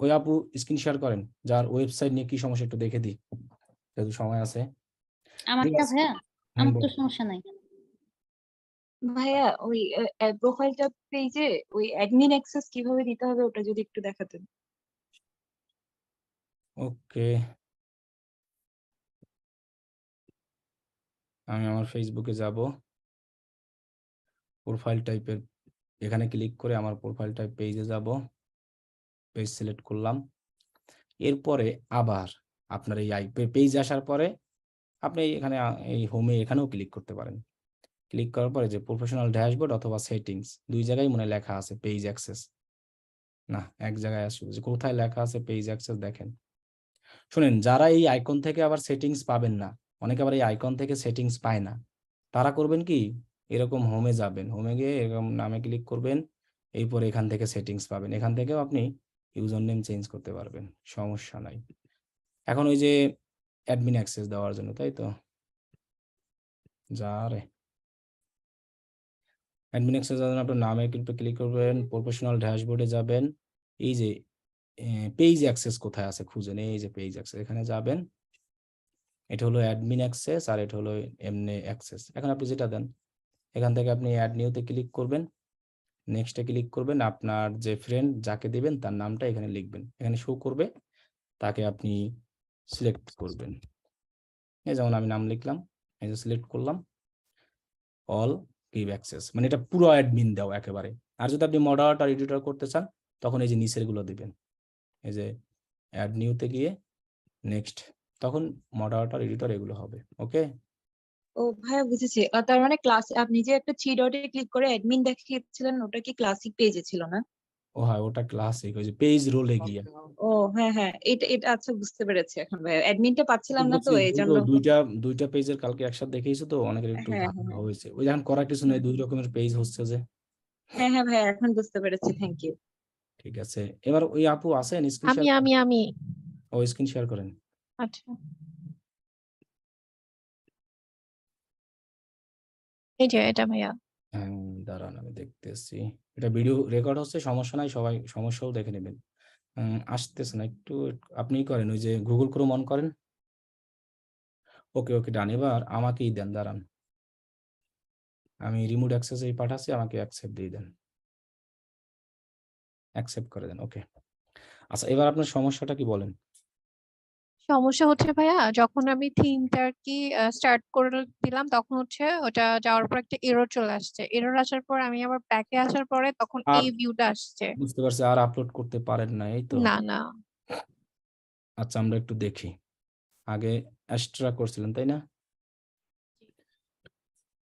ওই আপু স্ক্রিন শেয়ার করেন, যার ওয়েবসাইট নিয়ে কি সমস্যা একটু দেখে দিই, যেহেতু সময় আছে। আমারটা ভাইয়া, আমার তো সমস্যা নাই। ভাইয়া ওই প্রোফাইলটা পেজে ওই অ্যাডমিন অ্যাক্সেস কিভাবে দিতে হবে ওটা যদি একটু দেখাতেন। ওকে, আমি আমার ফেসবুকে যাব, প্রোফাইল টাইপের এখানে ক্লিক করে আমার প্রোফাইল টাইপ পেজে যাব, পেজ সিলেক্ট করলাম। এরপরে আবার আপনার এই পেজ আসার পরে আপনি এখানে এই হোমে এখানেও ক্লিক করতে পারেন। ক্লিক করার পরে যে প্রফেশনাল ড্যাশবোর্ড অথবা সেটিংস, দুই জায়গায় মনে লেখা আছে পেজ অ্যাক্সেস, না এক জায়গায় আসবে, যে কোথায় লেখা আছে পেজ অ্যাক্সেস দেখেন। শুনেন, যারা এই আইকন থেকে আবার সেটিংস পাবেন না, অনেকে আবার এই আইকন থেকে সেটিংস পায় না, তারা করবেন কি, এরকম হোমে যাবেন, হোমে গিয়ে এরকম নামে ক্লিক করবেন, এরপর এখান থেকে সেটিংস পাবেন, এখান থেকেও আপনি ইউজার নেম চেঞ্জ করতে পারবেন, সমস্যা নাই। এখন ওই যে অ্যাডমিন অ্যাক্সেস দেওয়ার জন্য, তাই তো যা রে অ্যাডমিন অ্যাক্সেস জন্য আপনার নামে কিন্তু ক্লিক করবেন, প্রফেশনাল ড্যাশবোর্ডে যাবেন, এই যে পেজ অ্যাক্সেস কোথায় আছে খুঁজেন, এই যে পেজ অ্যাক্সেস এখানে যাবেন, এটা হলো অ্যাডমিন অ্যাক্সেস আর এটা হলো এমনি অ্যাক্সেস। এখন আপনি যেটা দেন এখান থেকে আপনি অ্যাড নিউতে ক্লিক করবেন, নেক্সটে ক্লিক করবেন, আপনার যে ফ্রেন্ড যাকে দিবেন তার নামটা এখানে লিখবেন, এখানে শো করবে, তাকে আপনি সিলেক্ট করবেন। এই যেমন আমি নাম লিখলাম, এই যে সিলেক্ট করলাম, অল গিভ অ্যাক্সেস, মানে এটা পুরো অ্যাডমিন দাও একেবারে। আর যদি আপনি মডারেটর এডিটর করতে চান তখন এই যে নিচের গুলো দিবেন, এই যে অ্যাড নিউতে গিয়ে নেক্সট, তখন মডারেটর এডিটর এগুলো হবে। ওকে, ও ভাইয়া বুঝেছি। তার মানে ক্লাস আপনি যে একটা থ্রি ডটে ক্লিক করে অ্যাডমিন দেখিয়েছিলেন ওটা কি ক্লাসিক পেজে ছিল না? ও হ্যাঁ ওটা ক্লাসিক, ওই যে পেজ রোলে গিয়ে। ও হ্যাঁ হ্যাঁ, এটা এটা আচ্ছা বুঝতে পেরেছি এখন ভাইয়া, অ্যাডমিনটা পাচ্ছিলাম না তো বুঝছি, এই ওই জন্য। তো দুইটা পেজের কালকে একসাথে দেখিয়েছি তো অনেকের একটু হ্যাঁ ঝামেলা হ্যাঁ হয়েছে, ওই যখন করার কিছু নেই, দুই রকমের পেজ হচ্ছে যে। হ্যাঁ হ্যাঁ ভাইয়া, এখন বুঝতে পেরেছি, থ্যাংক ইউ। ঠিক আছে, এবার ওই আপু আছেন স্ক্রিন আমি শেয়ার, আমি আমি ও স্ক্রিন শেয়ার করেন। আচ্ছা, এই যে এটা ভাইয়া। হ্যাঁ দাঁড়ান আমি দেখতেছি, এটা ভিডিও রেকর্ড হচ্ছে, সমস্যা নাই, সবাই সমস্যাও দেখে নেবেন। আসতেছে না একটু, আপনি করেন ওই যে গুগল ক্রোম অন করেন। ওকে ওকে ডান, এবার আমাকেই দেন, দাঁড়ান আমি রিমোট অ্যাক্সেস এই পাঠাচ্ছি, আমাকে অ্যাকসেপ্ট দিয়ে দেন, অ্যাকসেপ্ট করে দেন। ওকে আচ্ছা, এবার আপনার সমস্যাটা কি বলেন। সমস্যা হচ্ছে ভাইয়া, যখন আমি থিমটা আর কি স্টার্ট করে দিলাম তখন হচ্ছে ওটা যাওয়ার পর একটা এরর চলে আসছে, এরর আসার পর আমি আবার ব্যাকে আসার পরে তখন আর এই ভিউটা আসছে। বুঝতে পারছি, আর আপলোড করতে পারেন না, এই তো। না না, আচ্ছা আমরা একটু দেখি, আগে এক্সট্রা করছিলেন তাই না?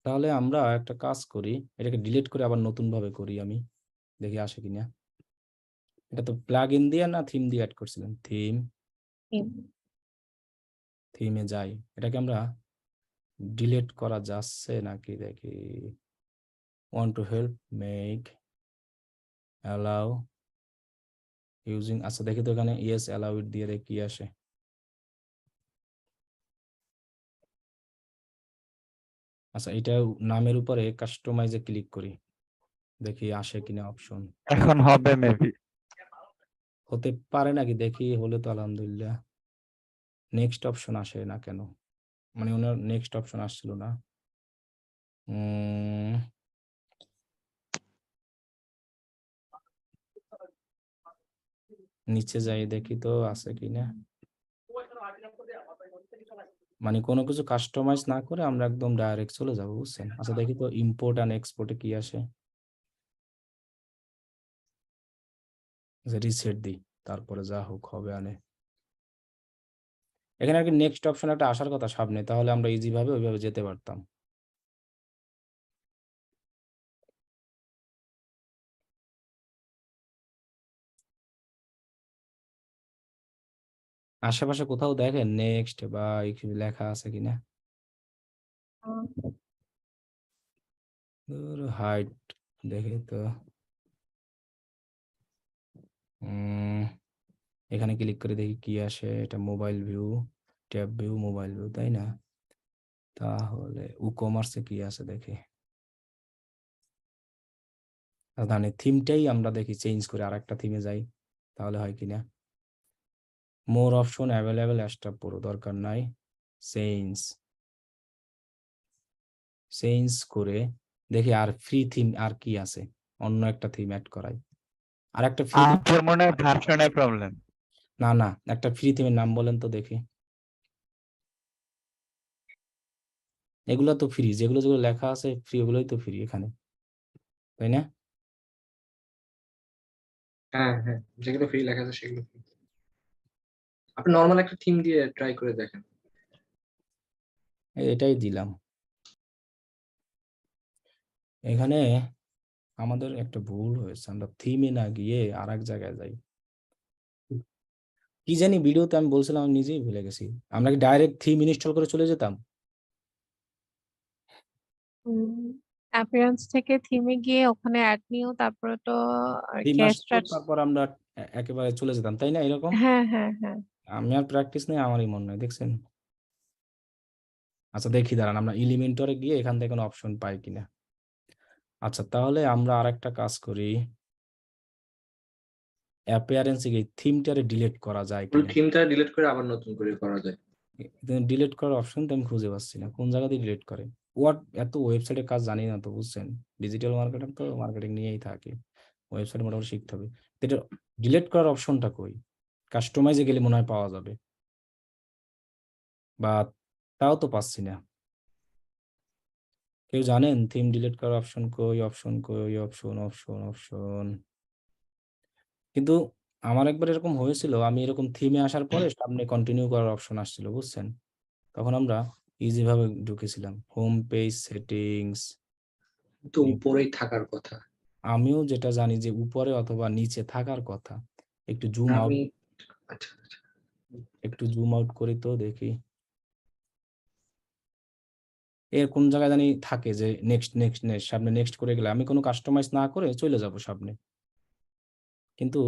তাহলে আমরা একটা কাজ করি, এটাকে ডিলিট করে আবার নতুন ভাবে করি, আমি দেখি আসে কিনা। এটা তো প্লাগ ইন দিয়ে না থিম দিয়ে অ্যাড করছিলেন, থিমে যাই, এটাকে আমরা ডিলিট করা যাচ্ছে নাকি দেখি। Want to help make allow using, আচ্ছা দেখি তো এখানে ইয়েস অ্যালাউ ইট দিয়ে দেখি কি আসে। আচ্ছা এটা নামের উপরে কাস্টমাইজে ক্লিক করি, দেখি আসে কিনা অপশন। এখন হবে মেবি। হতে পারে নাকি দেখি, হলে তো আলহামদুলিল্লাহ। নেক্সট অপশন আসে না কেন, মানে ওনার নেক্সট অপশন আসছিল না। নিচে যাই দেখি তো আছে কিনা, মানে কোনো কিছু কাস্টমাইজ না করে আমরা একদম ডাইরেক্ট চলে যাবো, বুঝছেন। আচ্ছা দেখি তো ইম্পোর্ট এন্ড এক্সপোর্টে কি আসে, রিসেট দিই, তারপরে যা হোক হবে আনে। এখানে আর কি নেক্সট অপশন একটা আসার কথা সামনে, তাহলে আমরা ইজি ভাবে ওইভাবে যেতে পারতাম। আশেপাশে কোথাও দেখেন নেক্সট বা লেখা আছে কিনা, হাইট দেখি তো। এখানে ক্লিক করে দেখি কি আসে, এটা mobile view, tab view, mobile view, তাই না? তাহলে ই-কমার্সে কি আছে দেখি, মানে থিমটাই আমরা দেখি চেঞ্জ করে আরেকটা থিমে যাই, তাহলে হয় কিনা। মোর অপশন অ্যাভেলেবেল, এক্সট্রা পুরো দরকার নাই, চেঞ্জ চেঞ্জ করে দেখি আর ফ্রি থিম আর কি আছে, অন্য একটা থিম অ্যাড করাই, আর একটা ফ্রি। আপনার মনে হয় ভার্সনের প্রবলেম। না না, একটা ফ্রি থিমের নাম বলেন তো দেখি। এগুলো তো ফ্রি, যেগুলো যেগুলো লেখা আছে ফ্রি, ওগুলোই তো ফ্রি এখানে, তাই না? হ্যাঁ হ্যাঁ, যেগুলো ফ্রি লেখা আছে সেগুলো free। আপনি নর্মাল একটা থিম দিয়ে ট্রাই করে দেখেন। এটাই দিলাম। এখানে আমাদের একটা ভুল হয়েছে, আমরা থিমে না গিয়ে আর এক জায়গায় যাই, কি জানি ভিডিওতে আমি বলছিলাম, আমি নিজেই ভুলে গেছি। আমরা কি ডাইরেক্ট থিম ইনস্টল করে চলে যেতাম? অ্যাপিয়ারেন্স থেকে থিমে গিয়ে ওখানে অ্যাড নিউ, তারপরে তো আর থিম কি আসতো, তারপর আমরা একেবারে চলে যেতাম, তাই না? এরকম হ্যাঁ হ্যাঁ হ্যাঁ, আমি আর প্র্যাকটিস নেই, আমারই মনে হয়, দেখছেন। আচ্ছা দেখি দাঁড়ান আমরা এলিমেন্টরে গিয়ে এখান থেকে কোনো অপশন পাই কিনা। আচ্ছা তাহলে আমরা আরেকটা কাজ করি, অ্যাপিয়ারেন্সে গিয়ে থিমটারে ডিলিট করা যায় পুরো কিনা। থিমটা ডিলিট করে আবার নতুন করে করা যায়। ডিলিট করার অপশন তো আমি খুঁজে পাচ্ছি না, কোন জায়গাতে ডিলিট করে। এত ওয়েবসাইটের কাজ জানি না তো, বুঝছেন, ডিজিটাল মার্কেটিং তো মার্কেটিং নিয়েই থাকি, ওয়েবসাইট মোটামুটি শিখতে হবে। তো এটা ডিলিট করার অপশনটা কই? কাস্টমাইজে গেলে মনে হয় পাওয়া যাবে, বা তাও তো পাচ্ছি না। কেউ জানেন থিম ডিলিট করার অপশন কই? অপশন। কিন্তু আমার একবার এরকম হয়েছিল, আমি এরকম থিমে আসার পরে সামনে কন্টিনিউ করার অপশন আসছিল, বুঝছেন, তখন আমরা ইজি ভাবে ঢুকেছিলাম হোম পেজ সেটিংস। তো উপরেই থাকার কথা। আমিও যেটা জানি যে উপরে অথবা নিচে থাকার কথা। একটু জুম আউট, আমি আচ্ছা আচ্ছা একটু জুম আউট করি তো দেখি এর কোন জায়গায় জানি থাকে যে নেক্সট সামনে নেক্সট করে গেলে আমি কোনো কাস্টমাইজ না করে চলে যাব সামনে, কিন্তু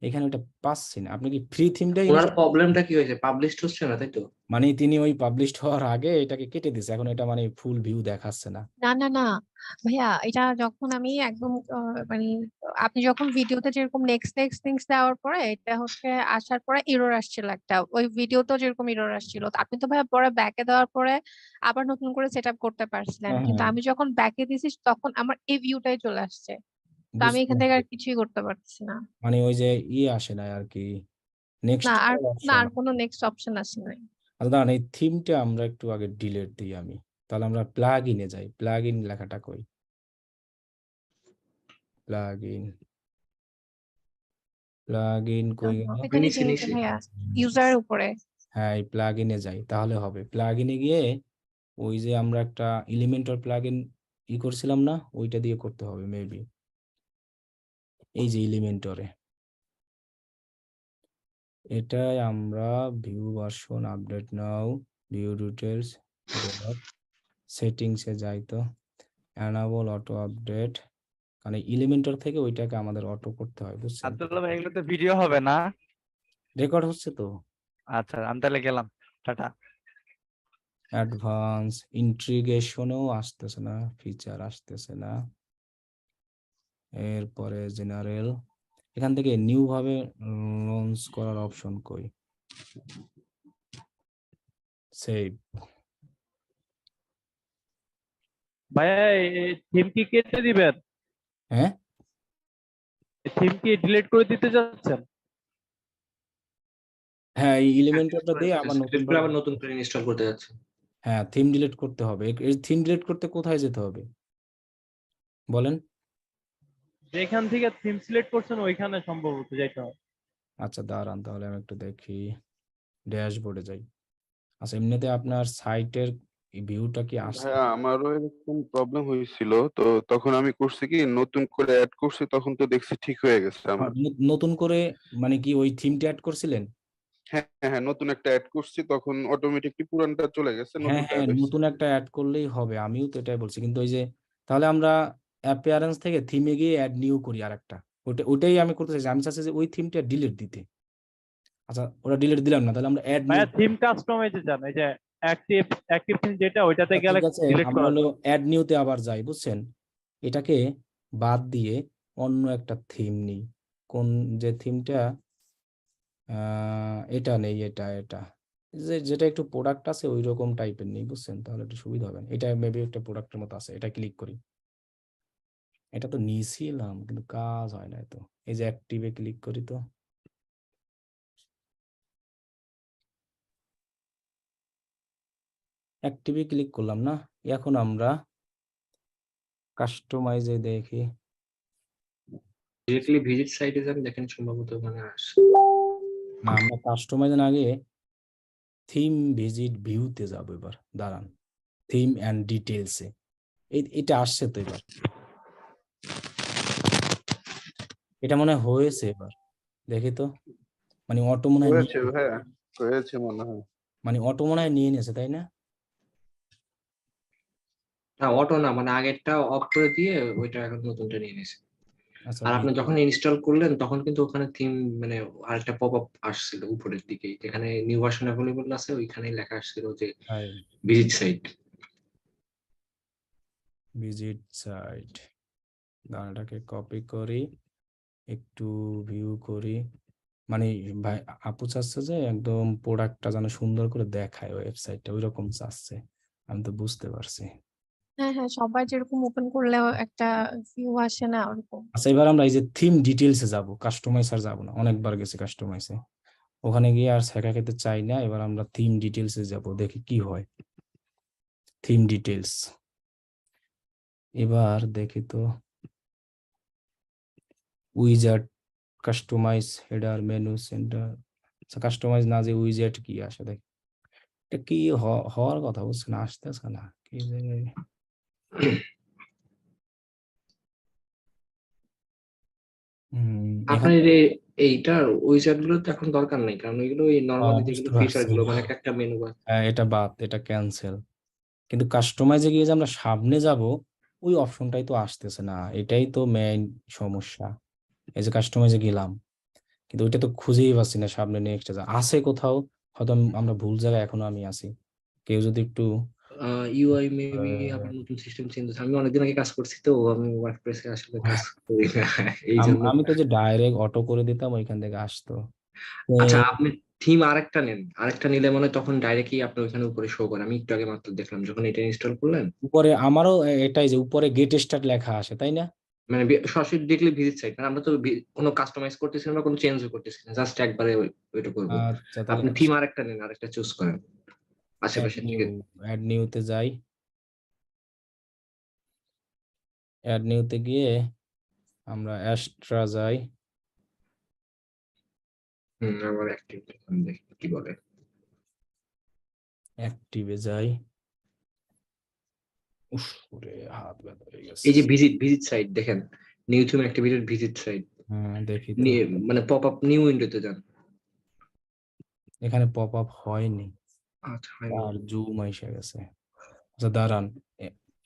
এখানে ওটা পাচ্ছি না। আপনি কি ফ্রি থিমটাই ওনার প্রবলেমটা কি হয়েছে? পাবলিশড হচ্ছে না, তাই তো? মানে তিনি ওই পাবলিশড হওয়ার আগে এটাকে কেটে দিছে, এখন এটা মানে ফুল ভিউ দেখাচ্ছে না। না না না ভাইয়া, এটা যখন আমি একদম মানে আপনি যখন ভিডিওতে যেরকম নেক্সট থিংস দেওয়ার পরে এটা হচ্ছে আসার পরে এরর আসছিল একটা, ওই ভিডিওতেও যেরকম এরর আসছিল, তো আপনি তো ভাইয়া পরে ব্যাকে দেওয়ার পরে আবার নতুন করে সেট আপ করতে পারছিলেন, হ্যাঁ কিন্তু হ্যাঁ আমি যখন ব্যাকে দিছি তখন আমার এই ভিউটাই চলে আসছে, তো আমি বুঝতে এখান থেকে আর পারছি। কিছুই করতে পারছি না। মানে ওই যে আসে না আর কি, নেক্সট না আর অপশন। আর কোনো নেক্সট অপশন আসে নাই। আচ্ছা দাঁড়ান, এই থিমটা আমরা একটু আগে ডিলিট দিই আমি, তাহলে আমরা প্লাগ ইনে যাই। প্লাগ ইন লেখাটা কই? প্লাগ ইন কই গেল? এটা নিচে নিচে ভাইয়া, ইউজারের উপরে। হ্যাঁ এই প্লাগ ইনে যাই তাহলে হবে। প্লাগ ইনে গিয়ে ওই যে আমরা একটা এলিমেন্টর প্লাগ ইন করছিলাম না, ওইটা দিয়ে করতে হবে মেবি। এই যে এলিমেন্টরে, এটাই আমরা ভিউ ভার্সন আপডেট নাও, ভিউ ডিটেলস, সেটিংসে যাই তো, অ্যানাবল অটো আপডেট, কারণ এলিমেন্টর থেকে ওইটাকে আমাদের অটো করতে হয়, বুঝছেন। আব্দুল্লাহ ভাই এগুলোতে ভিডিও হবে না? রেকর্ড হচ্ছে তো। আচ্ছা আমি তাহলে গেলাম, টাটা। অ্যাডভান্স ইন্টিগ্রেশনেও আসতেছে না, ফিচার আসতেছে না। এরপরে জেনারেল, এখান থেকে নিউ ভাবে লঞ্চ করার অপশন কই? সেভ। ভাইয়া থিম কি কেটে দিবেন? হ্যাঁ থিম কি ডিলিট করে দিতে যাচ্ছেন? হ্যাঁ এই এলিমেন্টরটা দিয়ে আবার নতুন ডিলিট করে আবার নতুন করে ইনস্টল করতে যাচ্ছে। হ্যাঁ থিম ডিলিট করতে হবে। এই থিম ডিলিট করতে কোথায় যেতে হবে বলেন? যেখান থেকে থিম সিলেক্ট করছেন ওইখানে সম্ভবত যাইতে হবে। আচ্ছা দাঁড়ান তাহলে আমি একটু দেখি, ড্যাশবোর্ডে যাই। আচ্ছা এমনিতে আপনার সাইটের ভিউটা কি আসছে? হ্যাঁ আমারও এরকম প্রবলেম হয়েছিল, তো তখন আমি করছি কি নতুন করে অ্যাড করছি, তখন তো দেখছি ঠিক হয়ে গেছে আমার। নতুন করে মানে কি ওই থিমটা অ্যাড করছিলেন? হ্যাঁ হ্যাঁ নতুন একটা অ্যাড করছি, তখন অটোমেটিকলি পুরানটা চলে গেছে, হ্যাঁ নতুনটা হ্যাঁ অ্যাড হয়েছে। নতুন একটা অ্যাড করলেই হবে, আমিও তো এটাই বলছি। কিন্তু ওই যে তাহলে আমরা অ্যাপিয়ারেন্স থেকে থিমে গিয়ে অ্যাড নিউ করি আরেকটা, ওটাই আমি করতে চাইছি। আমি চাচ্ছি যে ওই থিমটা ডিলিট দিতে। আচ্ছা ওটা ডিলিট দিলাম না, তাহলে আমরা অ্যাড নিউ। ভাইয়া থিম কাস্টমাইজে যান, এই যে অ্যাক্টিভ থিম যেটা ওইটাতে গেলে ঠিক আছে ডিলিট আমরা করা হলো যায়। অ্যাড নিউতে আবার যাই, বুঝছেন, এটাকে বাদ দিয়ে অন্য একটা থিম নিই। কোন যে থিমটা এটা নেই, এটা যেটা একটু প্রোডাক্ট আছে ওই রকম টাইপের নেই, বুঝছেন, তাহলে একটু সুবিধা হবে। এটা মেবি একটা প্রোডাক্টের মতো আছে, এটা ক্লিক করি। এটা তো নিয়েছিলাম কিন্তু কাজ হয় না। তো এই যে অ্যাক্টিভে ক্লিক করি, তো অ্যাক্টিভে ক্লিক করলাম না। এখন আমরা কাস্টমাইজে দেখি, ডিরেক্টলি ভিজিট সাইটে যান, দেখেন সম্ভবত ওখানে আসে। না আমরা কাস্টমাইজে না আগে থিম ভিজিট ভিউতে যাবো। এবার দাঁড়ান, থিম অ্যান্ড ডিটেলসে এটা আসছে তো এবার, এটা মনে হয়েছে। এবার দেখি তো, মানে অটো মনে হয় হয়েছে হ্যাঁ হয়েছে মনে হয়। মানে অটো মনে হয় নিয়ে নিয়েছে, তাই না? না অটো না, মানে আগেরটা অফ করে দিয়ে ওইটা এখন নতুনটা নিয়ে নিয়েছে। আচ্ছা আর আপনি ভিডিও যখন ইনস্টল করলেন তখন কিন্তু ওখানে থিম মানে আরেকটা পপ আপ আসছিল উপরের দিকে, যেখানে নিউ ভার্সন অ্যাভেলেবল আছে ওইখানেই লেখা আসছিল যে ভিজিট সাইট। ভিজিট সাইট, দানাটাকে কপি করি, একটু ভিউ করি। মানে ভাই আপু চাচ্ছে যে একদম প্রোডাক্টটা যেন সুন্দর করে দেখায় ওয়েবসাইটটা, ওইরকম চাচ্ছে, আমি তো বুঝতে পারছি। হ্যাঁ হ্যাঁ, সবাই যেরকম ওপেন করলেও একটা ভিউ আসে না ওরকম। আচ্ছা এবার আমরা এই যে থিম ডিটেলসে যাব, কাস্টমাইজ আর যাবো না, অনেকবার গেছি কাস্টমাইজে, ওখানে গিয়ে আর শেখা খেতে চাই না। এবার আমরা থিম ডিটেলসে যাব, দেখি কি হয়। থিম ডিটেলস, এবার দেখি তো wizard, customise header, menu centre. আচ্ছা কাস্টমাইজ না, যে উইজার্ড কি আসে দেখি, এটা কি হওয়ার কথা বুঝছে না, আসতেছে না কি জায়গায়। আপনার এখানে যে এইটার উইজার্ড গুলো তো এখন দরকার নাই, কারণ ওইগুলো ওই নর্মালি বুঝতে যেগুলো ফিচার পারছি, গুলো মানে একটা মেনু বার। এটা বাদ, এটা ক্যান্সেল। কিন্তু কাস্টমাইজে গিয়ে যে আমরা সামনে যাব, ওই অপশনটাই তো আসতেছে না, এটাই তো মেইন সমস্যা। এই যে কাস্টমাইজে গেলাম, কিন্তু ওইটা তো খুঁজেই পাচ্ছি না, সামনে নেক্সট আছে কোথাও, হয়তো আমরা ভুল জায়গায় এখনো আমি আছি। কেউ যদি একটু ইউআই মেবি আপনার নতুন সিস্টেম চেঞ্জ হচ্ছে, আমি অনেকদিন আগে কাজ করছি তো, আমি ওয়ার্ডপ্রেসে আসলে কাজ করি না এই জন্য। আমি তো যে ডাইরেক্ট অটো করে দিতাম ওইখান থেকে আসতো। আচ্ছা আপনি থিম আরেকটা নেন, আরেকটা নিলে মানে তখন ডাইরেক্টলি আপনি ওইখানে উপরে শো করেন। আমি একটু আগে মাত্র দেখলাম যখন এটা ইনস্টল করলেন, উপরে আমারও এটাই যে উপরে গেট স্টার্ট লেখা আসে, তাই না? মানে সরাসরি দেখলে ভিজিট সাইট, মানে আমরা তো কোনো কাস্টমাইজ করতেছি না, কোনো চেঞ্জও করতেছি না, জাস্ট একবারে ওইটা করবো। আচ্ছা তাহলে আপনি থিম আরেকটা নেন, আরেকটা চুজ করেন আশেপাশে থেকে। অ্যাড নিউতে যাই, অ্যাড নিউতে গিয়ে আমরা অ্যাস্ট্রা যাই, আমার অ্যাক্টিভ দেখি কি বলে। অ্যাক্টিভে যাই। উফ ওরে হাত ব্যথা হয়ে গেছে। এই যে ভিজিট সাইট দেখেন, new theme activated visit site, হ্যাঁ দেখি তো, মানে পপ আপ নিউ উইন্ডোতে যান। এখানে পপ আপ হয়নি, আচ্ছা হয়নি, আর জুম এসে গেছে। আচ্ছা দাঁড়ান,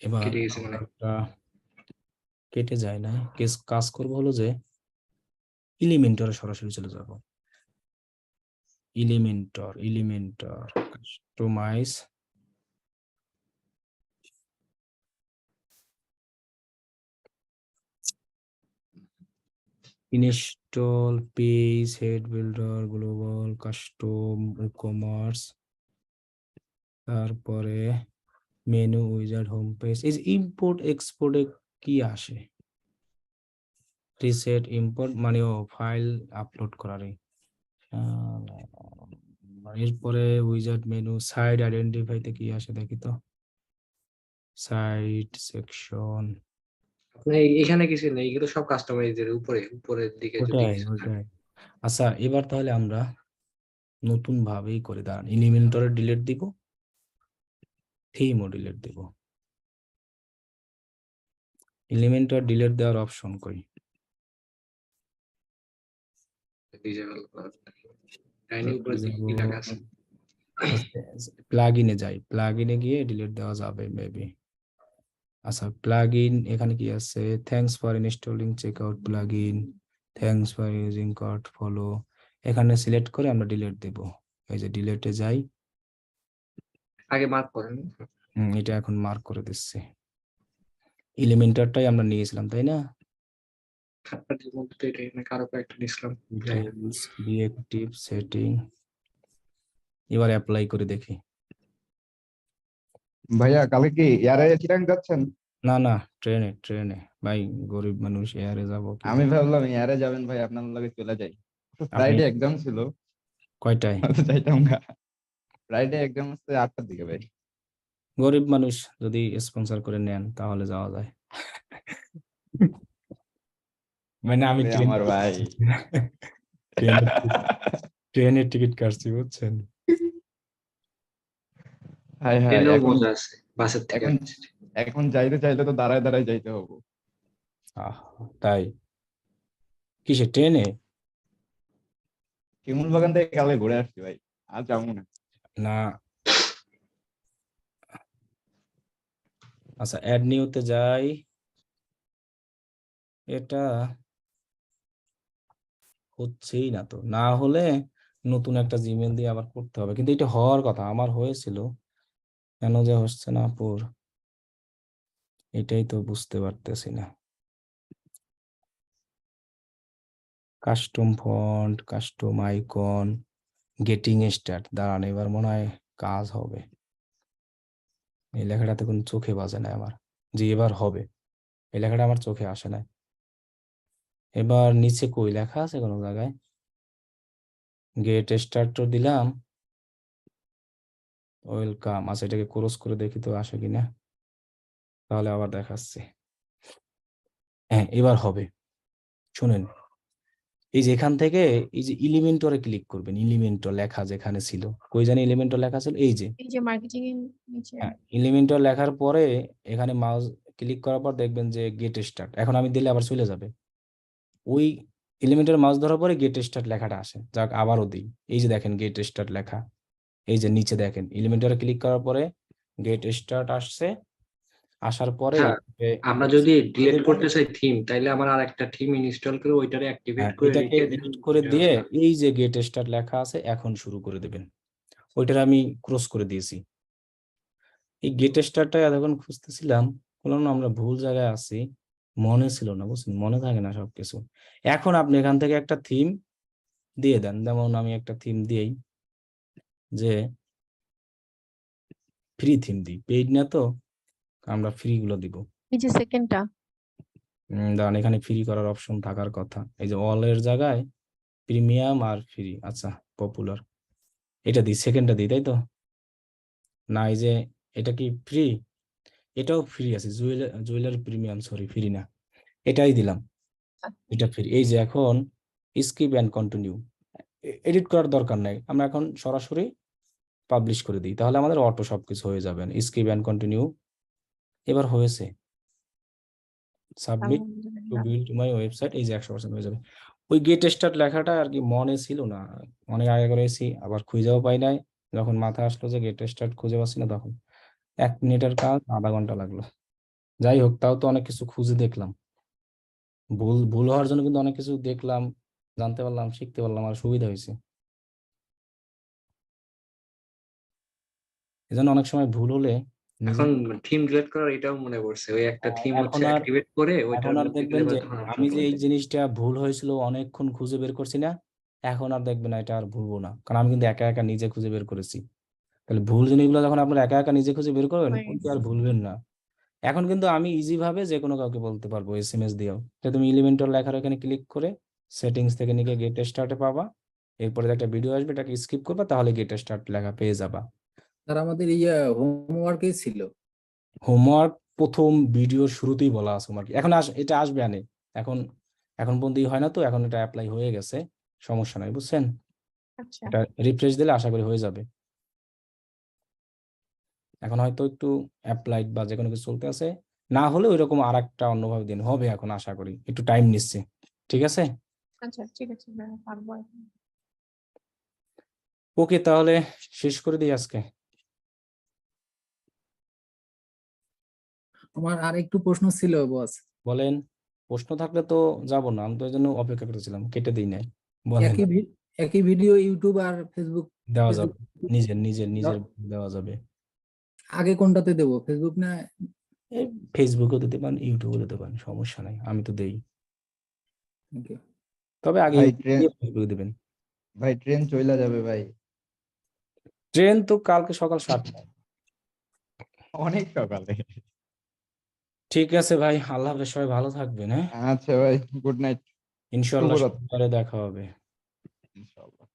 এবার কেটে গেছে আমরা মানে। একটা কেটে যায় না, কাজ করবো হলো যে এলিমেন্টরে সরাসরি চলে যাব। Elementor customise, install page, head builder, global, custom, e-commerce, তারপরে মেনু, উইজার্ড, হোম পেজ। এই যে ইম্পোর্ট এক্সপোর্টে কি আসে, রিসেট ইম্পোর্ট মানে ও ফাইল আপলোড করারই। এরপরে উইজার্ড মেনু, সাইড আইডেন্টিফাইতে কি আসে দেখি তো, সাইট সেকশন, আপনি এখানে কিছু নেই, এগুলো সব কাস্টমাইজের উপরের দিকে যদি ওটাই কিছু থাকে। ওটাই। আচ্ছা এবার তাহলে আমরা নতুন ভাবেই করে, দাঁড়ান এলিমেন্টরে ডিলিট দিব, থিমও ডিলিট দিব। এলিমেন্টর ডিলিট দেওয়ার অপশন কই? ডিজেবল টাইনি উপরে দিকে কি লেখা আছে? প্লাগইনে যাই, প্লাগইনে গিয়ে ডিলিট দেওয়া যাবে মেবি। আচ্ছা প্লাগইন এখানে কি আছে, thanks for installing checkout plugin, thanks for using cart follow, এখানে সিলেক্ট করে আমরা ডিলিট দেব। এই যে ডিলিটে যাই, আগে মার্ক করেন। এটা এখন মার্ক করে দিচ্ছি। এলিমেন্টরটাই আমরা নিয়েছিলাম তাই না? আপনাদের মধ্যে তো এটা এখানে কারো কয়েকটা ডিসকাউন্ট। ডিটেইলস, ডিএক্টিভ সেটিং, এবার অ্যাপ্লাই করে দেখি। ভাইয়া কালকে কি এয়ারে চিরাং যাচ্ছেন? না না, ট্রেনে ভাই, গরিব মানুষ এয়ারে যাবো কি? আমি ভাবলাম এয়ারে যাবেন ভাই, আপনার লগে চলে যাই। আপনি ফ্রাইডে এক্সাম ছিল, কয়টায়? যাইতাম গা। ফ্রাইডে এক্সাম হচ্ছে 8টার দিকে ভাই। গরিব মানুষ যদি স্পন্সর করে নেন তাহলে যাওয়া যায়। মানে আমি আরে আমার ভাই ট্রেনের টিকিট কাটছি বুঝছেন। হাই হাই, ট্রেনেও এখন মজা আছে বাসের থেকে। এখন এখন যাইতে চাইলে তো দাঁড়ায় দাঁড়ায় যাইতে হবে। তাই কিসে, ট্রেনে? শিমুল বাগান থেকে কালকে ঘুরে আসছি ভাই, আর যাবো না। না আচ্ছা অ্যাড নিউতে যাই, এটা হচ্ছেই না তো, না হলে নতুন একটা জিমেল দিয়ে আবার করতে হবে, কিন্তু এটা হওয়ার কথা, আমার হয়েছিল, কেন যে হচ্ছে না আপুর, এটাই তো বুঝতে পারতেছি না। Custom font, custom icon, getting start, দাঁড়ান এবার মনে হয় কাজ হবে। এই লেখাটাতে কোনো চোখে বাজে না আমার, যে এবার হবে, এই লেখাটা আমার চোখে আসে না। এবার নিচে কই লেখা আছে কোনো জায়গায়? গেট স্টার্ট তো দিলাম, ওয়েলকাম। আচ্ছা এটাকে ক্রস করে দেখি তো আসে কিনা, তাহলে আবার দেখাচ্ছি। হ্যাঁ এবার হবে। শুনেন, এই যে এখান থেকে এই যে এলিমেন্টরে ক্লিক করবেন, এলিমেন্টর লেখা যেখানে ছিল, কই জানি এলিমেন্টর লেখা ছিল, এই যে এই যে মার্কেটিং এর নিচে। হ্যাঁ, এলিমেন্টর লেখার পরে এখানে মাউস ক্লিক করার পর দেখবেন যে গেট স্টার্ট, এখন আমি দিলে আবার চলে যাবে। ওই এলিমেন্টের মাউস ধরার পরে গেট স্টার্ট লেখাটা আসে, যাক আবারও দিই, এই যে দেখেন গেট স্টার্ট লেখা, এই যে নিচে দেখেন এলিমেন্টরে ক্লিক করার পরে গেট স্টার্ট আসছে, আসার পরে হ্যাঁ, আমরা যদি ডিলিট করতে চাই থিম, তাইলে আমার আর একটা থিম ইনস্টল করে ওইটারে অ্যাক্টিভেট করে এটাকে রেখে এডিট করে দিয়ে এই যে গেট স্টার্ট লেখা আছে এখন শুরু করে দেবেন, ওইটার আমি ক্রস করে দিয়েছি। এই গেট স্টার্টটা এতক্ষণ খুঁজতেছিলাম, বললাম না আমরা ভুল জায়গায় আছি, মনে ছিল না, বুঝছেন, মনে থাকে না সবকিছু। এখন আপনি এখান থেকে একটা থিম দিয়ে দেন, যেমন আমি একটা থিম দিই, যে ফ্রি থিম দিই, পেইড না তো, আমরা ফ্রি গুলো দিব। এই যে সেকেন্ডটা, দাঁড়ান এখানে ফ্রি করার অপশন থাকার কথা, এই যে অল এর জায়গায় প্রিমিয়াম আর ফ্রি, আচ্ছা পপুলার, এটা দিই, সেকেন্ডটা দিই, তাই তো? না এই যে এটা কি ফ্রি, এটাও ফ্রি আছে, জুয়েলার প্রিমিয়াম, সরি ফ্রি না, এটাই দিলাম, এটা ফ্রি। এই যে এখন স্কিপ অ্যান্ড কন্টিনিউ, এডিট করার দরকার নাই, আমরা এখন সরাসরি পাবলিশ করে দিই, তাহলে আমাদের অটো সবকিছু হয়ে যাবে। স্কিপ অ্যান্ড কন্টিনিউ, এবার হয়েছে, submit to build my website, এই যে 100% হয়ে যাবে। ওই গেট স্টার্ট লেখাটা আর কি মনে ছিল না, অনেক আগে করেছি, আবার খুঁজেও পাই নাই, যখন মাথায় আসলো যে গেট স্টার্ট খুঁজে পাচ্ছি না, তখন 1 মিনিটের কাজ আধা ঘন্টা লাগলো। যাই হোক, তাও তো অনেক কিছু খুঁজে দেখলাম, ভুল ভুল হওয়ার জন্য কিন্তু অনেক কিছু দেখলাম, জানতে পারলাম, শিখতে পারলাম, আর সুবিধা হয়েছে। এজন্য অনেক সময় ভুল হলে এখন থিম ডিলিট করার এটাও মনে পড়ছে, ওই একটা থিম এখন হচ্ছে আর অ্যাক্টিভেট করে ওইটার এখন আর মধ্যে দেখবেন গেলে যে তখন আমি যে এই অটোমেটিক। জিনিসটা ভুল হয়েছিল অনেকক্ষণ খুঁজে বের করছি না, এখন আর দেখবেন না, এটা আর ভুলবো না, কারণ আমি কিন্তু একা একা নিজে খুঁজে বের করেছি। তাহলে ভুল জিনিসগুলো যখন আপনার একা একা নিজে খুঁজে বের করবেন, ওইটা আর ভুলবেন না। এখন কিন্তু আমি ইজি ভাবে যে কোনো কাউকে বলতে পারবো এসএমএস দিয়েও, যে তুমি এলিমেন্টর লেখার এখানে ক্লিক করে সেটিংস থেকে নিয়ে গেট স্টার্টে পাবা, এরপরে একটা ভিডিও আসবে, এটাকে স্কিপ করবা, তাহলে গেট স্টার্ট লেখা পেয়ে যাবা। স্যার আমাদের হোমওয়ার্কে ছিল। হোমওয়ার্ক প্রথম ভিডিওর শুরুতেই বলা আছে হোমওয়ার্ক, এখন এটা আসবে আনে, এখন এখন পর্যন্ত হয় না তো, এখন এটা অ্যাপ্লাই হয়ে গেছে, সমস্যা নাই, বুঝছেন? আচ্ছা এটা রিফ্রেশ দিলে আশা করি হয়ে যাবে। এখন হয়তো একটু অ্যাপ্লাইড বা যে কোনো কিছু চলতে আছে, না হলে ওই রকম আর একটা অন্যভাবে দিন হবে, এখন আশা করি একটু টাইম নিচ্ছে। ঠিক আছে, আচ্ছা ঠিক আছে, পারবো এখন। ওকে তাহলে শেষ করে দিই আজকে। আমার আর একটু প্রশ্ন ছিল বস। বলেন, প্রশ্ন থাকলে তো যাবো না, আমি তো এই জন্য অপেক্ষা করতেছিলাম, কেটে দিই নাই, বলেন। একই ভিডিও ইউটিউব আর ফেসবুক দেওয়া যাবে, নিজের নিজের নিজের দেওয়া যাবে। আগে কোনটাতে দেবো, ফেসবুক না? ফেসবুকেও দিতে পারেন, ইউটিউবেও দিতে পারেন, সমস্যা নাই, আমি তো দেই। Thank you. তবে আগে ভাই ট্রেন ফেসবুকে দিবেন। ভাই ট্রেন চইলা যাবে ভাই, ট্রেন তো কালকে সকাল 7টায়। অনেক সকালে। ঠিক আছে ভাই, আল্লাহ হাফেজ, সবাই ভালো থাকবেন। হ্যাঁ আচ্ছা ভাই, গুড নাইট, ইনশাআল্লাহ শুভরাত্রি। সকালে দেখা হবে। ইনশাআল্লাহ।